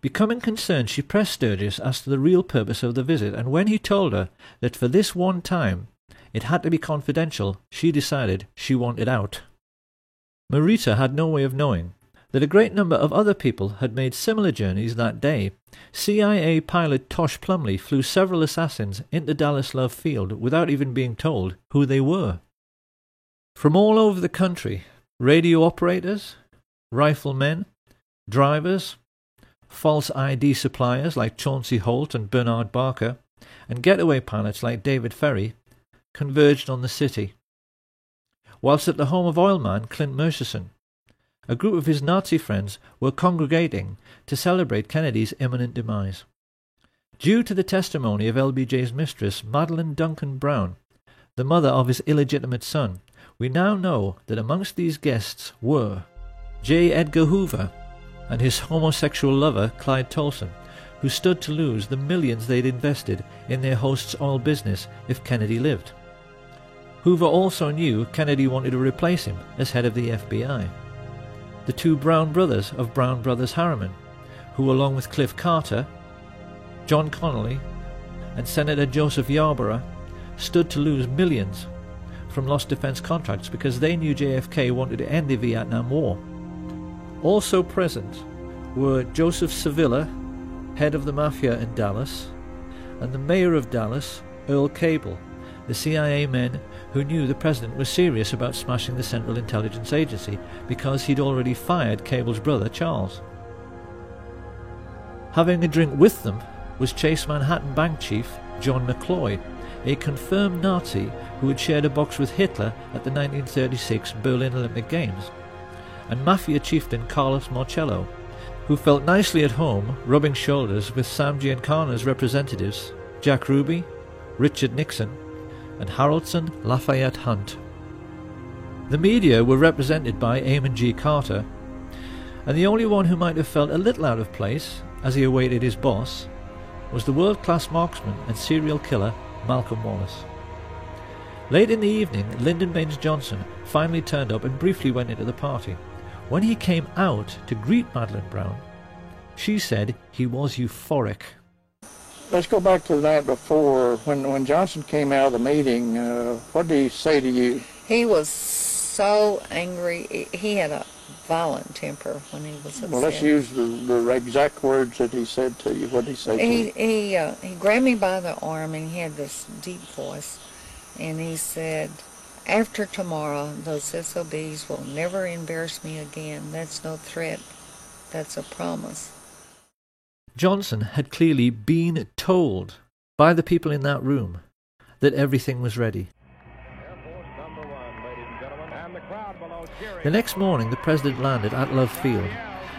Becoming concerned, she pressed Sturgis as to the real purpose of the visit, and when he told her that for this one time it had to be confidential, she decided she wanted out. Marita had no way of knowing that a great number of other people had made similar journeys that day. CIA pilot Tosh Plumley flew several assassins into Dallas Love Field without even being told who they were. From all over the country, radio operators, riflemen, drivers, false ID suppliers like Chauncey Holt and Bernard Barker, and getaway pilots like David Ferry converged on the city. Whilst at the home of oilman Clint Murchison, a group of his Nazi friends were congregating to celebrate Kennedy's imminent demise. Due to the testimony of LBJ's mistress, Madeline Duncan Brown, the mother of his illegitimate son, we now know that amongst these guests were J. Edgar Hoover and his homosexual lover Clyde Tolson, who stood to lose the millions they'd invested in their host's oil business if Kennedy lived. Hoover also knew Kennedy wanted to replace him as head of the FBI. The two Brown brothers of Brown Brothers Harriman, who along with Cliff Carter, John Connolly, and Senator Joseph Yarborough stood to lose millions from lost defense contracts because they knew JFK wanted to end the Vietnam War. Also present were Joseph Sevilla, head of the Mafia in Dallas, and the mayor of Dallas, Earl Cable, the CIA men who knew the president was serious about smashing the Central Intelligence Agency because he'd already fired Cable's brother, Charles. Having a drink with them was Chase Manhattan Bank chief John McCloy, a confirmed Nazi who had shared a box with Hitler at the 1936 Berlin Olympic Games, and Mafia chieftain Carlos Marcello, who felt nicely at home rubbing shoulders with Sam Giancana's representatives Jack Ruby, Richard Nixon, and Haroldson Lafayette Hunt. The media were represented by Eamon G. Carter, and the only one who might have felt a little out of place as he awaited his boss was the world-class marksman and serial killer Malcolm Wallace. Late in the evening, Lyndon Baines Johnson finally turned up and briefly went into the party. When he came out to greet Madeline Brown, she said he was euphoric. Let's go back to the night before. When Johnson came out of the meeting, what did he say to you? He was so angry. He had a violent temper when he was upset. Well, let's use the exact words that he said to you. What did he say to you? He grabbed me by the arm and he had this deep voice. And he said, After tomorrow, those SOBs will never embarrass me again. That's no threat. That's a promise. Johnson had clearly been told by the people in that room that everything was ready. The next morning, the President landed at Love Field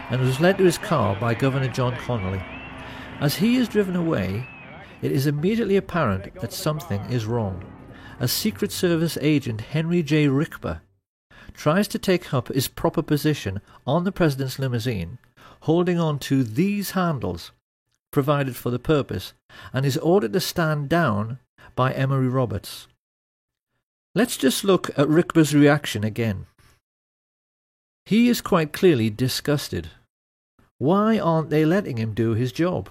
and was led to his car by Governor John Connolly. As he is driven away, it is immediately apparent that something is wrong. A Secret Service agent, Henry J. Rickber, tries to take up his proper position on the President's limousine, holding on to these handles provided for the purpose, and is ordered to stand down by Emory Roberts. Let's just look at Rickber's reaction again. He is quite clearly disgusted. Why aren't they letting him do his job?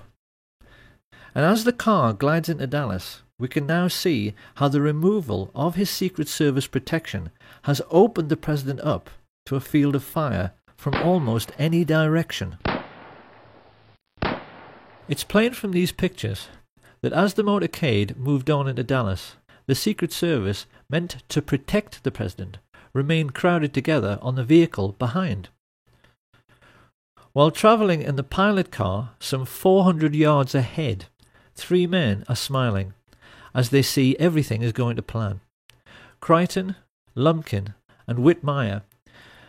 And as the car glides into Dallas, we can now see how the removal of his Secret Service protection has opened the President up to a field of fire from almost any direction. It's plain from these pictures that as the motorcade moved on into Dallas, the Secret Service, meant to protect the President, remained crowded together on the vehicle behind. While travelling in the pilot car some 400 yards ahead, 3 men are smiling as they see everything is going to plan. Crichton, Lumpkin and Whitmire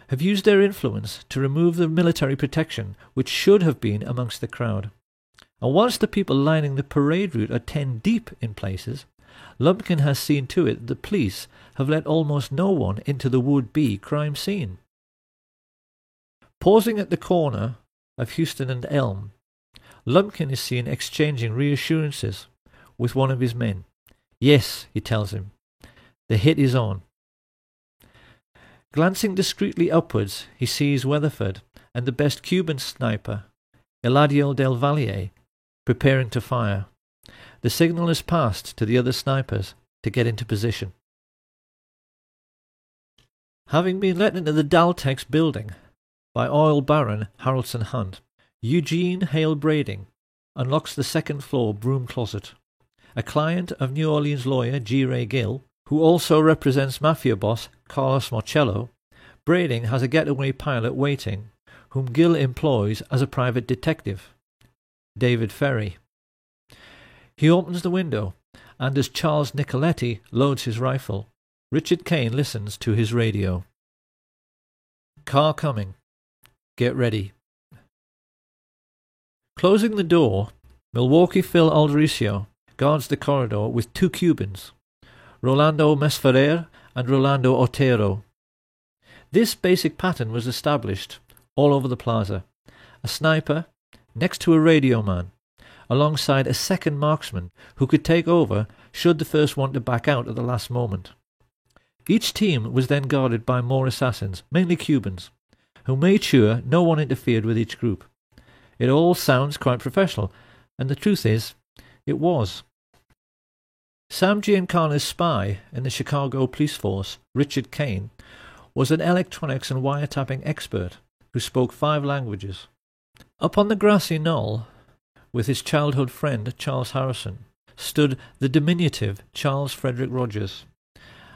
have used their influence to remove the military protection which should have been amongst the crowd. And whilst the people lining the parade route are 10 deep in places, Lumpkin has seen to it that the police have let almost no one into the would-be crime scene. Pausing at the corner of Houston and Elm, Lumpkin is seen exchanging reassurances with one of his men. Yes, he tells him, the hit is on. Glancing discreetly upwards, he sees Weatherford and the best Cuban sniper, Eladio del Valle, preparing to fire. The signal is passed to the other snipers to get into position. Having been let into the Daltex building by oil baron Harrelson Hunt, Eugene Hale Brading unlocks the second-floor broom closet. A client of New Orleans lawyer G. Ray Gill, who also represents mafia boss Carlos Marcello, Brading has a getaway pilot waiting, whom Gill employs as a private detective, David Ferry. He opens the window, and as Charles Nicoletti loads his rifle, Richard Kane listens to his radio. Car coming. Get ready. Closing the door, Milwaukee Phil Aldericio guards the corridor with 2 Cubans, Rolando Mesferrer and Rolando Otero. This basic pattern was established all over the plaza. A sniper next to a radio man, alongside a second marksman who could take over should the first want to back out at the last moment. Each team was then guarded by more assassins, mainly Cubans, who made sure no one interfered with each group. It all sounds quite professional, and the truth is, it was. Sam Giancana's spy in the Chicago police force, Richard Kane, was an electronics and wiretapping expert who spoke 5 languages. Up on the grassy knoll, with his childhood friend Charles Harrison, stood the diminutive Charles Frederick Rogers,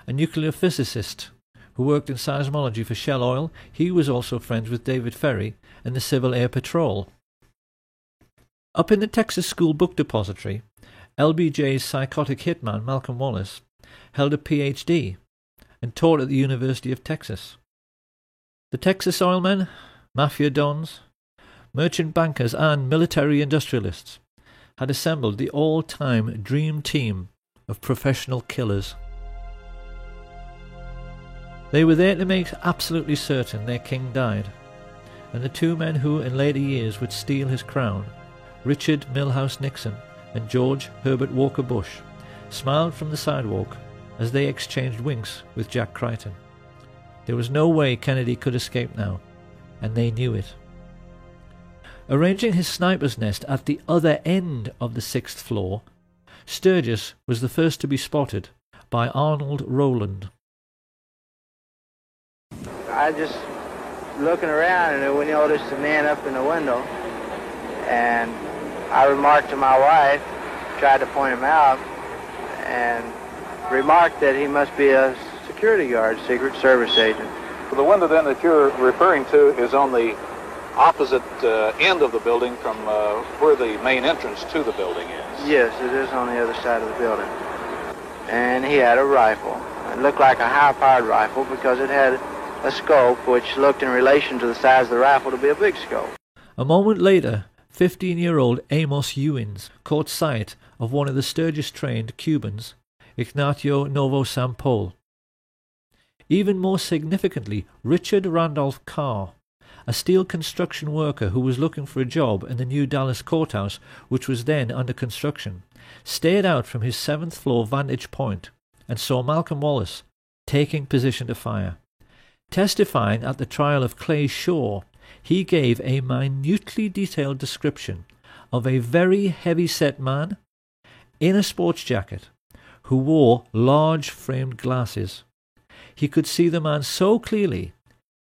a nuclear physicist who worked in seismology for Shell Oil. He was also friends with David Ferry and the Civil Air Patrol. Up in the Texas School Book Depository, LBJ's psychotic hitman Malcolm Wallace held a Ph.D. and taught at the University of Texas. The Texas oilmen, mafia dons, merchant bankers and military industrialists had assembled the all-time dream team of professional killers. They were there to make absolutely certain their king died, and the 2 men who in later years would steal his crown, Richard Milhouse Nixon and George Herbert Walker Bush, smiled from the sidewalk as they exchanged winks with Jack Crichton. There was no way Kennedy could escape now, and they knew it. Arranging his sniper's nest at the other end of the 6th floor, Sturgis was the first to be spotted by Arnold Rowland. I just looking around and we noticed a man up in the window, and I remarked to my wife, tried to point him out, and remarked that he must be a security guard, Secret Service agent. The window then that you're referring to is on the opposite end of the building from where the main entrance to the building is. Yes, it is on the other side of the building. And he had a rifle. It looked like a high-powered rifle because it had a scope which looked in relation to the size of the rifle to be a big scope. A moment later, 15-year-old Amos Ewins caught sight of one of the Sturgis-trained Cubans, Ignacio Novosampol. Even more significantly, Richard Randolph Carr, a steel construction worker who was looking for a job in the new Dallas courthouse, which was then under construction, stared out from his 7th-floor vantage point and saw Malcolm Wallace taking position to fire. Testifying at the trial of Clay Shaw, he gave a minutely detailed description of a very heavy-set man in a sports jacket who wore large framed glasses. He could see the man so clearly,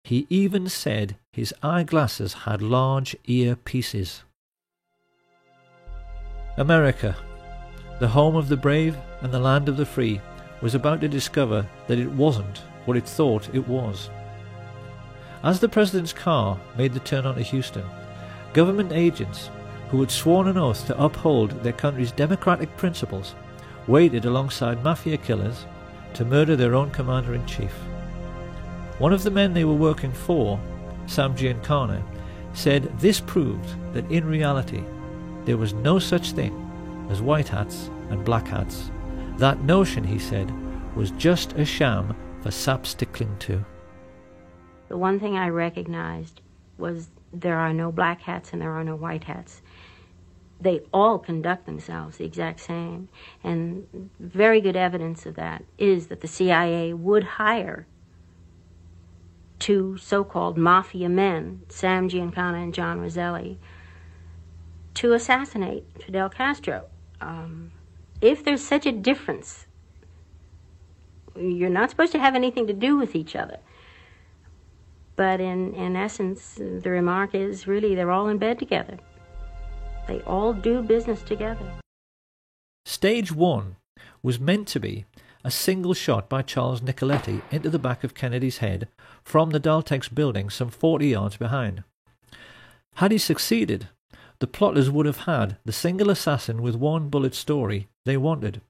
he even said his eyeglasses had large earpieces. America, the home of the brave and the land of the free, was about to discover that it wasn't what it thought it was. As the president's car made the turn onto Houston, government agents who had sworn an oath to uphold their country's democratic principles waited alongside mafia killers to murder their own commander-in-chief. One of the men they were working for, Sam Giancana, said this proved that in reality there was no such thing as white hats and black hats. That notion, he said, was just a sham for saps to cling to. The one thing I recognized was there are no black hats and there are no white hats. They all conduct themselves the exact same. And very good evidence of that is that the CIA would hire two so-called mafia men, Sam Giancana and John Roselli, to assassinate Fidel Castro. If there's such a difference, you're not supposed to have anything to do with each other. But in essence, the remark is really they're all in bed together. They all do business together. Stage 1 was meant to be a single shot by Charles Nicoletti into the back of Kennedy's head from the Daltex building some 40 yards behind. Had he succeeded, the plotters would have had the single assassin with one bullet story they wanted.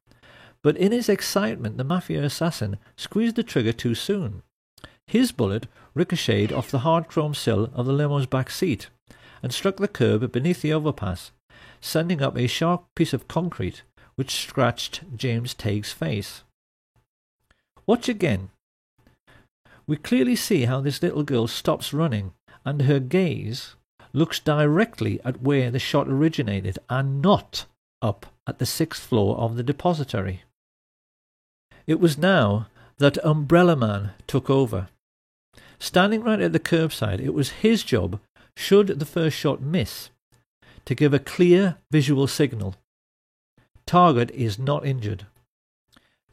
But in his excitement, the mafia assassin squeezed the trigger too soon. His bullet ricocheted off the hard chrome sill of the limo's back seat and struck the curb beneath the overpass, sending up a sharp piece of concrete which scratched James Tague's face. Watch again. We clearly see how this little girl stops running and her gaze looks directly at where the shot originated and not up at the 6th floor of the depository. It was now that Umbrella Man took over. Standing right at the curbside, it was his job, should the first shot miss, to give a clear visual signal. Target is not injured.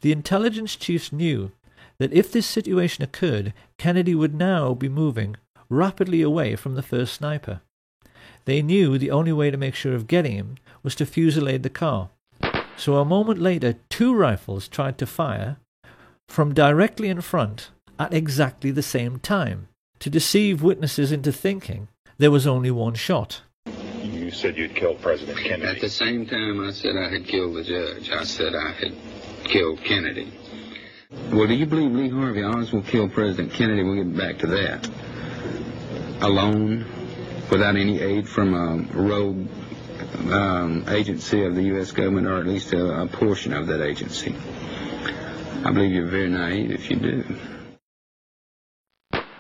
The intelligence chiefs knew that if this situation occurred, Kennedy would now be moving rapidly away from the first sniper. They knew the only way to make sure of getting him was to fusillade the car. So a moment later, 2 rifles tried to fire from directly in front at exactly the same time, to deceive witnesses into thinking there was only one shot. You said you'd killed President Kennedy. At the same time I said I had killed the judge, I said I had killed Kennedy. Well, do you believe Lee Harvey Oswald killed President Kennedy? We'll get back to that. Alone, without any aid from a rogue agency of the U.S. government, or at least a portion of that agency. I believe you're very naive if you do.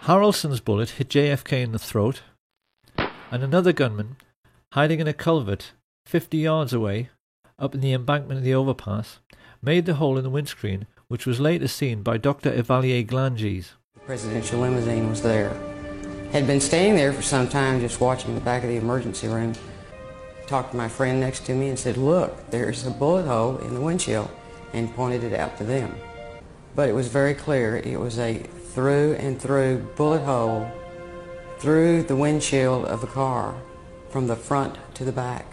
Harrelson's bullet hit JFK in the throat, and another gunman, hiding in a culvert 50 yards away, up in the embankment of the overpass, made the hole in the windscreen, which was later seen by Dr. Evalier Glanges. The presidential limousine was there. Had been standing there for some time just watching the back of the emergency room. Talked to my friend next to me and said, "Look, there's a bullet hole in the windshield," and pointed it out to them. But it was very clear it was a through and through bullet hole through the windshield of the car from the front to the back.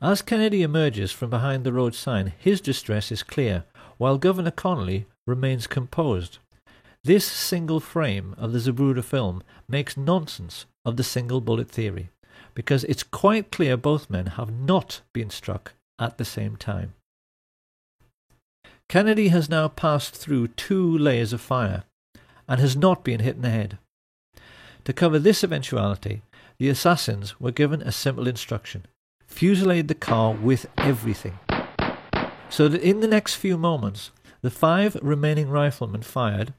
As Kennedy emerges from behind the road sign, his distress is clear, while Governor Connolly remains composed. This single frame of the Zapruder film makes nonsense of the single bullet theory, because it's quite clear both men have not been struck at the same time. Kennedy has now passed through 2 layers of fire and has not been hit in the head. To cover this eventuality, the assassins were given a simple instruction: fusillade the car with everything. So that in the next few moments, the 5 remaining riflemen fired,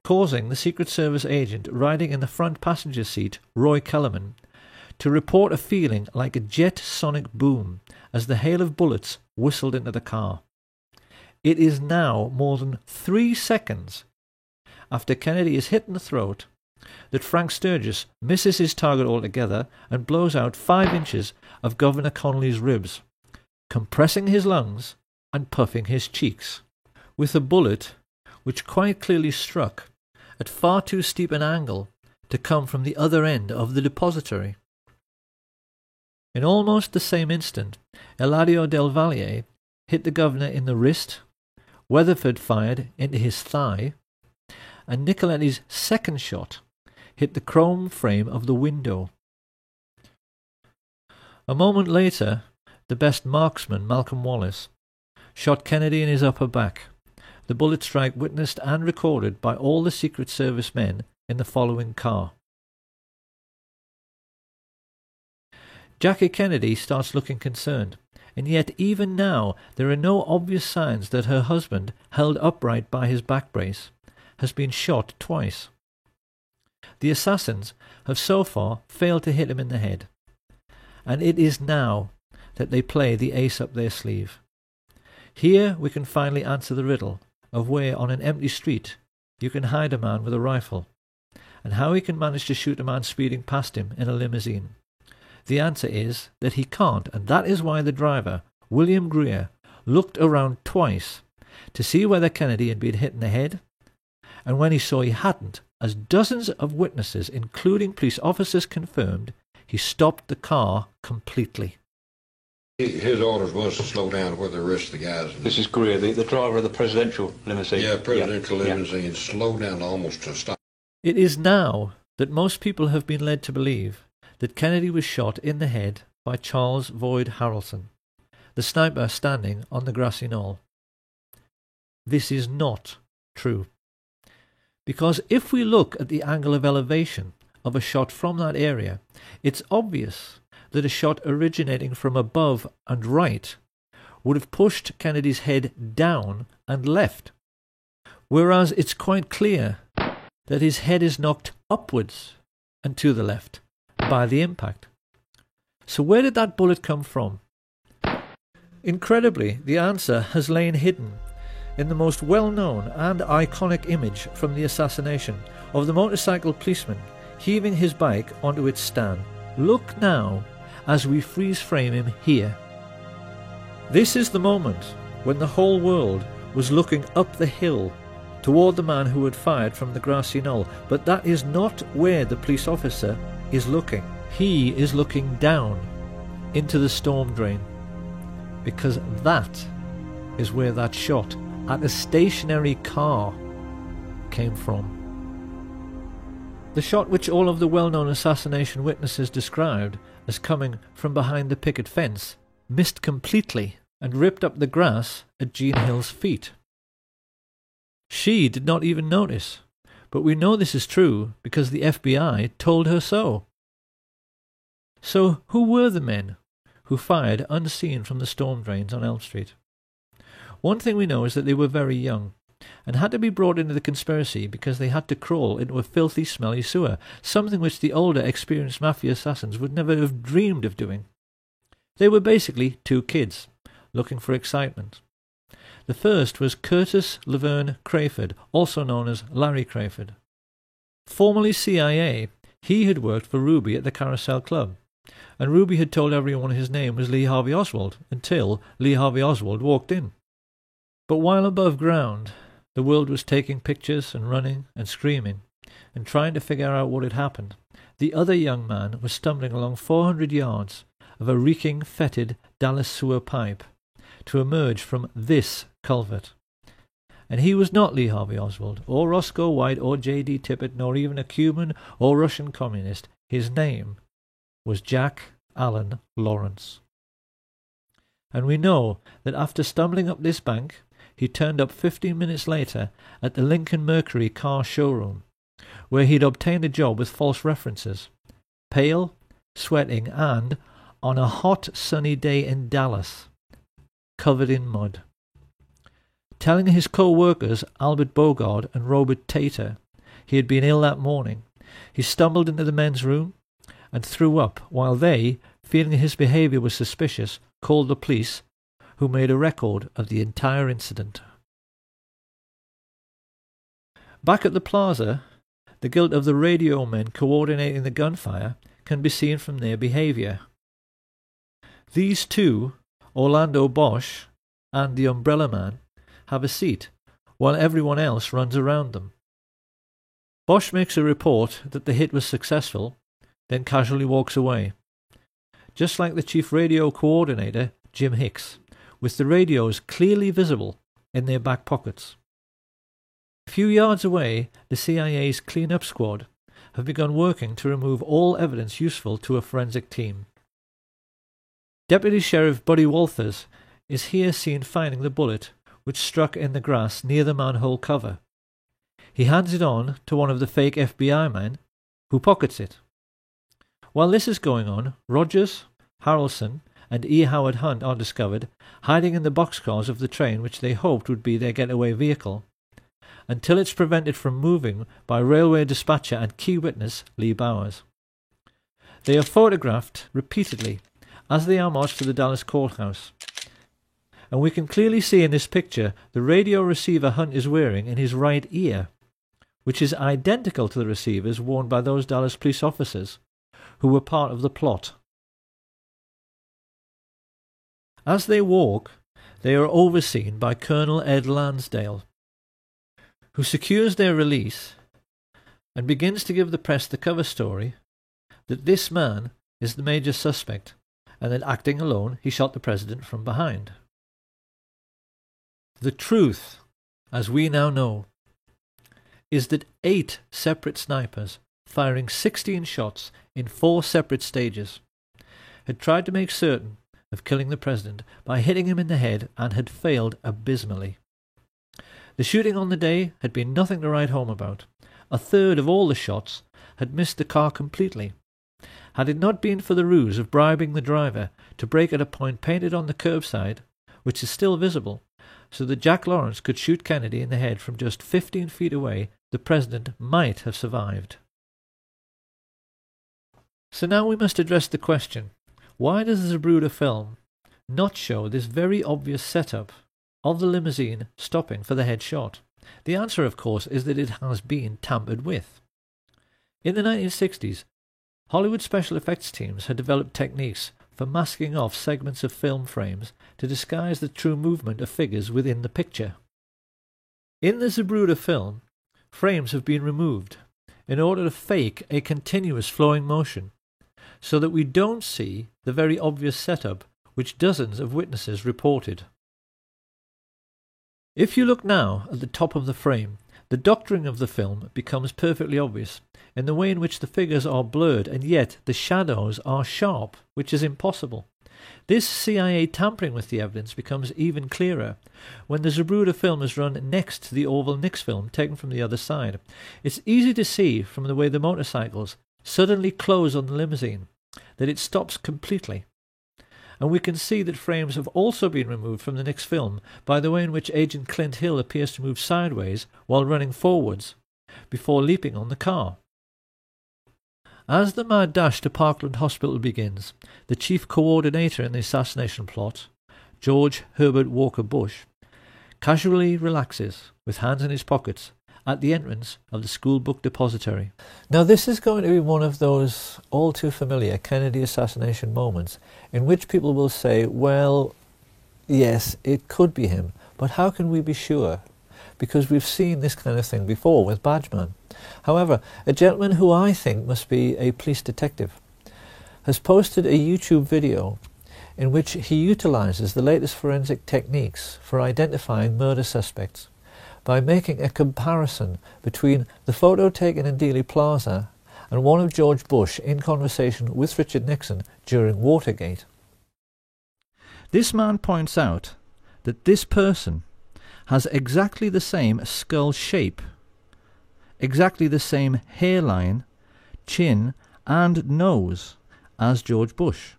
causing the Secret Service agent riding in the front passenger seat, Roy Kellerman, to report a feeling like a jet sonic boom as the hail of bullets whistled into the car. It is now more than 3 seconds after Kennedy is hit in the throat that Frank Sturgis misses his target altogether and blows out 5 inches of Governor Connolly's ribs, compressing his lungs and puffing his cheeks, with a bullet which quite clearly struck at far too steep an angle to come from the other end of the depository. In almost the same instant, Eladio Del Valle hit the governor in the wrist, Weatherford fired into his thigh, and Nicoletti's second shot hit the chrome frame of the window. A moment later, the best marksman, Malcolm Wallace, shot Kennedy in his upper back, the bullet strike witnessed and recorded by all the Secret Service men in the following car. Jackie Kennedy starts looking concerned, and yet even now there are no obvious signs that her husband, held upright by his back brace, has been shot twice. The assassins have so far failed to hit him in the head, and it is now that they play the ace up their sleeve. Here we can finally answer the riddle of where on an empty street you can hide a man with a rifle, and how he can manage to shoot a man speeding past him in a limousine. The answer is that he can't, and that is why the driver, William Greer, looked around twice to see whether Kennedy had been hit in the head, and when he saw he hadn't, as dozens of witnesses, including police officers, confirmed, he stopped the car completely. His orders was to slow down where the rest of the guys... This is Greer, the driver of the presidential limousine. Yeah, presidential limousine. Slow down almost to stop. It is now that most people have been led to believe that Kennedy was shot in the head by Charles Boyd Harrelson, the sniper standing on the grassy knoll. This is not true. Because if we look at the angle of elevation of a shot from that area, it's obvious that a shot originating from above and right would have pushed Kennedy's head down and left, whereas it's quite clear that his head is knocked upwards and to the left by the impact. So where did that bullet come from? Incredibly, the answer has lain hidden in the most well-known and iconic image from the assassination of the motorcycle policeman heaving his bike onto its stand. Look now as we freeze-frame him here. This is the moment when the whole world was looking up the hill toward the man who had fired from the grassy knoll, but that is not where the police officer is looking. He is looking down into the storm drain, because that is where that shot at a stationary car came from. The shot which all of the well-known assassination witnesses described as coming from behind the picket fence missed completely and ripped up the grass at Jean Hill's feet. She did not even notice, but we know this is true because the FBI told her so. So who were the men who fired unseen from the storm drains on Elm Street? One thing we know is that they were very young and had to be brought into the conspiracy because they had to crawl into a filthy, smelly sewer, something which the older, experienced mafia assassins would never have dreamed of doing. They were basically 2 kids, looking for excitement. The first was Curtis Laverne Crayford, also known as Larry Crayford. Formerly CIA, he had worked for Ruby at the Carousel Club, and Ruby had told everyone his name was Lee Harvey Oswald until Lee Harvey Oswald walked in. But while above ground, the world was taking pictures and running and screaming and trying to figure out what had happened, the other young man was stumbling along 400 yards of a reeking, fetid Dallas sewer pipe to emerge from this culvert. And he was not Lee Harvey Oswald, or Roscoe White, or J.D. Tippit, nor even a Cuban or Russian communist. His name was Jack Alan Lawrence. And we know that after stumbling up this bank, he turned up 15 minutes later at the Lincoln Mercury car showroom, where he'd obtained a job with false references, pale, sweating, and, on a hot sunny day in Dallas, covered in mud. Telling his co-workers, Albert Bogard and Robert Tater, he had been ill that morning, he stumbled into the men's room and threw up, while they, feeling his behaviour was suspicious, called the police, who made a record of the entire incident. Back at the plaza, the guilt of the radio men coordinating the gunfire can be seen from their behaviour. These two, Orlando Bosch and the Umbrella Man, have a seat, while everyone else runs around them. Bosch makes a report that the hit was successful, then casually walks away, just like the chief radio coordinator, Jim Hicks, with the radios clearly visible in their back pockets. A few yards away, the CIA's clean-up squad have begun working to remove all evidence useful to a forensic team. Deputy Sheriff Buddy Walters is here seen finding the bullet which struck in the grass near the manhole cover. He hands it on to one of the fake FBI men, who pockets it. While this is going on, Rogers, Harrelson, and E. Howard Hunt are discovered hiding in the boxcars of the train which they hoped would be their getaway vehicle, until it's prevented from moving by railway dispatcher and key witness Lee Bowers. They are photographed repeatedly as they are marched to the Dallas courthouse, and we can clearly see in this picture the radio receiver Hunt is wearing in his right ear, which is identical to the receivers worn by those Dallas police officers who were part of the plot. As they walk, they are overseen by Colonel Ed Lansdale, who secures their release and begins to give the press the cover story that this man is the major suspect and that, acting alone, he shot the president from behind. The truth, as we now know, is that 8 separate snipers, firing 16 shots in 4 separate stages, had tried to make certain of killing the president by hitting him in the head and had failed abysmally. The shooting on the day had been nothing to write home about. A third of all the shots had missed the car completely. Had it not been for the ruse of bribing the driver to brake at a point painted on the curbside, which is still visible, so that Jack Lawrence could shoot Kennedy in the head from just 15 feet away, the president might have survived. So now we must address the question, why does the Zapruder film not show this very obvious setup of the limousine stopping for the headshot? The answer, of course, is that it has been tampered with. In the 1960s, Hollywood special effects teams had developed techniques for masking off segments of film frames to disguise the true movement of figures within the picture. In the Zapruder film, frames have been removed in order to fake a continuous flowing motion, so that we don't see the very obvious setup which dozens of witnesses reported. If you look now at the top of the frame, the doctoring of the film becomes perfectly obvious in the way in which the figures are blurred, and yet the shadows are sharp, which is impossible. This CIA tampering with the evidence becomes even clearer when the Zapruder film is run next to the Orville Nix film taken from the other side. It's easy to see from the way the motorcycles suddenly close on the limousine that it stops completely. And we can see that frames have also been removed from the Nix film by the way in which Agent Clint Hill appears to move sideways while running forwards before leaping on the car. As the mad dash to Parkland Hospital begins, the chief coordinator in the assassination plot, George Herbert Walker Bush, casually relaxes with hands in his pockets at the entrance of the school book depository. Now this is going to be one of those all too familiar Kennedy assassination moments in which people will say, well, yes, it could be him, but how can we be sure? Because we've seen this kind of thing before with Badgeman. However, a gentleman who I think must be a police detective has posted a YouTube video in which he utilises the latest forensic techniques for identifying murder suspects by making a comparison between the photo taken in Dealey Plaza and one of George Bush in conversation with Richard Nixon during Watergate. This man points out that this person has exactly the same skull shape, exactly the same hairline, chin and nose as George Bush.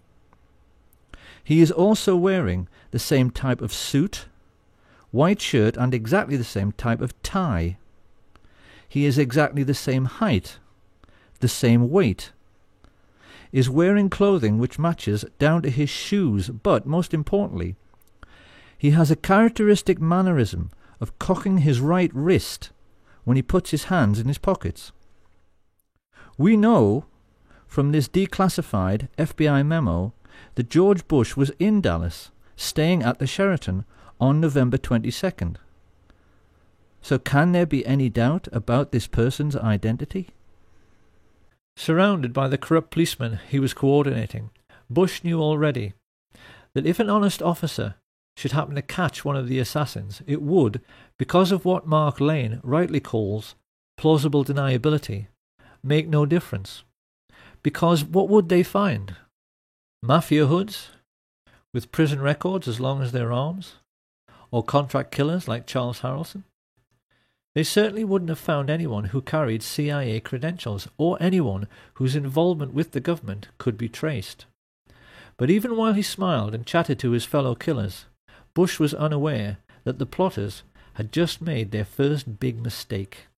He is also wearing the same type of suit, white shirt and exactly the same type of tie. He is exactly the same height, the same weight, is wearing clothing which matches down to his shoes, but most importantly, he has a characteristic mannerism of cocking his right wrist when he puts his hands in his pockets. We know from this declassified FBI memo that George Bush was in Dallas, staying at the Sheraton on November 22nd. So can there be any doubt about this person's identity? Surrounded by the corrupt policemen he was coordinating, Bush knew already that if an honest officer should happen to catch one of the assassins, it would, because of what Mark Lane rightly calls plausible deniability, make no difference. Because what would they find? Mafia hoods with prison records as long as their arms? Or contract killers like Charles Harrelson? They certainly wouldn't have found anyone who carried CIA credentials or anyone whose involvement with the government could be traced. But even while he smiled and chatted to his fellow killers, Bush was unaware that the plotters had just made their first big mistake.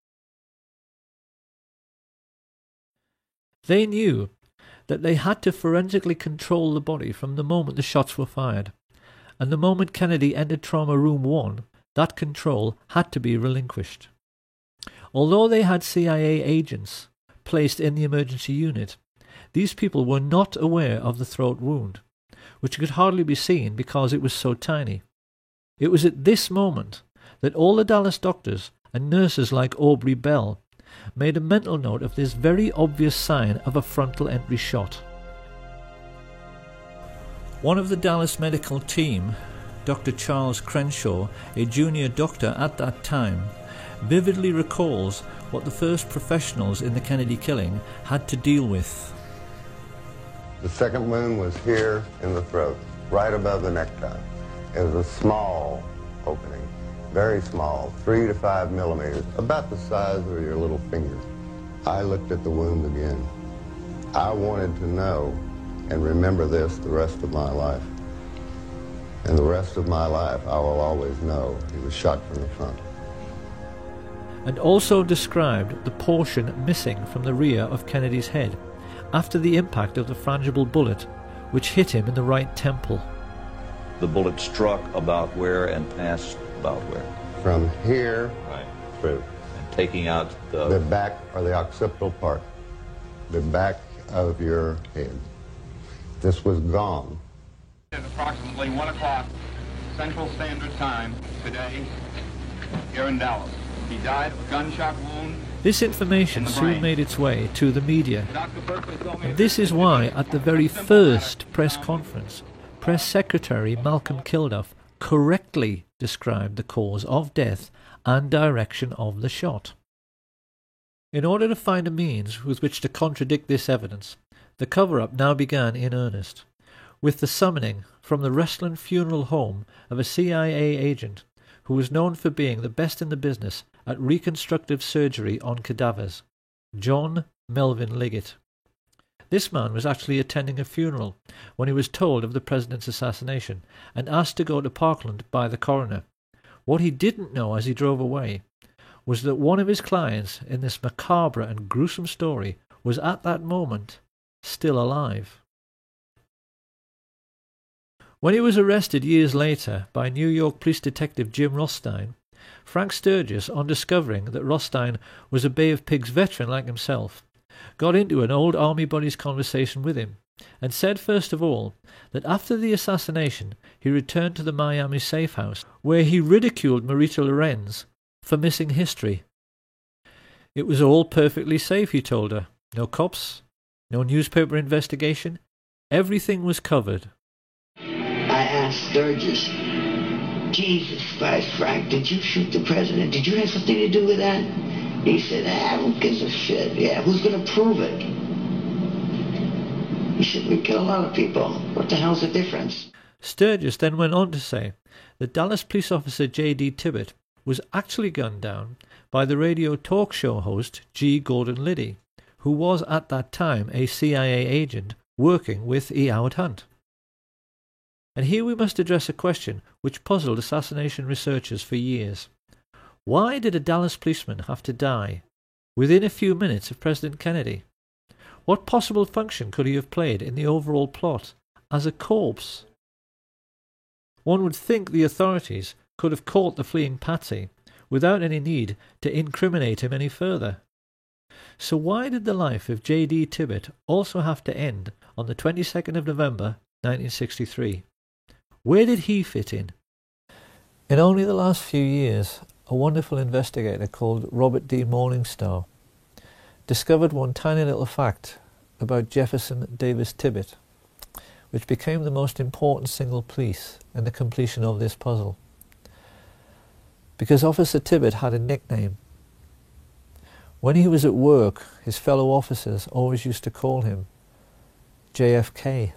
They knew that they had to forensically control the body from the moment the shots were fired, and the moment Kennedy entered Trauma Room 1, that control had to be relinquished. Although they had CIA agents placed in the emergency unit, these people were not aware of the throat wound, which could hardly be seen because it was so tiny. It was at this moment that all the Dallas doctors and nurses like Aubrey Bell made a mental note of this very obvious sign of a frontal entry shot. One of the Dallas medical team, Dr. Charles Crenshaw, a junior doctor at that time, vividly recalls what the first professionals in the Kennedy killing had to deal with. The second wound was here in the throat, right above the necktie. It was a small opening, very small, 3 to 5 millimeters, about the size of your little finger. I looked at the wound again. I wanted to know and remember this the rest of my life. And the rest of my life, I will always know he was shot from the front. And also described the portion missing from the rear of Kennedy's head after the impact of the frangible bullet, which hit him in the right temple. The bullet struck about where and passed about where? From here through. And taking out the back or the occipital part, the back of your head. This was gone. It's approximately 1 o'clock Central Standard Time today here in Dallas. He died of a gunshot wound. This information soon made its way to the media. And this is why at the very first press conference, Press Secretary Malcolm Kilduff correctly described the cause of death and direction of the shot. In order to find a means with which to contradict this evidence, the cover-up now began in earnest, with the summoning from the Restland Funeral Home of a CIA agent who was known for being the best in the business at reconstructive surgery on cadavers, John Melvin Liggett. This man was actually attending a funeral when he was told of the president's assassination and asked to go to Parkland by the coroner. What he didn't know as he drove away was that one of his clients in this macabre and gruesome story was at that moment still alive. When he was arrested years later by New York police detective Jim Rothstein, Frank Sturgis, on discovering that Rothstein was a Bay of Pigs veteran like himself, got into an old army buddy's conversation with him and said first of all that after the assassination he returned to the Miami safe house where he ridiculed Marita Lorenz for missing history. It was all perfectly safe, he told her. No cops, no newspaper investigation, everything was covered. I asked Sturgis Jesus Christ, Frank, did you shoot the president? Did you have something to do with that? He said, who gives a shit? Yeah, who's going to prove it? He said, we kill a lot of people. What the hell's the difference? Sturgis then went on to say that Dallas police officer J.D. Tippit was actually gunned down by the radio talk show host G. Gordon Liddy, who was at that time a CIA agent working with E. Howard Hunt. And here we must address a question which puzzled assassination researchers for years. Why did a Dallas policeman have to die within a few minutes of President Kennedy? What possible function could he have played in the overall plot as a corpse? One would think the authorities could have caught the fleeing patsy without any need to incriminate him any further. So why did the life of J.D. Tippit also have to end on the 22nd of November 1963? Where did he fit in? In only the last few years, a wonderful investigator called Robert D. Morningstar discovered one tiny little fact about Jefferson Davis Tippit, which became the most important single piece in the completion of this puzzle. Because Officer Tippit had a nickname. When he was at work, his fellow officers always used to call him JFK,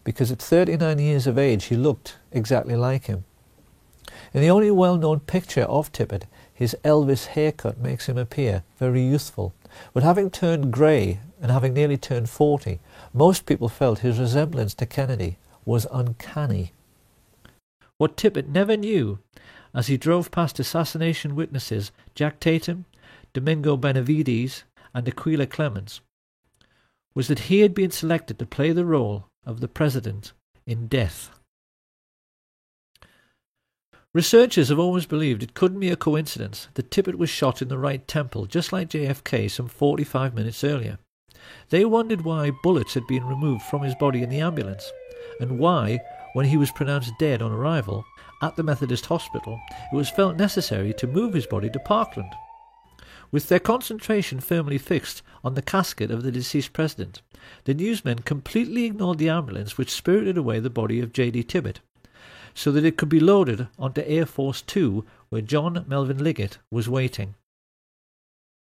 because at 39 years of age he looked exactly like him. In the only well-known picture of Tippit, his Elvis haircut makes him appear very youthful, but having turned grey and having nearly turned 40, most people felt his resemblance to Kennedy was uncanny. What Tippit never knew, as he drove past assassination witnesses Jack Tatum, Domingo Benavides and Aquila Clemens, was that he had been selected to play the role of the president in death. Researchers have always believed it couldn't be a coincidence that Tippit was shot in the right temple, just like JFK some 45 minutes earlier. They wondered why bullets had been removed from his body in the ambulance, and why, when he was pronounced dead on arrival at the Methodist Hospital, it was felt necessary to move his body to Parkland. With their concentration firmly fixed on the casket of the deceased president, the newsmen completely ignored the ambulance which spirited away the body of J.D. Tippit, so that it could be loaded onto Air Force 2, where John Melvin Liggett was waiting.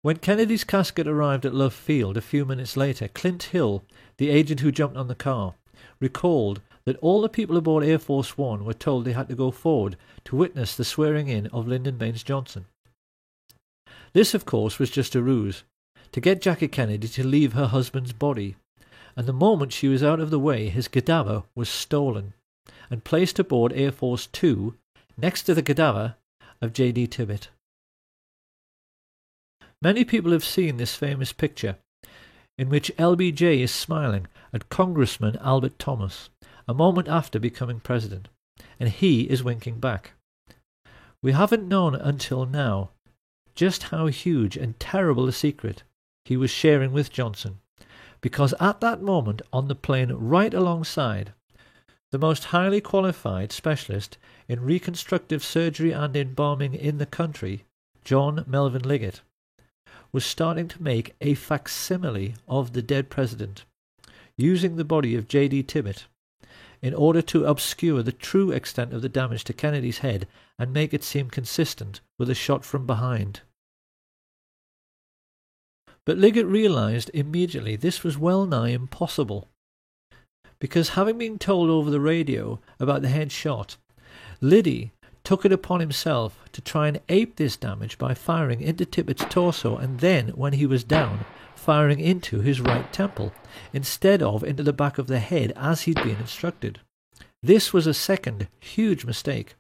When Kennedy's casket arrived at Love Field a few minutes later, Clint Hill, the agent who jumped on the car, recalled that all the people aboard Air Force 1 were told they had to go forward to witness the swearing-in of Lyndon Baines Johnson. This, of course, was just a ruse, to get Jackie Kennedy to leave her husband's body, and the moment she was out of the way, his cadaver was stolen and placed aboard Air Force 2 next to the cadaver of J.D. Tippit. Many people have seen this famous picture, in which LBJ is smiling at Congressman Albert Thomas, a moment after becoming president, and he is winking back. We haven't known until now just how huge and terrible a secret he was sharing with Johnson, because at that moment on the plane right alongside, the most highly qualified specialist in reconstructive surgery and embalming in the country, John Melvin Liggett, was starting to make a facsimile of the dead president, using the body of J.D. Tippit in order to obscure the true extent of the damage to Kennedy's head and make it seem consistent with a shot from behind. But Liggett realized immediately this was well nigh impossible, because having been told over the radio about the head shot, Liddy took it upon himself to try and ape this damage by firing into Tippit's torso and then, when he was down, firing into his right temple, instead of into the back of the head as he'd been instructed. This was a second huge mistake.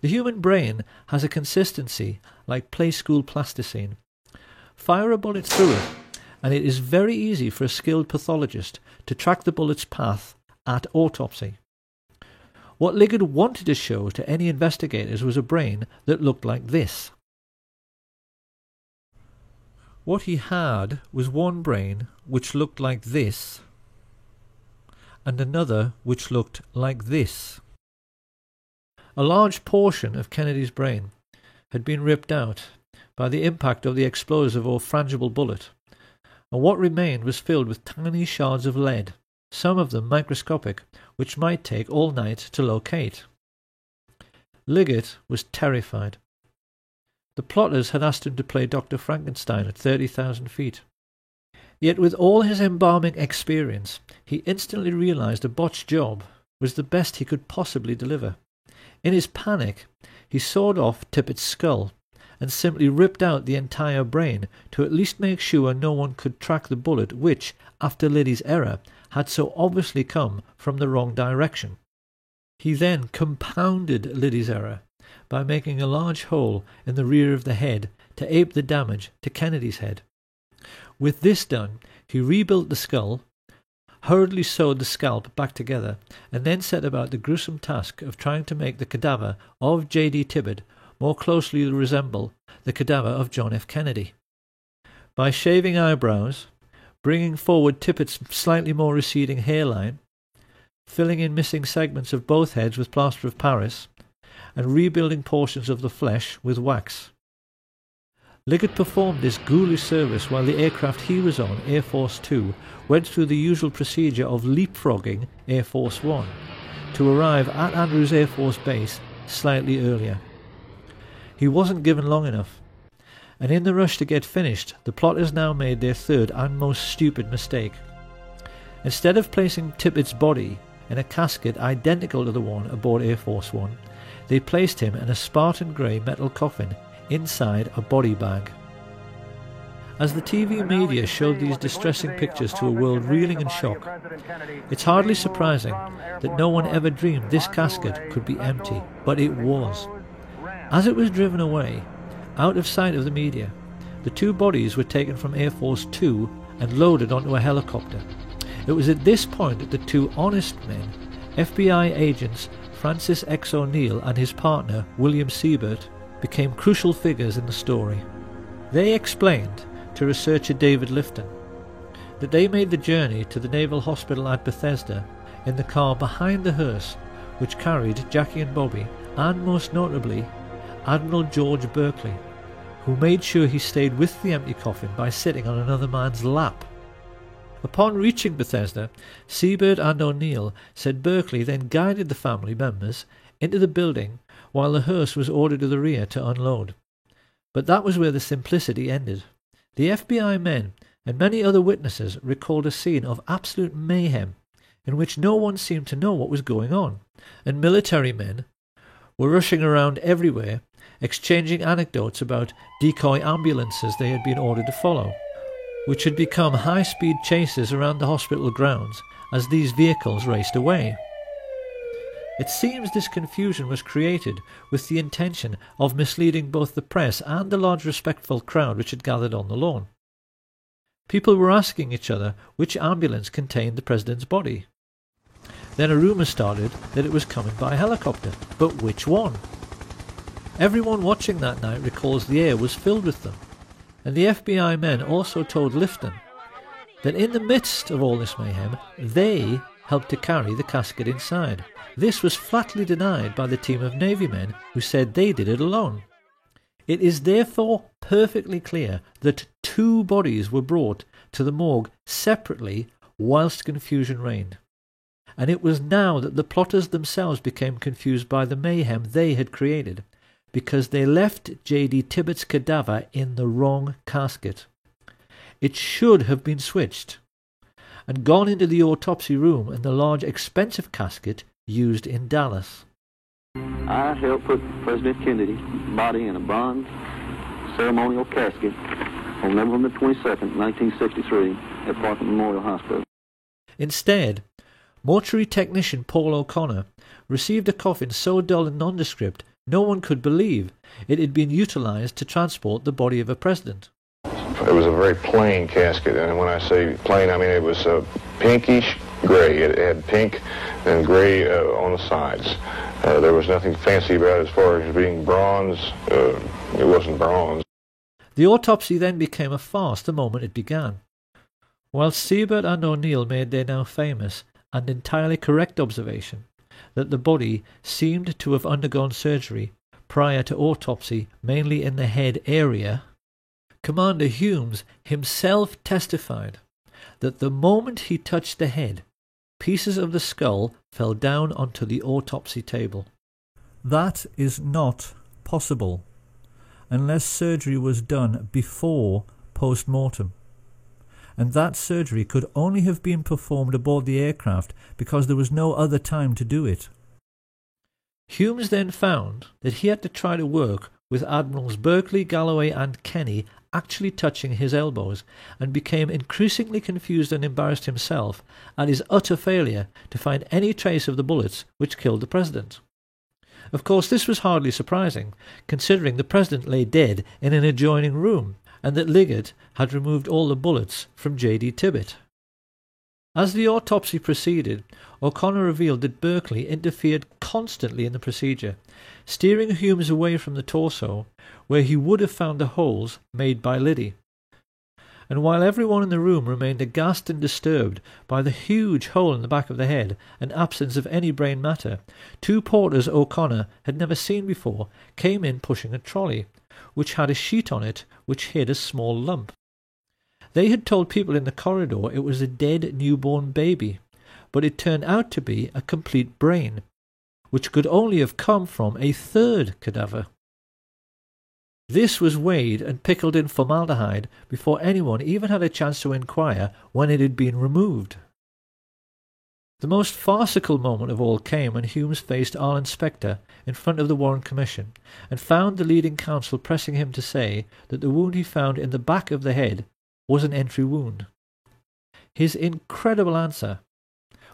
The human brain has a consistency like play school plasticine. Fire a bullet through it, and it is very easy for a skilled pathologist to track the bullet's path at autopsy. What Liggett wanted to show to any investigators was a brain that looked like this. What he had was one brain which looked like this, and another which looked like this. A large portion of Kennedy's brain had been ripped out by the impact of the explosive or frangible bullet, and what remained was filled with tiny shards of lead, some of them microscopic, which might take all night to locate. Liggett was terrified. The plotters had asked him to play Dr. Frankenstein at 30,000 feet. Yet with all his embalming experience, he instantly realized a botched job was the best he could possibly deliver. In his panic, he sawed off Tippett's skull and simply ripped out the entire brain to at least make sure no one could track the bullet which, after Liddy's error, had so obviously come from the wrong direction. He then compounded Liddy's error by making a large hole in the rear of the head to ape the damage to Kennedy's head. With this done, he rebuilt the skull, hurriedly sewed the scalp back together, and then set about the gruesome task of trying to make the cadaver of J.D. Tippett more closely resemble the cadaver of John F. Kennedy. By shaving eyebrows, bringing forward Tippett's slightly more receding hairline, filling in missing segments of both heads with plaster of Paris, and rebuilding portions of the flesh with wax. Liggett performed this ghoulish service while the aircraft he was on, Air Force 2, went through the usual procedure of leapfrogging Air Force 1 to arrive at Andrews Air Force Base slightly earlier. He wasn't given long enough, and in the rush to get finished, the plotters now made their third and most stupid mistake. Instead of placing Tippett's body in a casket identical to the one aboard Air Force 1, they placed him in a Spartan grey metal coffin inside a body bag. As the TV media showed these distressing pictures to a world reeling in shock, it's hardly surprising that no one ever dreamed this casket could be empty, but it was. As it was driven away, out of sight of the media, the two bodies were taken from Air Force 2 and loaded onto a helicopter. It was at this point that the two honest men, FBI agents Francis X. O'Neill and his partner William Siebert, became crucial figures in the story. They explained to researcher David Lifton that they made the journey to the Naval Hospital at Bethesda in the car behind the hearse which carried Jackie and Bobby, and most notably Admiral George Berkeley, who made sure he stayed with the empty coffin by sitting on another man's lap. Upon reaching Bethesda, Siebert and O'Neill said Berkeley then guided the family members into the building while the hearse was ordered to the rear to unload. But that was where the simplicity ended. The FBI men and many other witnesses recalled a scene of absolute mayhem in which no one seemed to know what was going on, and military men were rushing around everywhere, exchanging anecdotes about decoy ambulances they had been ordered to follow, which had become high-speed chases around the hospital grounds as these vehicles raced away. It seems this confusion was created with the intention of misleading both the press and the large respectful crowd which had gathered on the lawn. People were asking each other which ambulance contained the president's body. Then a rumour started that it was coming by helicopter, but which one? Everyone watching that night recalls the air was filled with them, and the FBI men also told Lifton that in the midst of all this mayhem, they helped to carry the casket inside. This was flatly denied by the team of Navy men who said they did it alone. It is therefore perfectly clear that two bodies were brought to the morgue separately whilst confusion reigned. And it was now that the plotters themselves became confused by the mayhem they had created, because they left J.D. Tippett's cadaver in the wrong casket. It should have been switched and gone into the autopsy room in the large expensive casket used in Dallas. I helped put President Kennedy's body in a bronze ceremonial casket on November 22nd, 1963 at Parker Memorial Hospital. Instead, mortuary technician Paul O'Connor received a coffin so dull and nondescript no one could believe it had been utilized to transport the body of a president. It was a very plain casket, and when I say plain, I mean it was pinkish gray. It had pink and gray on the sides. There was nothing fancy about it as far as being bronze. It wasn't bronze. The autopsy then became a farce the moment it began. While Siebert and O'Neill made their now famous and entirely correct observation that the body seemed to have undergone surgery prior to autopsy mainly in the head area, Commander Humes himself testified that the moment he touched the head, pieces of the skull fell down onto the autopsy table. That is not possible unless surgery was done before post-mortem. And that surgery could only have been performed aboard the aircraft because there was no other time to do it. Humes then found that he had to try to work with Admirals Berkeley, Galloway and Kenny actually touching his elbows, and became increasingly confused and embarrassed himself at his utter failure to find any trace of the bullets which killed the President. Of course, this was hardly surprising, considering the President lay dead in an adjoining room, and that Liggett had removed all the bullets from J.D. Tibbett. As the autopsy proceeded, O'Connor revealed that Berkeley interfered constantly in the procedure, steering Humes away from the torso, where he would have found the holes made by Liddy. And while everyone in the room remained aghast and disturbed by the huge hole in the back of the head and absence of any brain matter, two porters O'Connor had never seen before came in pushing a trolley, which had a sheet on it which hid a small lump. They had told people in the corridor it was a dead newborn baby, but it turned out to be a complete brain, which could only have come from a third cadaver. This was weighed and pickled in formaldehyde before anyone even had a chance to inquire when it had been removed. The most farcical moment of all came when Humes faced Arlen Specter in front of the Warren Commission and found the leading counsel pressing him to say that the wound he found in the back of the head was an entry wound. His incredible answer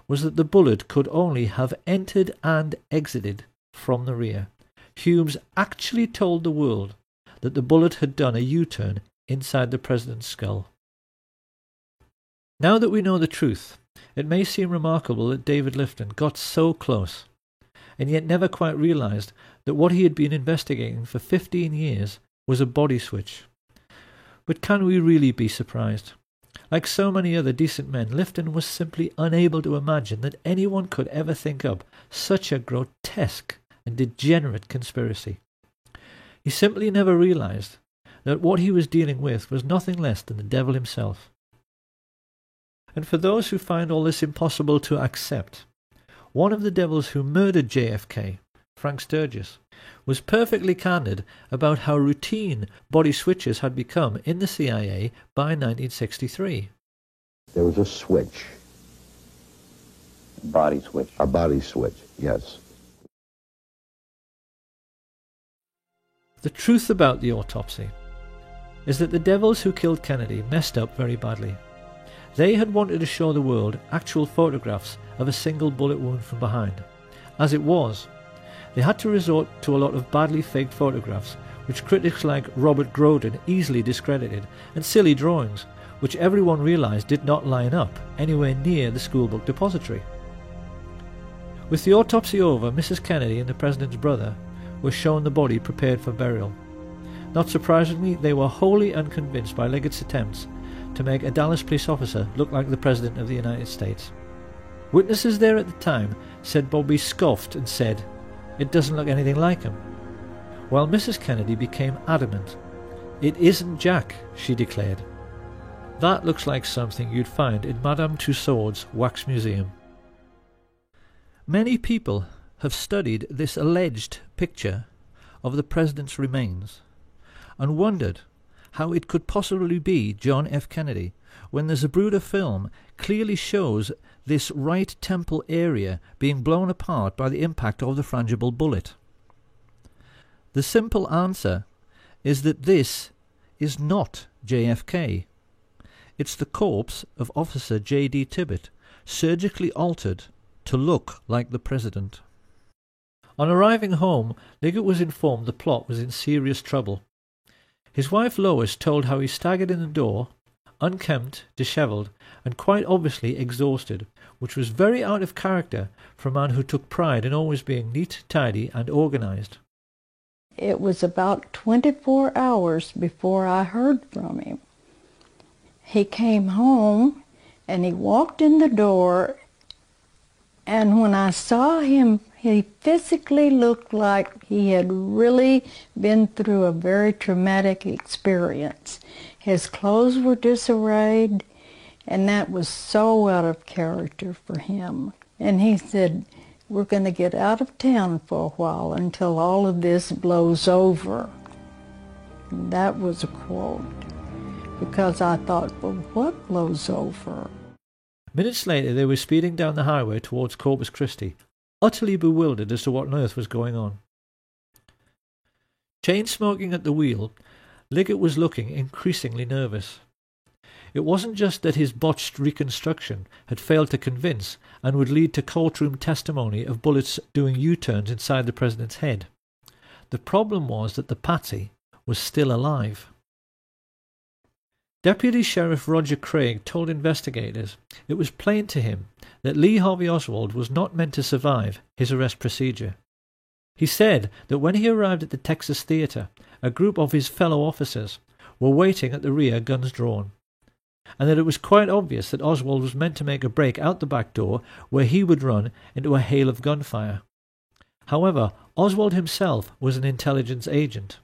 was that the bullet could only have entered and exited from the rear. Humes actually told the world that the bullet had done a U-turn inside the President's skull. Now that we know the truth, it may seem remarkable that David Lifton got so close, and yet never quite realized that what he had been investigating for 15 years was a body switch. But can we really be surprised? Like so many other decent men, Lifton was simply unable to imagine that anyone could ever think up such a grotesque and degenerate conspiracy. He simply never realized that what he was dealing with was nothing less than the devil himself. And for those who find all this impossible to accept, one of the devils who murdered JFK, Frank Sturgis, was perfectly candid about how routine body switches had become in the CIA by 1963. There was a switch. Body switch. A body switch, yes. The truth about the autopsy is that the devils who killed Kennedy messed up very badly. They had wanted to show the world actual photographs of a single bullet wound from behind. As it was, they had to resort to a lot of badly faked photographs, which critics like Robert Groden easily discredited, and silly drawings, which everyone realized did not line up anywhere near the schoolbook depository. With the autopsy over, Mrs. Kennedy and the President's brother were shown the body prepared for burial. Not surprisingly, they were wholly unconvinced by Liggett's attempts to make a Dallas police officer look like the President of the United States. Witnesses there at the time said Bobby scoffed and said, "It doesn't look anything like him," while Mrs. Kennedy became adamant. "It isn't Jack," she declared. "That looks like something you'd find in Madame Tussauds wax museum." Many people have studied this alleged picture of the President's remains and wondered how it could possibly be John F. Kennedy when the Zapruder film clearly shows this right temple area being blown apart by the impact of the frangible bullet. The simple answer is that this is not JFK. It's the corpse of Officer J.D. Tibbett, surgically altered to look like the President. On arriving home, Liggett was informed the plot was in serious trouble. His wife Lois told how he staggered in the door, unkempt, dishevelled, and quite obviously exhausted, which was very out of character for a man who took pride in always being neat, tidy, and organized. It was about 24 hours before I heard from him. He came home, and he walked in the door, and when I saw him, he physically looked like he had really been through a very traumatic experience. His clothes were disarrayed, and that was so out of character for him. And he said, we're going to get out of town for a while until all of this blows over. And that was a quote, because I thought, well, what blows over? Minutes later, they were speeding down the highway towards Corpus Christi, utterly bewildered as to what on earth was going on. Chain-smoking at the wheel, Liggett was looking increasingly nervous. It wasn't just that his botched reconstruction had failed to convince and would lead to courtroom testimony of bullets doing U-turns inside the president's head. The problem was that the patsy was still alive. Deputy Sheriff Roger Craig told investigators it was plain to him that Lee Harvey Oswald was not meant to survive his arrest procedure. He said that when he arrived at the Texas Theater, a group of his fellow officers were waiting at the rear, guns drawn, and that it was quite obvious that Oswald was meant to make a break out the back door where he would run into a hail of gunfire. However, Oswald himself was an intelligence agent,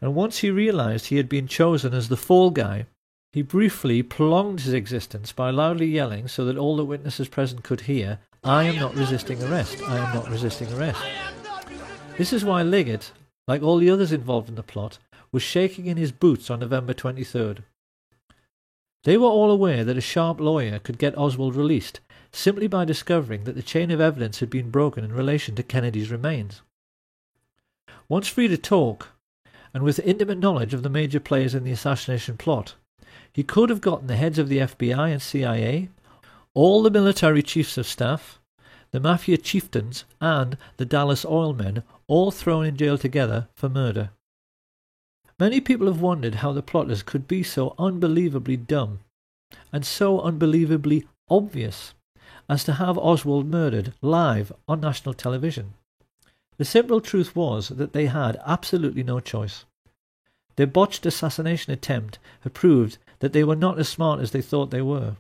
and once he realized he had been chosen as the fall guy, he briefly prolonged his existence by loudly yelling so that all the witnesses present could hear, "I am not resisting arrest. I am not resisting arrest." This is why Liggett, like all the others involved in the plot, was shaking in his boots on November 23rd. They were all aware that a sharp lawyer could get Oswald released simply by discovering that the chain of evidence had been broken in relation to Kennedy's remains. Once free to talk, and with intimate knowledge of the major players in the assassination plot, he could have gotten the heads of the FBI and CIA, all the military chiefs of staff, the mafia chieftains, and the Dallas oil men all thrown in jail together for murder. Many people have wondered how the plotters could be so unbelievably dumb and so unbelievably obvious as to have Oswald murdered live on national television. The simple truth was that they had absolutely no choice. Their botched assassination attempt had proved that they were not as smart as they thought they were.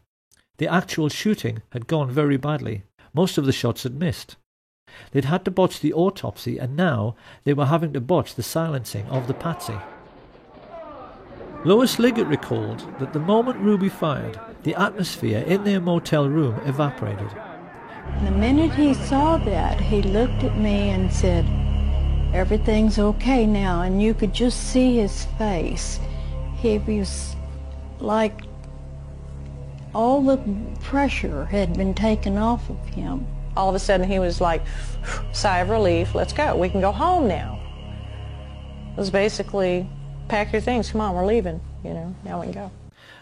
The actual shooting had gone very badly. Most of the shots had missed. They'd had to botch the autopsy, and now they were having to botch the silencing of the patsy. Lois Liggett recalled that the moment Ruby fired, the atmosphere in their motel room evaporated. The minute he saw that, he looked at me and said, "Everything's okay now," and you could just see his face. He was like all the pressure had been taken off of him. All of a sudden he was like, sigh of relief, let's go, we can go home now. It was basically, pack your things, come on, we're leaving, now we can go.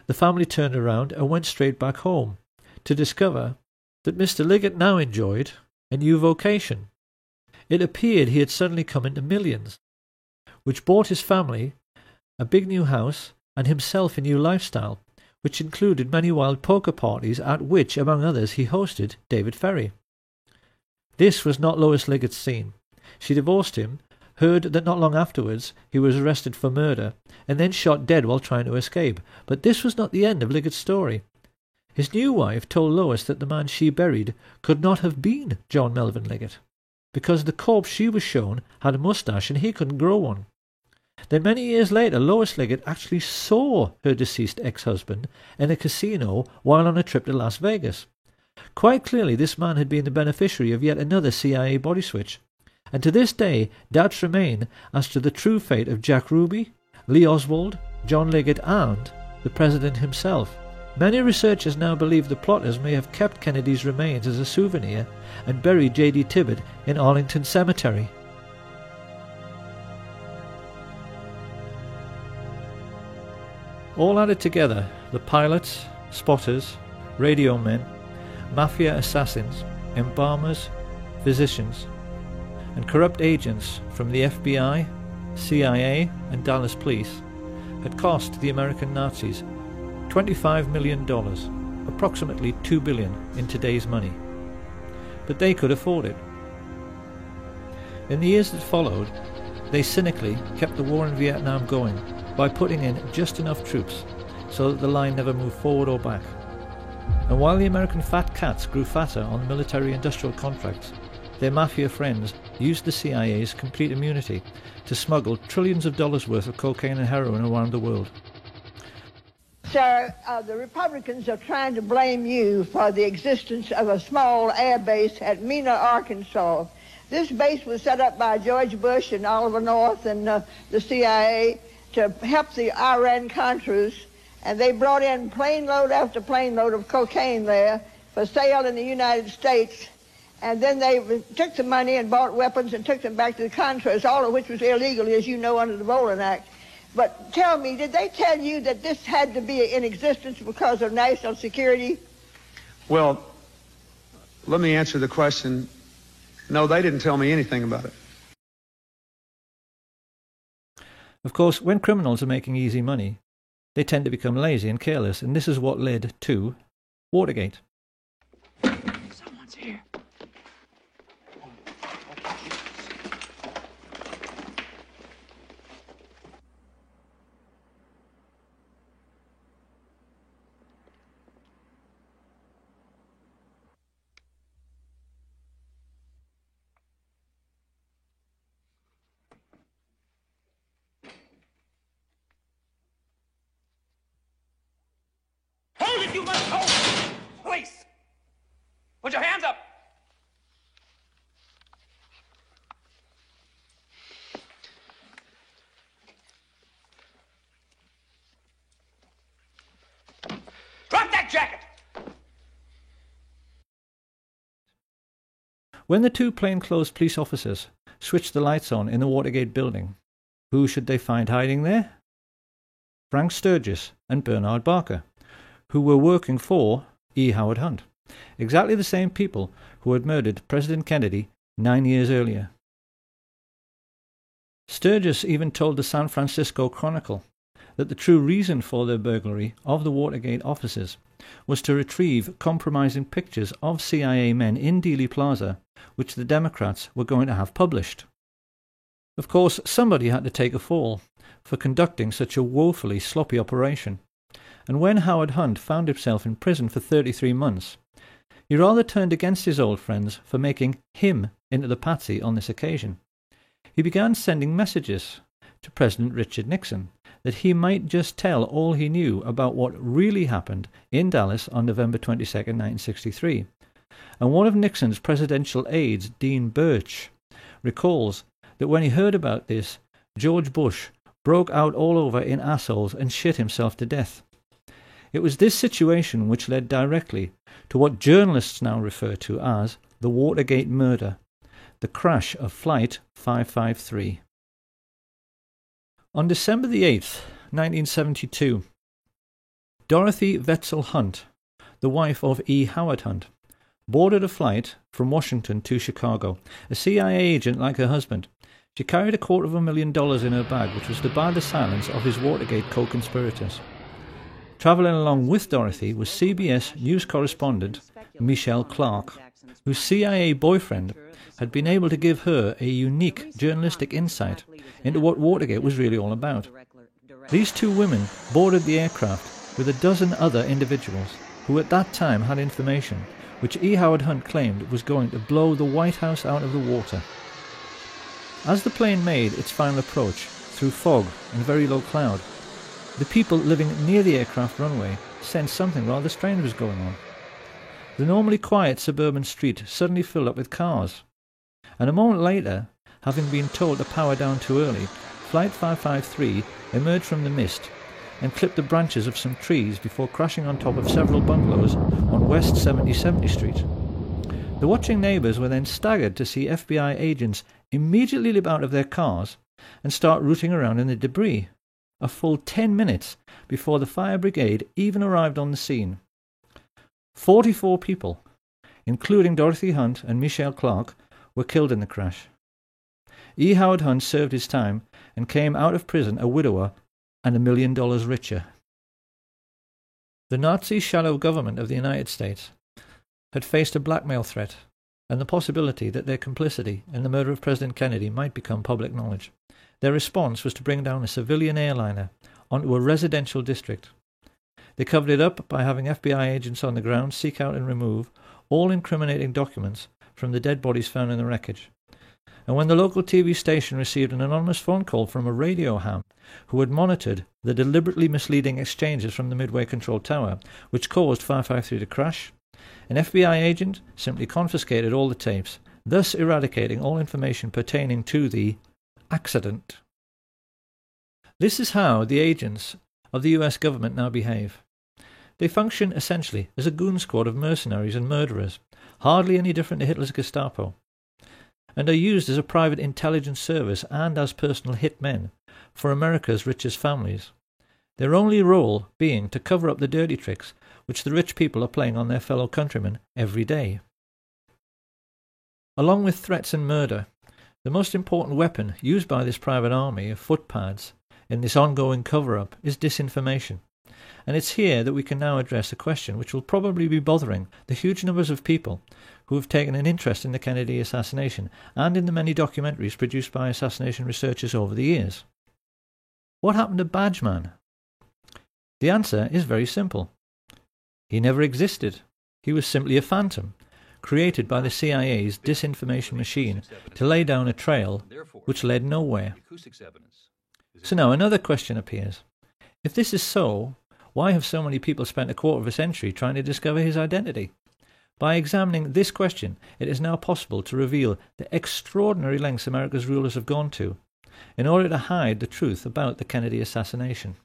The family turned around and went straight back home to discover that Mr. Liggett now enjoyed a new vocation. It appeared he had suddenly come into millions, which bought his family a big new house and himself a new lifestyle, which included many wild poker parties at which, among others, he hosted David Ferrie. This was not Lois Liggett's scene. She divorced him, heard that not long afterwards he was arrested for murder, and then shot dead while trying to escape. But this was not the end of Liggett's story. His new wife told Lois that the man she buried could not have been John Melvin Liggett, because the corpse she was shown had a moustache and he couldn't grow one. Then many years later, Lois Liggett actually saw her deceased ex-husband in a casino while on a trip to Las Vegas. Quite clearly this man had been the beneficiary of yet another CIA body switch, and to this day doubts remain as to the true fate of Jack Ruby, Lee Oswald, John Liggett, and the President himself. Many researchers now believe the plotters may have kept Kennedy's remains as a souvenir and buried J.D. Tibbett in Arlington Cemetery. All added together, the pilots, spotters, radio men, mafia assassins, embalmers, physicians, and corrupt agents from the FBI, CIA, and Dallas Police had cost the American Nazis $25 million, approximately $2 billion in today's money. But they could afford it. In the years that followed, they cynically kept the war in Vietnam going by putting in just enough troops so that the line never moved forward or back. And while the American fat cats grew fatter on the military-industrial contracts, their mafia friends used the CIA's complete immunity to smuggle trillions of dollars worth of cocaine and heroin around the world. Sir, the Republicans are trying to blame you for the existence of a small air base at Mena, Arkansas. This base was set up by George Bush and Oliver North and the CIA to help the Iran-Contras, and they brought in plane load after plane load of cocaine there for sale in the United States, and then they took the money and bought weapons and took them back to the Contras, all of which was illegal, as you know, under the Boland Act. But tell me, did they tell you that this had to be in existence because of national security? Well, let me answer the question. No, they didn't tell me anything about it. Of course, when criminals are making easy money, they tend to become lazy and careless, and this is what led to Watergate. Someone's here. Hold it, you must hold! Police! Put your hands up! Drop that jacket! When the two plainclothes police officers switched the lights on in the Watergate building, who should they find hiding there? Frank Sturgis and Bernard Barker, who were working for E. Howard Hunt, exactly the same people who had murdered President Kennedy 9 years earlier. Sturgis even told the San Francisco Chronicle that the true reason for their burglary of the Watergate offices was to retrieve compromising pictures of CIA men in Dealey Plaza, which the Democrats were going to have published. Of course, somebody had to take a fall for conducting such a woefully sloppy operation, and when Howard Hunt found himself in prison for 33 months, he rather turned against his old friends for making him into the patsy on this occasion. He began sending messages to President Richard Nixon that he might just tell all he knew about what really happened in Dallas on November 22, 1963. And one of Nixon's presidential aides, Dean Birch, recalls that when he heard about this, George Bush broke out all over in assholes and shit himself to death. It was this situation which led directly to what journalists now refer to as the Watergate murder, the crash of Flight 553. On December the 8th, 1972, Dorothy Wetzel Hunt, the wife of E. Howard Hunt, boarded a flight from Washington to Chicago. A CIA agent like her husband, she carried $250,000 in her bag, which was to buy the silence of his Watergate co-conspirators. Travelling along with Dorothy was CBS News correspondent Michelle Clark, whose CIA boyfriend had been able to give her a unique journalistic insight into what Watergate was really all about. These two women boarded the aircraft with a dozen other individuals who at that time had information which E. Howard Hunt claimed was going to blow the White House out of the water. As the plane made its final approach through fog and very low cloud, the people living near the aircraft runway sensed something rather strange was going on. The normally quiet suburban street suddenly filled up with cars, and a moment later, having been told to power down too early, Flight 553 emerged from the mist and clipped the branches of some trees before crashing on top of several bungalows on West 70th Street. The watching neighbours were then staggered to see FBI agents immediately leap out of their cars and start rooting around in the debris, a full 10 minutes before the fire brigade even arrived on the scene. 44 people, including Dorothy Hunt and Michelle Clark, were killed in the crash. E. Howard Hunt served his time and came out of prison a widower and $1 million richer. The Nazi shadow government of the United States had faced a blackmail threat and the possibility that their complicity in the murder of President Kennedy might become public knowledge. Their response was to bring down a civilian airliner onto a residential district. They covered it up by having FBI agents on the ground seek out and remove all incriminating documents from the dead bodies found in the wreckage. and when the local TV station received an anonymous phone call from a radio ham who had monitored the deliberately misleading exchanges from the Midway Control Tower, which caused 553 to crash, an FBI agent simply confiscated all the tapes, thus eradicating all information pertaining to the accident. This is how the agents of the US government now behave. They function essentially as a goon squad of mercenaries and murderers, hardly any different to Hitler's Gestapo, and are used as a private intelligence service and as personal hitmen for America's richest families, their only role being to cover up the dirty tricks which the rich people are playing on their fellow countrymen every day. Along with threats and murder, the most important weapon used by this private army of footpads in this ongoing cover-up is disinformation. And it's here that we can now address a question which will probably be bothering the huge numbers of people who have taken an interest in the Kennedy assassination and in the many documentaries produced by assassination researchers over the years. What happened to Badgeman? The answer is very simple. He never existed. He was simply a phantom, created by the CIA's disinformation machine to lay down a trail which led nowhere. So now another question appears. If this is so, why have so many people spent a quarter of a century trying to discover his identity? By examining this question, it is now possible to reveal the extraordinary lengths America's rulers have gone to in order to hide the truth about the Kennedy assassination.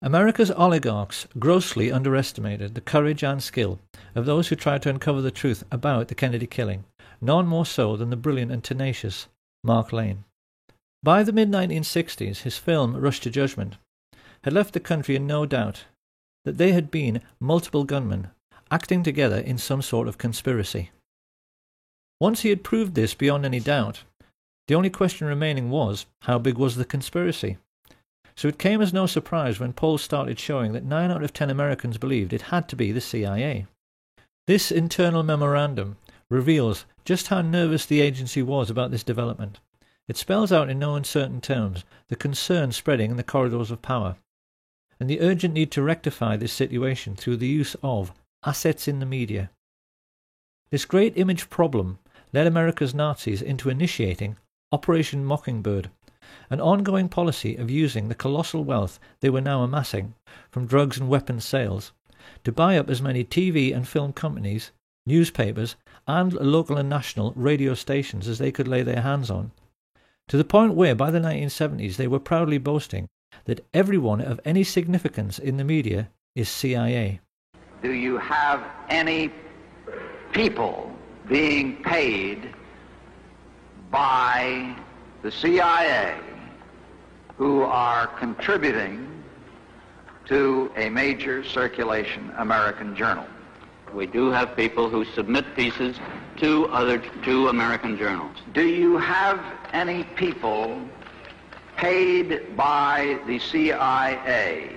America's oligarchs grossly underestimated the courage and skill of those who tried to uncover the truth about the Kennedy killing, none more so than the brilliant and tenacious Mark Lane. By the mid-1960s, his film Rush to Judgment had left the country in no doubt that they had been multiple gunmen acting together in some sort of conspiracy. Once he had proved this beyond any doubt, the only question remaining was, how big was the conspiracy? So it came as no surprise when polls started showing that 9 out of 10 Americans believed it had to be the CIA. This internal memorandum reveals just how nervous the agency was about this development. It spells out in no uncertain terms the concern spreading in the corridors of power, and the urgent need to rectify this situation through the use of assets in the media. This great image problem led America's Nazis into initiating Operation Mockingbird, an ongoing policy of using the colossal wealth they were now amassing from drugs and weapons sales to buy up as many TV and film companies, newspapers, and local and national radio stations as they could lay their hands on, to the point where by the 1970s they were proudly boasting that everyone of any significance in the media is CIA. Do you have any people being paid by the CIA who are contributing to a major circulation American journal? We do have people who submit pieces to American journals. Do you have any people paid by the CIA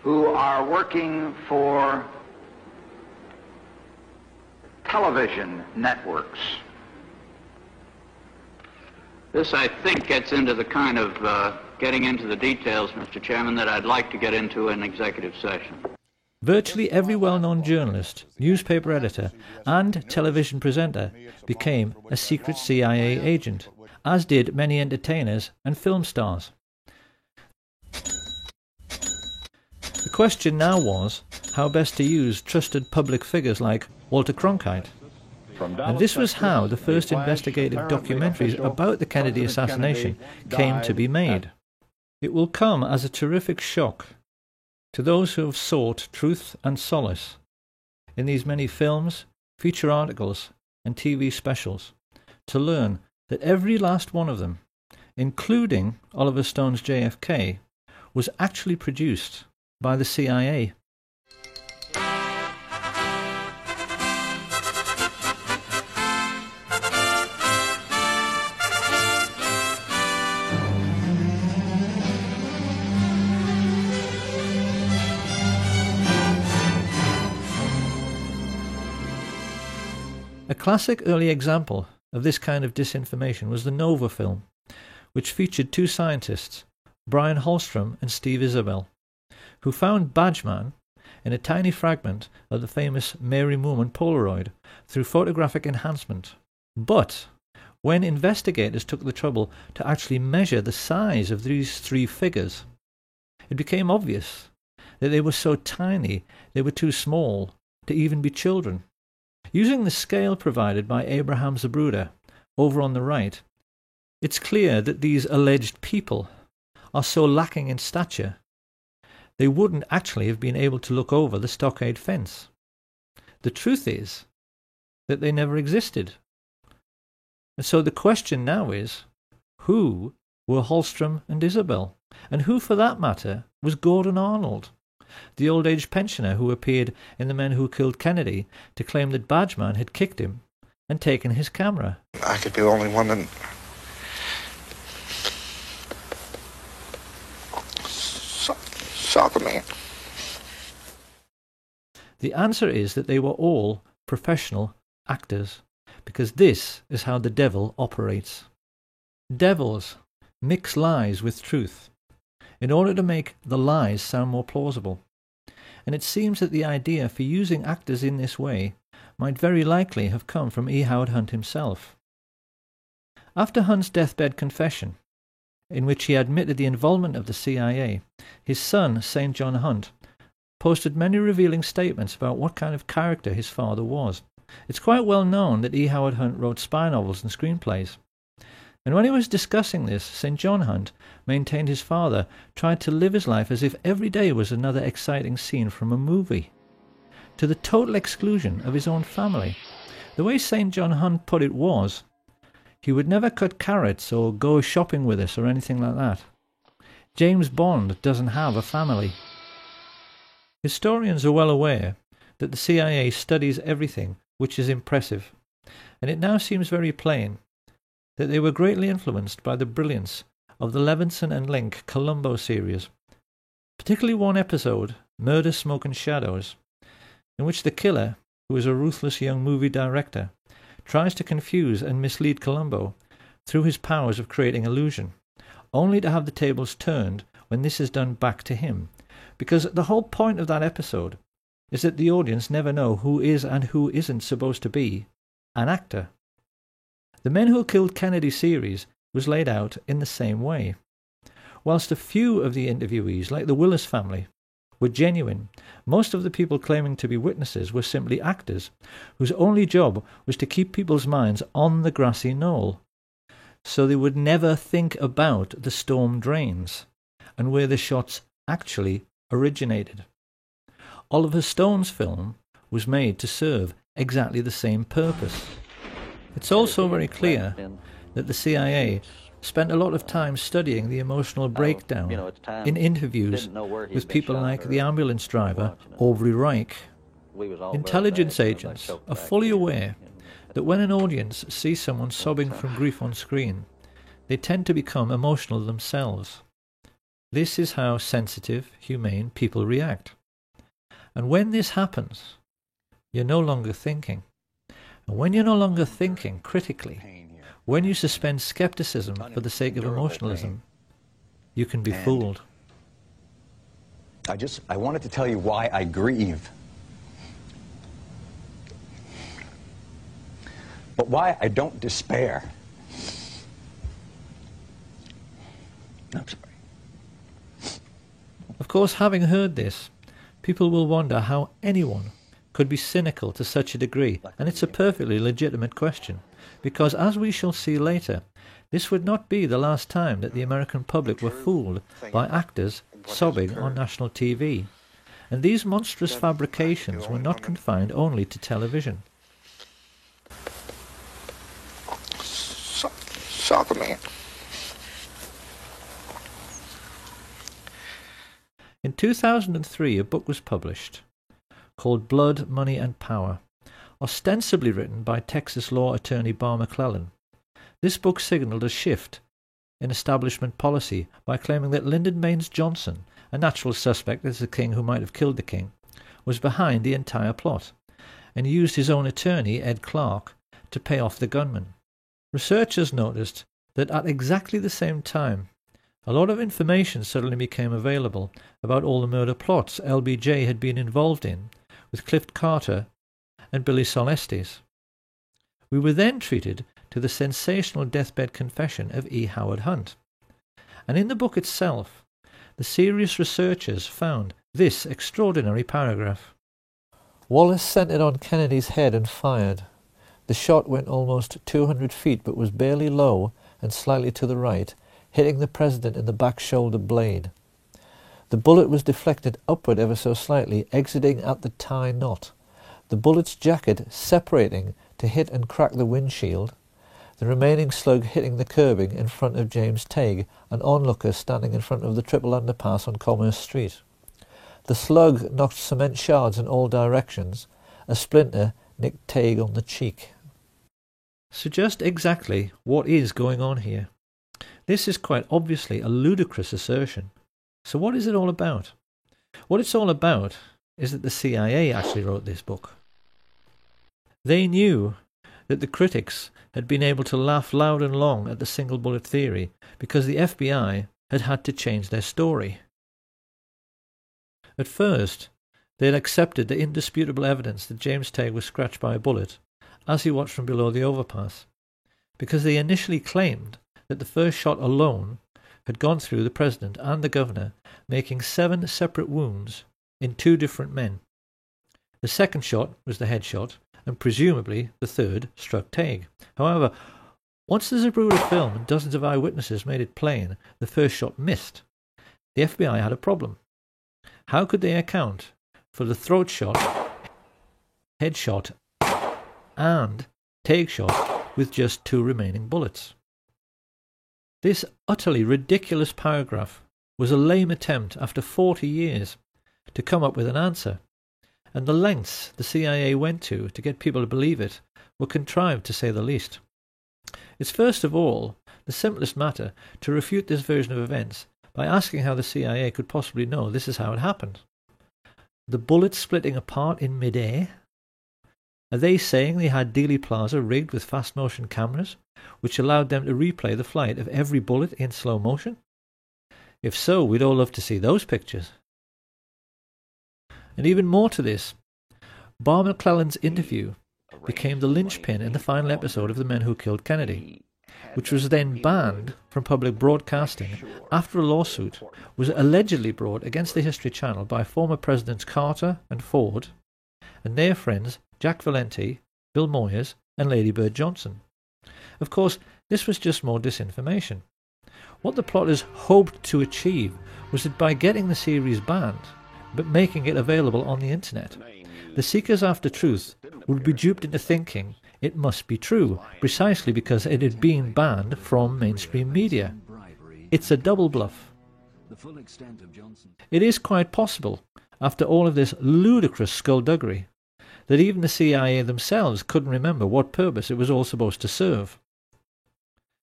who are working for television networks? This, I think, gets into the kind of getting into the details, Mr. Chairman, that I'd like to get into in executive session. Virtually every well-known journalist, newspaper editor, and television presenter became a secret CIA agent, as did many entertainers and film stars. The question now was how best to use trusted public figures like Walter Cronkite. And this was how the first investigative documentaries about the Kennedy assassination came to be made. It will come as a terrific shock to those who have sought truth and solace in these many films, feature articles, and TV specials, to learn that every last one of them, including Oliver Stone's JFK, was actually produced by the CIA. A classic early example of this kind of disinformation was the Nova film, which featured two scientists, Brian Holstrom and Steve Isabel, who found Badgeman in a tiny fragment of the famous Mary Moorman Polaroid through photographic enhancement, but when investigators took the trouble to actually measure the size of these three figures, it became obvious that they were so tiny they were too small to even be children. Using the scale provided by Abraham Zapruder over on the right, it's clear that these alleged people are so lacking in stature they wouldn't actually have been able to look over the stockade fence. The truth is that they never existed. And so the question now is, who were Hallstrom and Isabel? And who, for that matter, was Gordon Arnold, the old-age pensioner who appeared in The Men Who Killed Kennedy to claim that Badgeman had kicked him and taken his camera? I could be the only one that saw the man. The answer is that they were all professional actors, because this is how the devil operates. Devils mix lies with truth in order to make the lies sound more plausible. And it seems that the idea for using actors in this way might very likely have come from E. Howard Hunt himself. After Hunt's deathbed confession, in which he admitted the involvement of the CIA, his son, St. John Hunt, posted many revealing statements about what kind of character his father was. It's quite well known that E. Howard Hunt wrote spy novels and screenplays. And when he was discussing this, St. John Hunt maintained his father tried to live his life as if every day was another exciting scene from a movie, to the total exclusion of his own family. The way St. John Hunt put it was, he would never cut carrots or go shopping with us or anything like that. James Bond doesn't have a family. Historians are well aware that the CIA studies everything which is impressive, and it now seems very plain that they were greatly influenced by the brilliance of the Levinson and Link Columbo series, particularly one episode, Murder, Smoke and Shadows, in which the killer, who is a ruthless young movie director, tries to confuse and mislead Columbo through his powers of creating illusion, only to have the tables turned when this is done back to him, because the whole point of that episode is that the audience never know who is and who isn't supposed to be an actor. The Men Who Killed Kennedy series was laid out in the same way. Whilst a few of the interviewees, like the Willis family, were genuine, most of the people claiming to be witnesses were simply actors, whose only job was to keep people's minds on the grassy knoll, so they would never think about the storm drains and where the shots actually originated. Oliver Stone's film was made to serve exactly the same purpose. It's also very clear that the CIA spent a lot of time studying the emotional breakdown in interviews with people like the ambulance driver Aubrey Reich. Intelligence agents are fully aware that when an audience sees someone sobbing from grief on screen, they tend to become emotional themselves. This is how sensitive, humane people react. And when this happens, you're no longer thinking. And when you're no longer thinking critically, when you suspend skepticism for the sake of emotionalism, you can be fooled. I wanted to tell you why I grieve. But why I don't despair. I'm sorry. Of course, having heard this, people will wonder how anyone could be cynical to such a degree, and it's a perfectly legitimate question, because as we shall see later, this would not be the last time that the American public were fooled by actors sobbing on national TV, and these monstrous fabrications were not confined only to television. Saw the man. In 2003, a book was published called Blood, Money and Power, ostensibly written by Texas law attorney Barr McClellan. This book signalled a shift in establishment policy by claiming that Lyndon Baines Johnson, a natural suspect as the king who might have killed the king, was behind the entire plot, and used his own attorney, Ed Clark, to pay off the gunman. Researchers noticed that at exactly the same time, a lot of information suddenly became available about all the murder plots LBJ had been involved in with Cliff Carter and Billy Solestes. We were then treated to the sensational deathbed confession of E. Howard Hunt. And in the book itself, the serious researchers found this extraordinary paragraph. Wallace centered on Kennedy's head and fired. The shot went almost 200 feet but was barely low and slightly to the right, hitting the president in the back shoulder blade. The bullet was deflected upward ever so slightly, exiting at the tie knot, the bullet's jacket separating to hit and crack the windshield, the remaining slug hitting the curbing in front of James Tague, an onlooker standing in front of the triple underpass on Commerce Street. The slug knocked cement shards in all directions. A splinter nicked Tague on the cheek. So just exactly what is going on here? This is quite obviously a ludicrous assertion. So what is it all about? What it's all about is that the CIA actually wrote this book. They knew that the critics had been able to laugh loud and long at the single bullet theory because the FBI had had to change their story. At first, they had accepted the indisputable evidence that James Tague was scratched by a bullet as he watched from below the overpass, because they initially claimed that the first shot alone had gone through the president and the governor, making 7 separate wounds in 2 different men. The second shot was the headshot, and presumably the third struck Tague. However, once the Zapruder film and dozens of eyewitnesses made it plain the first shot missed, the FBI had a problem. How could they account for the throat shot, headshot, and Tague shot with just 2 remaining bullets? This utterly ridiculous paragraph was a lame attempt after 40 years to come up with an answer, and the lengths the CIA went to get people to believe it were contrived, to say the least. It's first of all the simplest matter to refute this version of events by asking how the CIA could possibly know this is how it happened. The bullets splitting apart in mid-air? Are they saying they had Dealey Plaza rigged with fast-motion cameras, which allowed them to replay the flight of every bullet in slow motion? If so, we'd all love to see those pictures. And even more to this, Barr McClellan's interview became the linchpin in the final episode of The Men Who Killed Kennedy, which was then banned from public broadcasting after a lawsuit was allegedly brought against the History Channel by former Presidents Carter and Ford and their friends Jack Valenti, Bill Moyers, and Lady Bird Johnson. Of course, this was just more disinformation. What the plotters hoped to achieve was that by getting the series banned, but making it available on the internet, the seekers after truth would be duped into thinking it must be true, precisely because it had been banned from mainstream media. It's a double bluff. It is quite possible, after all of this ludicrous skullduggery, that even the CIA themselves couldn't remember what purpose it was all supposed to serve.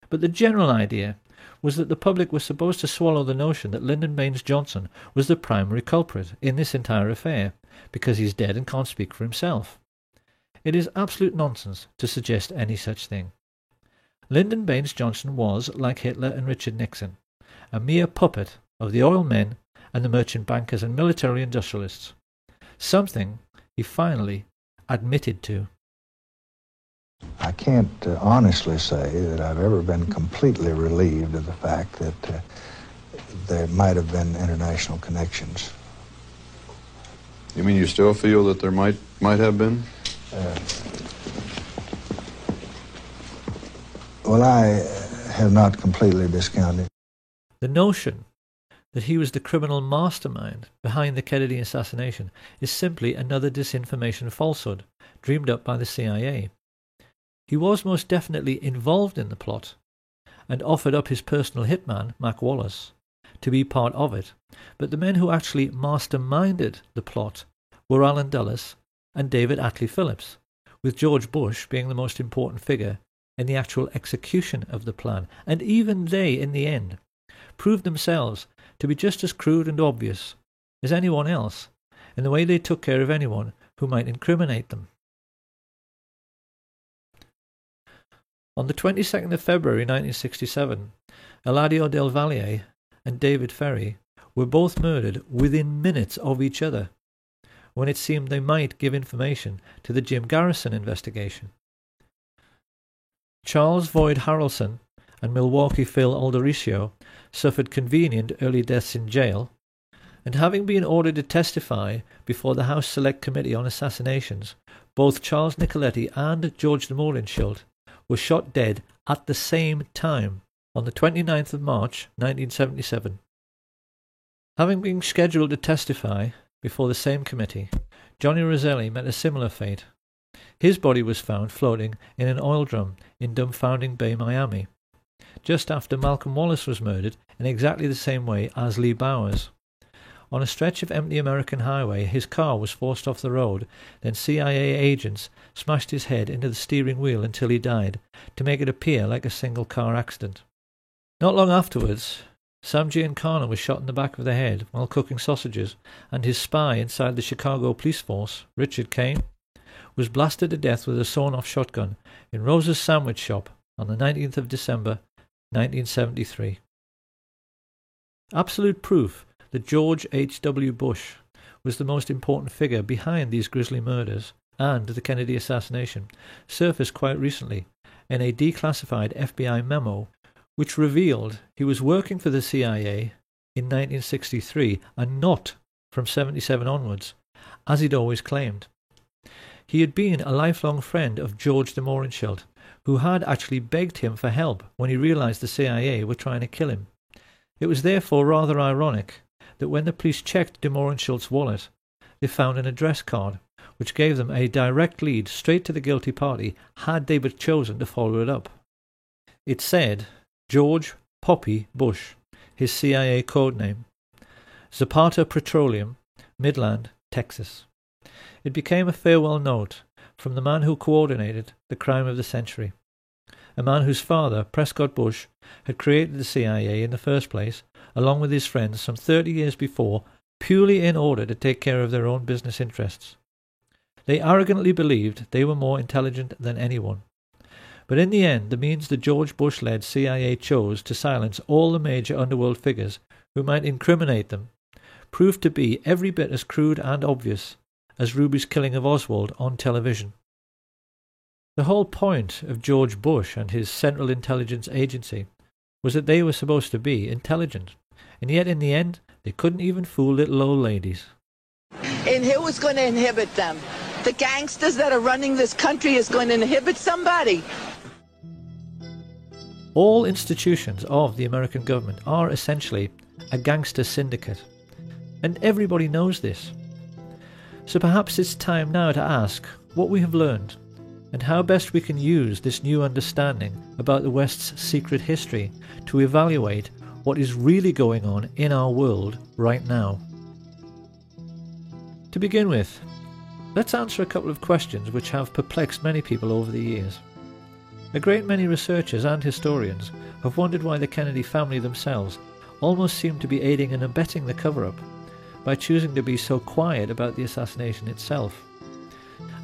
But the general idea was that the public was supposed to swallow the notion that Lyndon Baines Johnson was the primary culprit in this entire affair, because he's dead and can't speak for himself. It is absolute nonsense to suggest any such thing. Lyndon Baines Johnson was, like Hitler and Richard Nixon, a mere puppet of the oil men and the merchant bankers and military industrialists, something he finally admitted to. I can't honestly say that I've ever been completely relieved of the fact that there might have been international connections. You mean you still feel that there might have been? Well, I have not completely discounted. The notion that he was the criminal mastermind behind the Kennedy assassination is simply another disinformation falsehood dreamed up by the CIA. He was most definitely involved in the plot and offered up his personal hitman, Mac Wallace, to be part of it, but the men who actually masterminded the plot were Allen Dulles and David Atlee Phillips, with George Bush being the most important figure in the actual execution of the plan, and even they, in the end, proved themselves to be just as crude and obvious as anyone else in the way they took care of anyone who might incriminate them. On the 22nd of February 1967, Eladio Del Valle and David Ferry were both murdered within minutes of each other, when it seemed they might give information to the Jim Garrison investigation. Charles Void Harrelson and Milwaukee Phil Aldericio suffered convenient early deaths in jail, and having been ordered to testify before the House Select Committee on Assassinations, both Charles Nicoletti and George de Mohrenschildt were shot dead at the same time on the 29th of March 1977. Having been scheduled to testify before the same committee, Johnny Roselli met a similar fate. His body was found floating in an oil drum in Dumbfounding Bay, Miami, just after Malcolm Wallace was murdered in exactly the same way as Lee Bowers. On a stretch of empty American highway, his car was forced off the road, then CIA agents smashed his head into the steering wheel until he died, to make it appear like a single-car accident. Not long afterwards, Sam Giancana was shot in the back of the head while cooking sausages, and his spy inside the Chicago police force, Richard Kane, was blasted to death with a sawn-off shotgun in Rose's Sandwich Shop on the 19th of December, 1973. Absolute proof that George H.W. Bush was the most important figure behind these grisly murders and the Kennedy assassination surfaced quite recently in a declassified FBI memo which revealed he was working for the CIA in 1963 and not from 77 onwards, as he'd always claimed. He had been a lifelong friend of George de Mohrenschildt, who had actually begged him for help when he realized the CIA were trying to kill him. It was therefore rather ironic that when the police checked de Mohrenschildt's wallet, they found an address card, which gave them a direct lead straight to the guilty party had they but chosen to follow it up. It said George Poppy Bush, his CIA code name, Zapata Petroleum, Midland, Texas. It became a farewell note from the man who coordinated the crime of the century, a man whose father, Prescott Bush, had created the CIA in the first place, along with his friends some 30 years before, purely in order to take care of their own business interests. They arrogantly believed they were more intelligent than anyone. But in the end, the means the George Bush-led CIA chose to silence all the major underworld figures who might incriminate them proved to be every bit as crude and obvious as Ruby's killing of Oswald on television. The whole point of George Bush and his Central Intelligence Agency was that they were supposed to be intelligent, and yet in the end they couldn't even fool little old ladies. And who is going to inhibit them? The gangsters that are running this country is going to inhibit somebody. All institutions of the American government are essentially a gangster syndicate, and everybody knows this. So perhaps it's time now to ask what we have learned and how best we can use this new understanding about the West's secret history to evaluate what is really going on in our world right now. To begin with, let's answer a couple of questions which have perplexed many people over the years. A great many researchers and historians have wondered why the Kennedy family themselves almost seem to be aiding and abetting the cover-up by choosing to be so quiet about the assassination itself.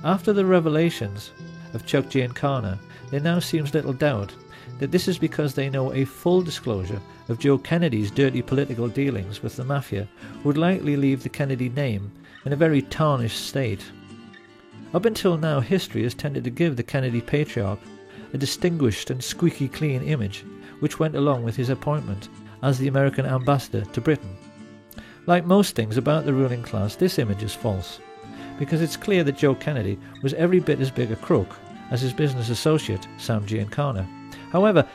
After the revelations of Chuck Giancana, there now seems little doubt that this is because they know a full disclosure of Joe Kennedy's dirty political dealings with the mafia would likely leave the Kennedy name in a very tarnished state. Up until now, history has tended to give the Kennedy patriarch a distinguished and squeaky clean image which went along with his appointment as the American ambassador to Britain. Like most things about the ruling class, this image is false, because it's clear that Joe Kennedy was every bit as big a crook as his business associate, Sam Giancana. However,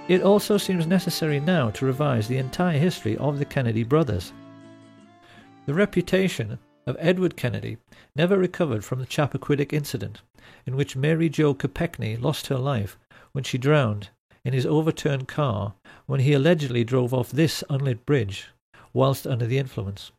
it also seems necessary now to revise the entire history of the Kennedy brothers. The reputation of Edward Kennedy never recovered from the Chappaquiddick incident, in which Mary Jo Kopechne lost her life when she drowned in his overturned car when he allegedly drove off this unlit bridge whilst under the influence.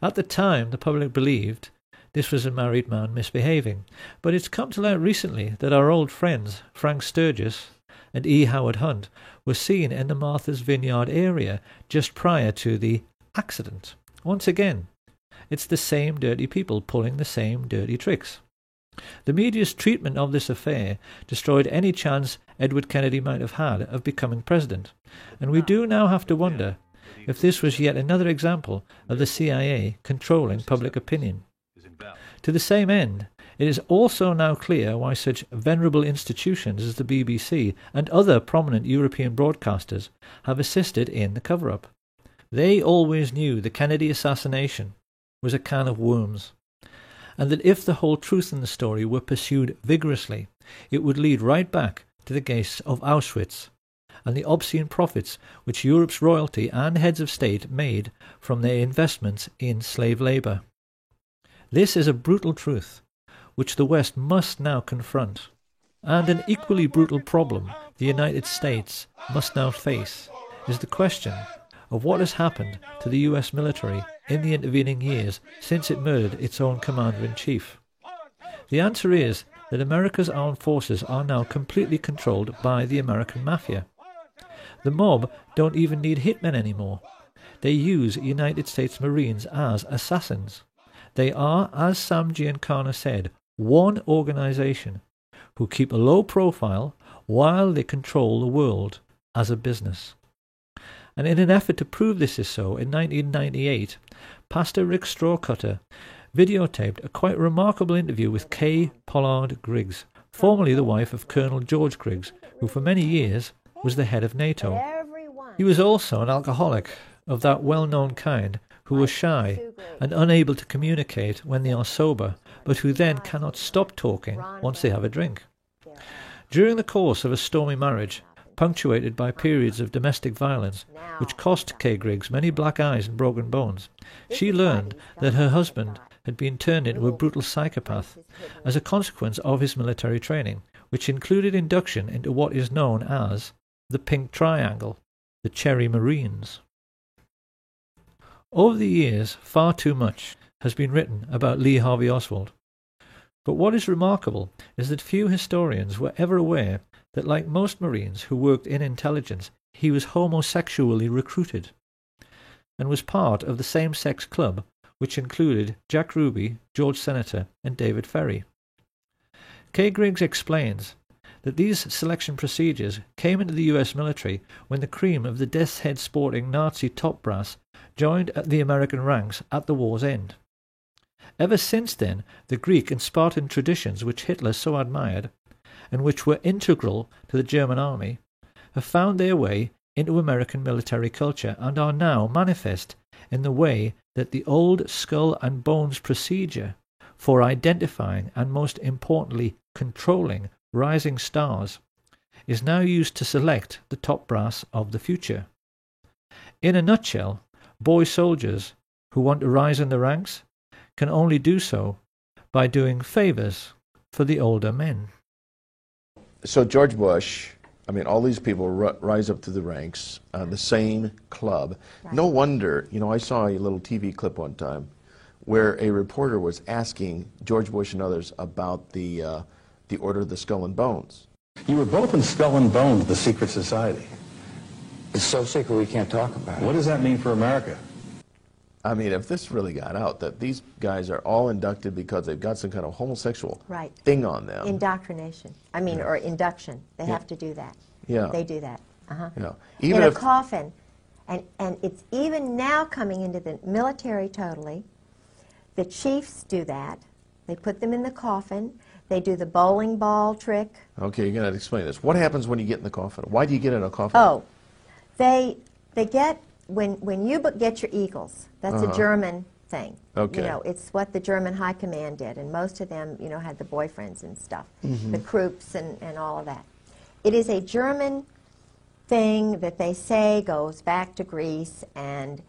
At the time, the public believed this was a married man misbehaving, but it's come to light recently that our old friends Frank Sturgis and E. Howard Hunt were seen in the Martha's Vineyard area just prior to the accident. Once again, it's the same dirty people pulling the same dirty tricks. The media's treatment of this affair destroyed any chance Edward Kennedy might have had of becoming president, and we do now have to wonder if this was yet another example of the CIA controlling public opinion. To the same end, It is also now clear why such venerable institutions as the BBC and other prominent European broadcasters have assisted in the cover-up. They always knew the Kennedy assassination was a can of worms, and that if the whole truth in the story were pursued vigorously, it would lead right back to the gates of Auschwitz and the obscene profits which Europe's royalty and heads of state made from their investments in slave labour. This is a brutal truth which the West must now confront, and an equally brutal problem the United States must now face is the question of what has happened to the US military in the intervening years since it murdered its own commander-in-chief. The answer is that America's armed forces are now completely controlled by the American mafia. The mob don't even need hitmen anymore. They use United States Marines as assassins. They are, as Sam Giancana said, one organization who keep a low profile while they control the world as a business. And in an effort to prove this is so, in 1998, Pastor Rick Strawcutter videotaped a quite remarkable interview with Kay Pollard Griggs, formerly the wife of Colonel George Griggs, who for many years was the head of NATO. He was also an alcoholic of that well-known kind who are shy and unable to communicate when they are sober, but who then cannot stop talking once they have a drink. During the course of a stormy marriage, punctuated by periods of domestic violence, which cost Kay Griggs many black eyes and broken bones, she learned that her husband had been turned into a brutal psychopath as a consequence of his military training, which included induction into what is known as the Pink Triangle, the Cherry Marines. Over the years, far too much has been written about Lee Harvey Oswald. But what is remarkable is that few historians were ever aware that, like most Marines who worked in intelligence, he was homosexually recruited and was part of the same-sex club which included Jack Ruby, George Senator, and David Ferry. Kay Griggs explains that these selection procedures came into the US military when the cream of the death's head sporting Nazi top brass joined the American ranks at the war's end. Ever since then, the Greek and Spartan traditions which Hitler so admired, and which were integral to the German army, have found their way into American military culture and are now manifest in the way that the old skull and bones procedure for identifying and, most importantly, controlling rising stars is now used to select the top brass of the future. In a nutshell, boy soldiers who want to rise in the ranks can only do so by doing favors for the older men. So George Bush, I mean, all these people rise up to the ranks on the same club. Right. No wonder, you know, I saw a little TV clip one time where a reporter was asking George Bush and others about the Order of the Skull and Bones. You were both in Skull and Bones, the secret society. It's so secret we can't talk about it. What does that mean for America? I mean, if this really got out, that these guys are all inducted because they've got some kind of homosexual thing on them. Indoctrination. I mean, or induction. They have to do that. Yeah. They do that. Yeah. Even in a coffin. And it's even now coming into the military totally. The chiefs do that. They put them in the coffin. They do the bowling ball trick. Okay, you're going to explain this. What happens when you get in the coffin? Why do you get in a coffin? Oh, they get, when you get your eagles, that's a German thing. Okay. You know, it's what the German high command did, and most of them, you know, had the boyfriends and stuff, the Krupps and all of that. It is a German thing that they say goes back to Greece, and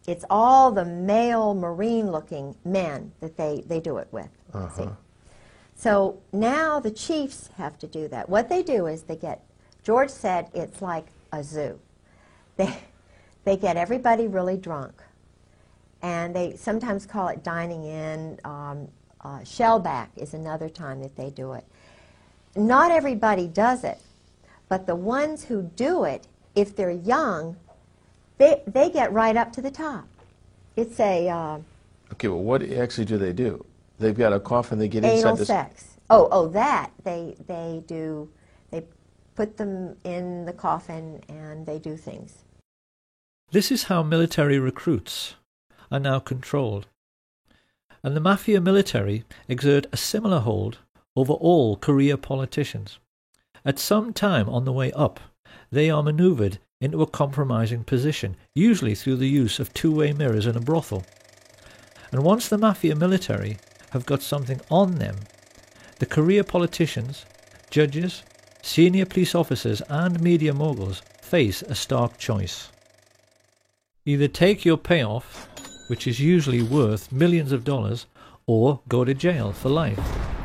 it's all the male Marine-looking men that they do it with. See? So now the chiefs have to do that. What they do is they get, George said it's like a zoo. They get everybody really drunk, and they sometimes call it dining in. Shellback is another time that they do it. Not everybody does it, but the ones who do it, if they're young, they get right up to the top. It's a... okay, well, what actually do they do? They've got a coffin, they get inside anal this... sex. Oh, that. They put them in the coffin and they do things. This is how military recruits are now controlled. And the mafia military exert a similar hold over all career politicians. At some time on the way up, they are manoeuvred into a compromising position, usually through the use of two-way mirrors in a brothel. And once the mafia military have got something on them, the career politicians, judges, senior police officers and media moguls face a stark choice. Either take your payoff, which is usually worth millions of dollars, or go to jail for life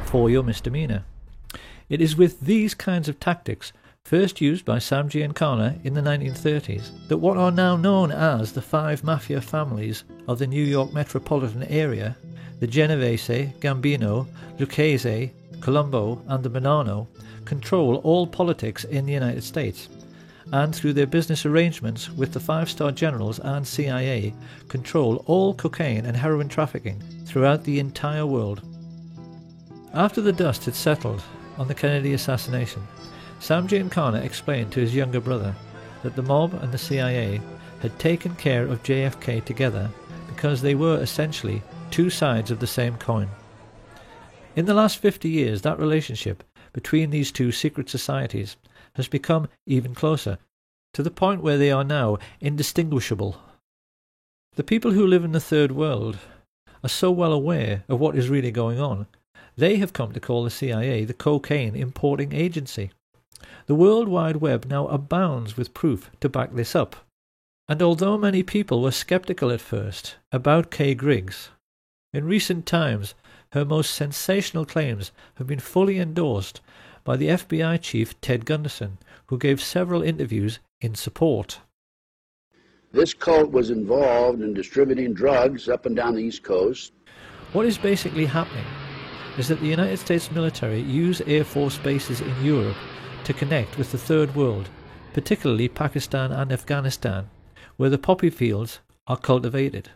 for your misdemeanor. It is with these kinds of tactics, first used by Sam Giancana in the 1930s, that what are now known as the 5 mafia families of the New York metropolitan area, the Genovese, Gambino, Lucchese, Colombo and the Bonanno, control all politics in the United States, and through their business arrangements with the 5-star generals and CIA, control all cocaine and heroin trafficking throughout the entire world. After the dust had settled on the Kennedy assassination, Sam Giancana explained to his younger brother that the mob and the CIA had taken care of JFK together because they were essentially two sides of the same coin. In the last 50 years, that relationship between these two secret societies has become even closer, to the point where they are now indistinguishable. The people who live in the Third World are so well aware of what is really going on, they have come to call the CIA the cocaine importing agency. The World Wide Web now abounds with proof to back this up. And although many people were sceptical at first about Kay Griggs, in recent times her most sensational claims have been fully endorsed by the FBI chief Ted Gunderson, who gave several interviews in support. This cult was involved in distributing drugs up and down the East Coast. What is basically happening is that the United States military use Air Force bases in Europe to connect with the Third World, particularly Pakistan and Afghanistan, where the poppy fields are cultivated.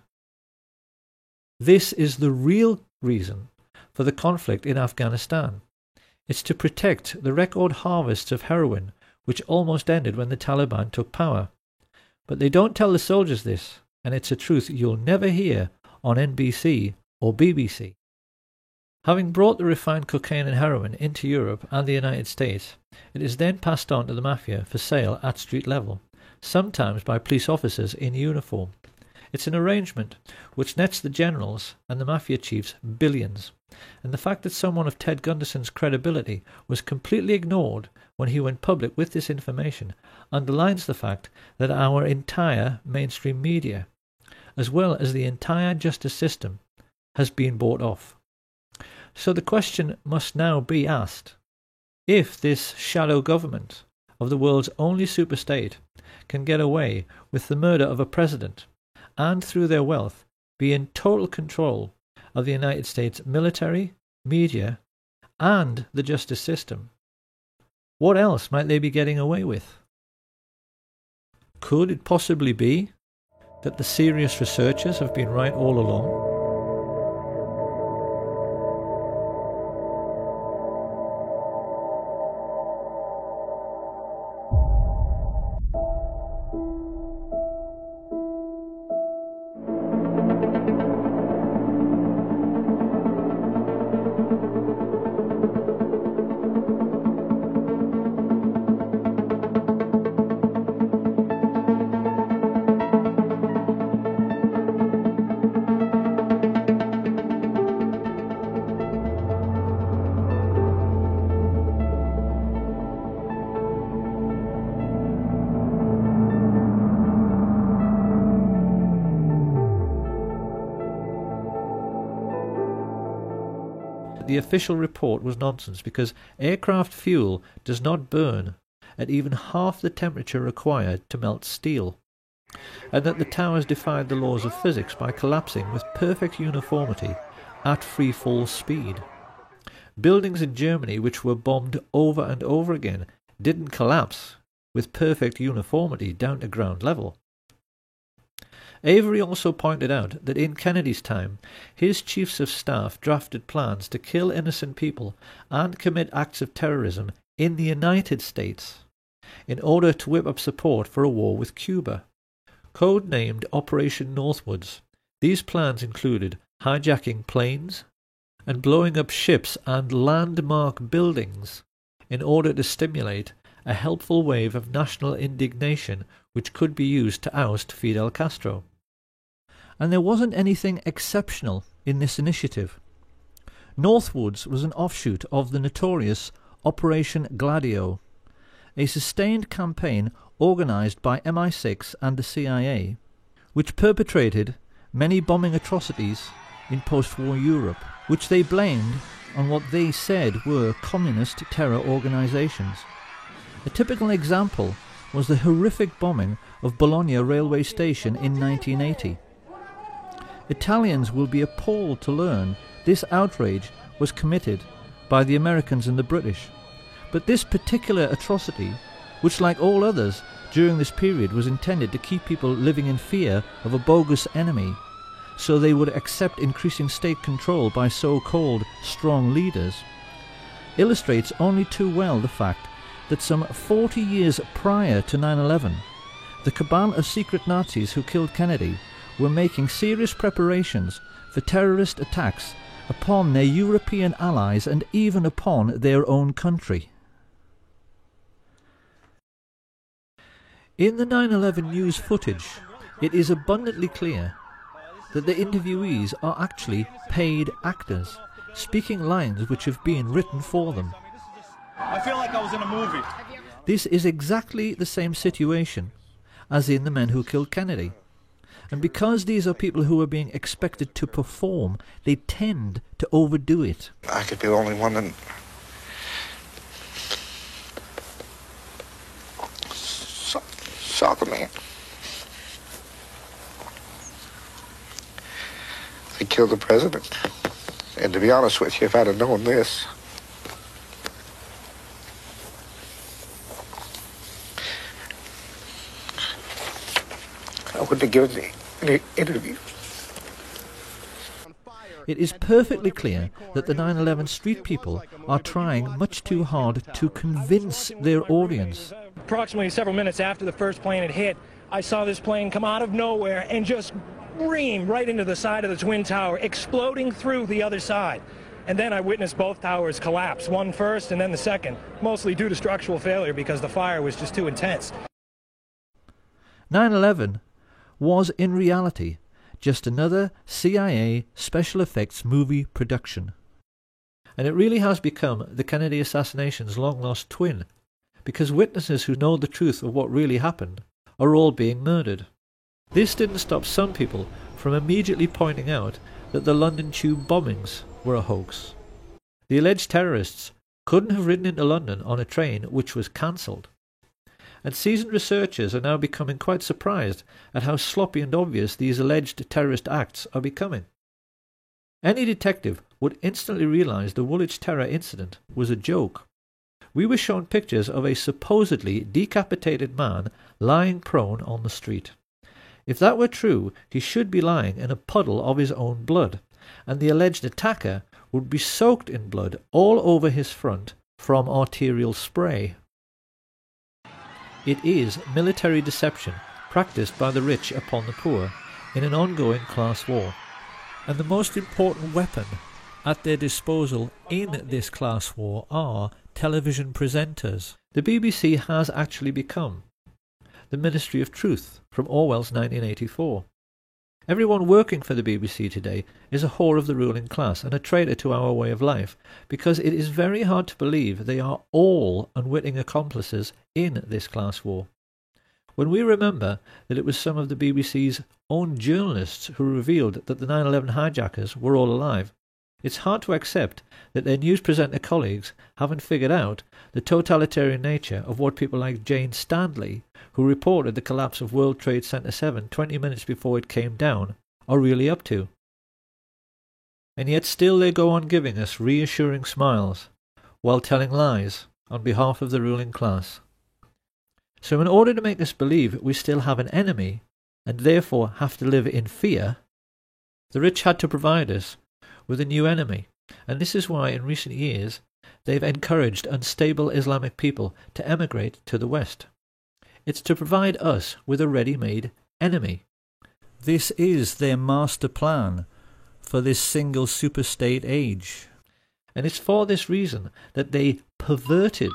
This is the real reason for the conflict in Afghanistan. It's to protect the record harvests of heroin which almost ended when the Taliban took power. But they don't tell the soldiers this, and it's a truth you'll never hear on NBC or BBC. Having brought the refined cocaine and heroin into Europe and the United States, it is then passed on to the mafia for sale at street level, sometimes by police officers in uniform. It's an arrangement which nets the generals and the mafia chiefs billions, and the fact that someone of Ted Gunderson's credibility was completely ignored when he went public with this information underlines the fact that our entire mainstream media, as well as the entire justice system, has been bought off. So the question must now be asked: if this shadow government of the world's only superstate can get away with the murder of a president, and through their wealth be in total control of the United States military, media, and the justice system, what else might they be getting away with? Could it possibly be that the serious researchers have been right all along? The official report was nonsense because aircraft fuel does not burn at even half the temperature required to melt steel, and that the towers defied the laws of physics by collapsing with perfect uniformity at free fall speed. Buildings in Germany which were bombed over and over again didn't collapse with perfect uniformity down to ground level. Avery also pointed out that in Kennedy's time, his chiefs of staff drafted plans to kill innocent people and commit acts of terrorism in the United States in order to whip up support for a war with Cuba. Code-named Operation Northwoods, these plans included hijacking planes, and blowing up ships and landmark buildings in order to stimulate a helpful wave of national indignation which could be used to oust Fidel Castro. And there wasn't anything exceptional in this initiative. Northwoods was an offshoot of the notorious Operation Gladio, a sustained campaign organized by MI6 and the CIA, which perpetrated many bombing atrocities in post-war Europe, which they blamed on what they said were communist terror organizations. A typical example was the horrific bombing of Bologna railway station in 1980. Italians will be appalled to learn this outrage was committed by the Americans and the British. But this particular atrocity, which like all others during this period was intended to keep people living in fear of a bogus enemy, so they would accept increasing state control by so-called strong leaders, illustrates only too well the fact that some 40 years prior to 9/11, the cabal of secret Nazis who killed Kennedy were making serious preparations for terrorist attacks upon their European allies and even upon their own country. In the 9/11 news footage, it is abundantly clear that the interviewees are actually paid actors, speaking lines which have been written for them. I feel like I was in a movie. This is exactly the same situation as in The Men Who Killed Kennedy. And because these are people who are being expected to perform, they tend to overdo it. I could be the only one that saw the man. They killed the president. And to be honest with you, if I'd have known this, I wouldn't have given any interview. It is perfectly clear that the 9/11 street people are trying much too hard to convince their audience. Approximately several minutes after the first plane had hit, I saw this plane come out of nowhere and just ream right into the side of the Twin Tower, exploding through the other side. And then I witnessed both towers collapse, one first and then the second, mostly due to structural failure because the fire was just too intense. 9/11 was in reality just another CIA special effects movie production. And it really has become the Kennedy assassination's long-lost twin, because witnesses who know the truth of what really happened are all being murdered. This didn't stop some people from immediately pointing out that the London Tube bombings were a hoax. The alleged terrorists couldn't have ridden into London on a train which was cancelled. And seasoned researchers are now becoming quite surprised at how sloppy and obvious these alleged terrorist acts are becoming. Any detective would instantly realise the Woolwich terror incident was a joke. We were shown pictures of a supposedly decapitated man lying prone on the street. If that were true, he should be lying in a puddle of his own blood, and the alleged attacker would be soaked in blood all over his front from arterial spray. It is military deception practiced by the rich upon the poor in an ongoing class war. And the most important weapon at their disposal in this class war are television presenters. The BBC has actually become the Ministry of Truth from Orwell's 1984. Everyone working for the BBC today is a whore of the ruling class and a traitor to our way of life, because it is very hard to believe they are all unwitting accomplices in this class war. When we remember that it was some of the BBC's own journalists who revealed that the 9/11 hijackers were all alive, it's hard to accept that their news presenter colleagues haven't figured out the totalitarian nature of what people like Jane Stanley, who reported the collapse of World Trade Center 7 20 minutes before it came down, are really up to. And yet still they go on giving us reassuring smiles, while telling lies on behalf of the ruling class. So in order to make us believe we still have an enemy, and therefore have to live in fear, the rich had to provide us with a new enemy, and this is why in recent years they've encouraged unstable Islamic people to emigrate to the West. It's to provide us with a ready-made enemy. This is their master plan for this single superstate age. And it's for this reason that they perverted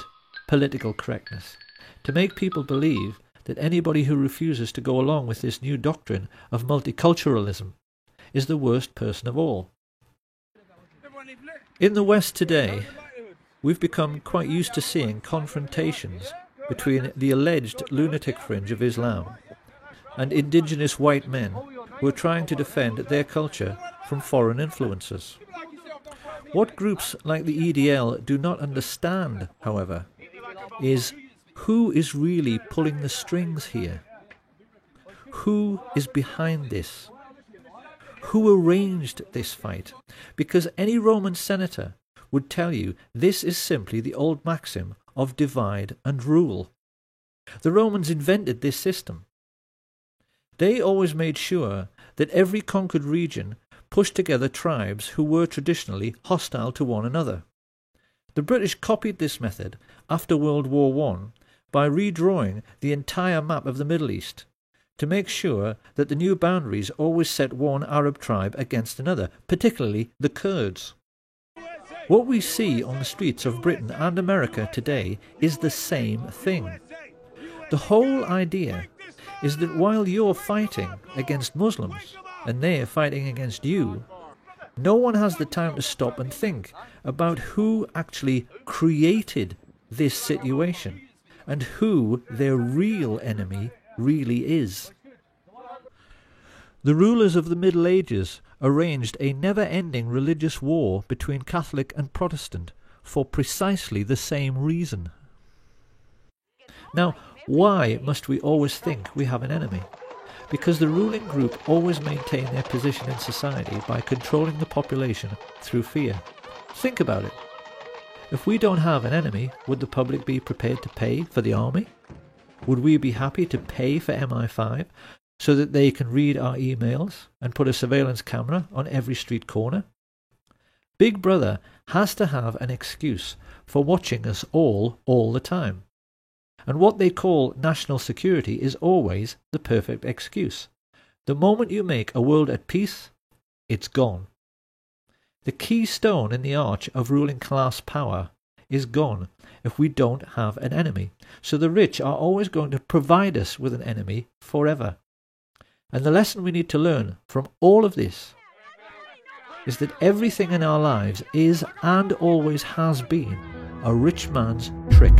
political correctness, to make people believe that anybody who refuses to go along with this new doctrine of multiculturalism is the worst person of all. In the West today, we've become quite used to seeing confrontations between the alleged lunatic fringe of Islam and indigenous white men who are trying to defend their culture from foreign influences. What groups like the EDL do not understand, however, is who is really pulling the strings here? Who is behind this? Who arranged this fight? Because any Roman senator would tell you this is simply the old maxim of divide and rule. The Romans invented this system. They always made sure that every conquered region pushed together tribes who were traditionally hostile to one another. The British copied this method after World War I by redrawing the entire map of the Middle East to make sure that the new boundaries always set one Arab tribe against another, particularly the Kurds. What we see on the streets of Britain and America today is the same thing. The whole idea is that while you're fighting against Muslims and they're fighting against you, no one has the time to stop and think about who actually created this situation and who their real enemy really is. The rulers of the Middle Ages arranged a never-ending religious war between Catholic and Protestant for precisely the same reason. Now, why must we always think we have an enemy? Because the ruling group always maintain their position in society by controlling the population through fear. Think about it. If we don't have an enemy, would the public be prepared to pay for the army? Would we be happy to pay for MI5 so that they can read our emails and put a surveillance camera on every street corner? Big Brother has to have an excuse for watching us all the time. And what they call national security is always the perfect excuse. The moment you make a world at peace, it's gone. The keystone in the arch of ruling class power is gone if we don't have an enemy. So the rich are always going to provide us with an enemy forever. And the lesson we need to learn from all of this is that everything in our lives is and always has been a rich man's trick.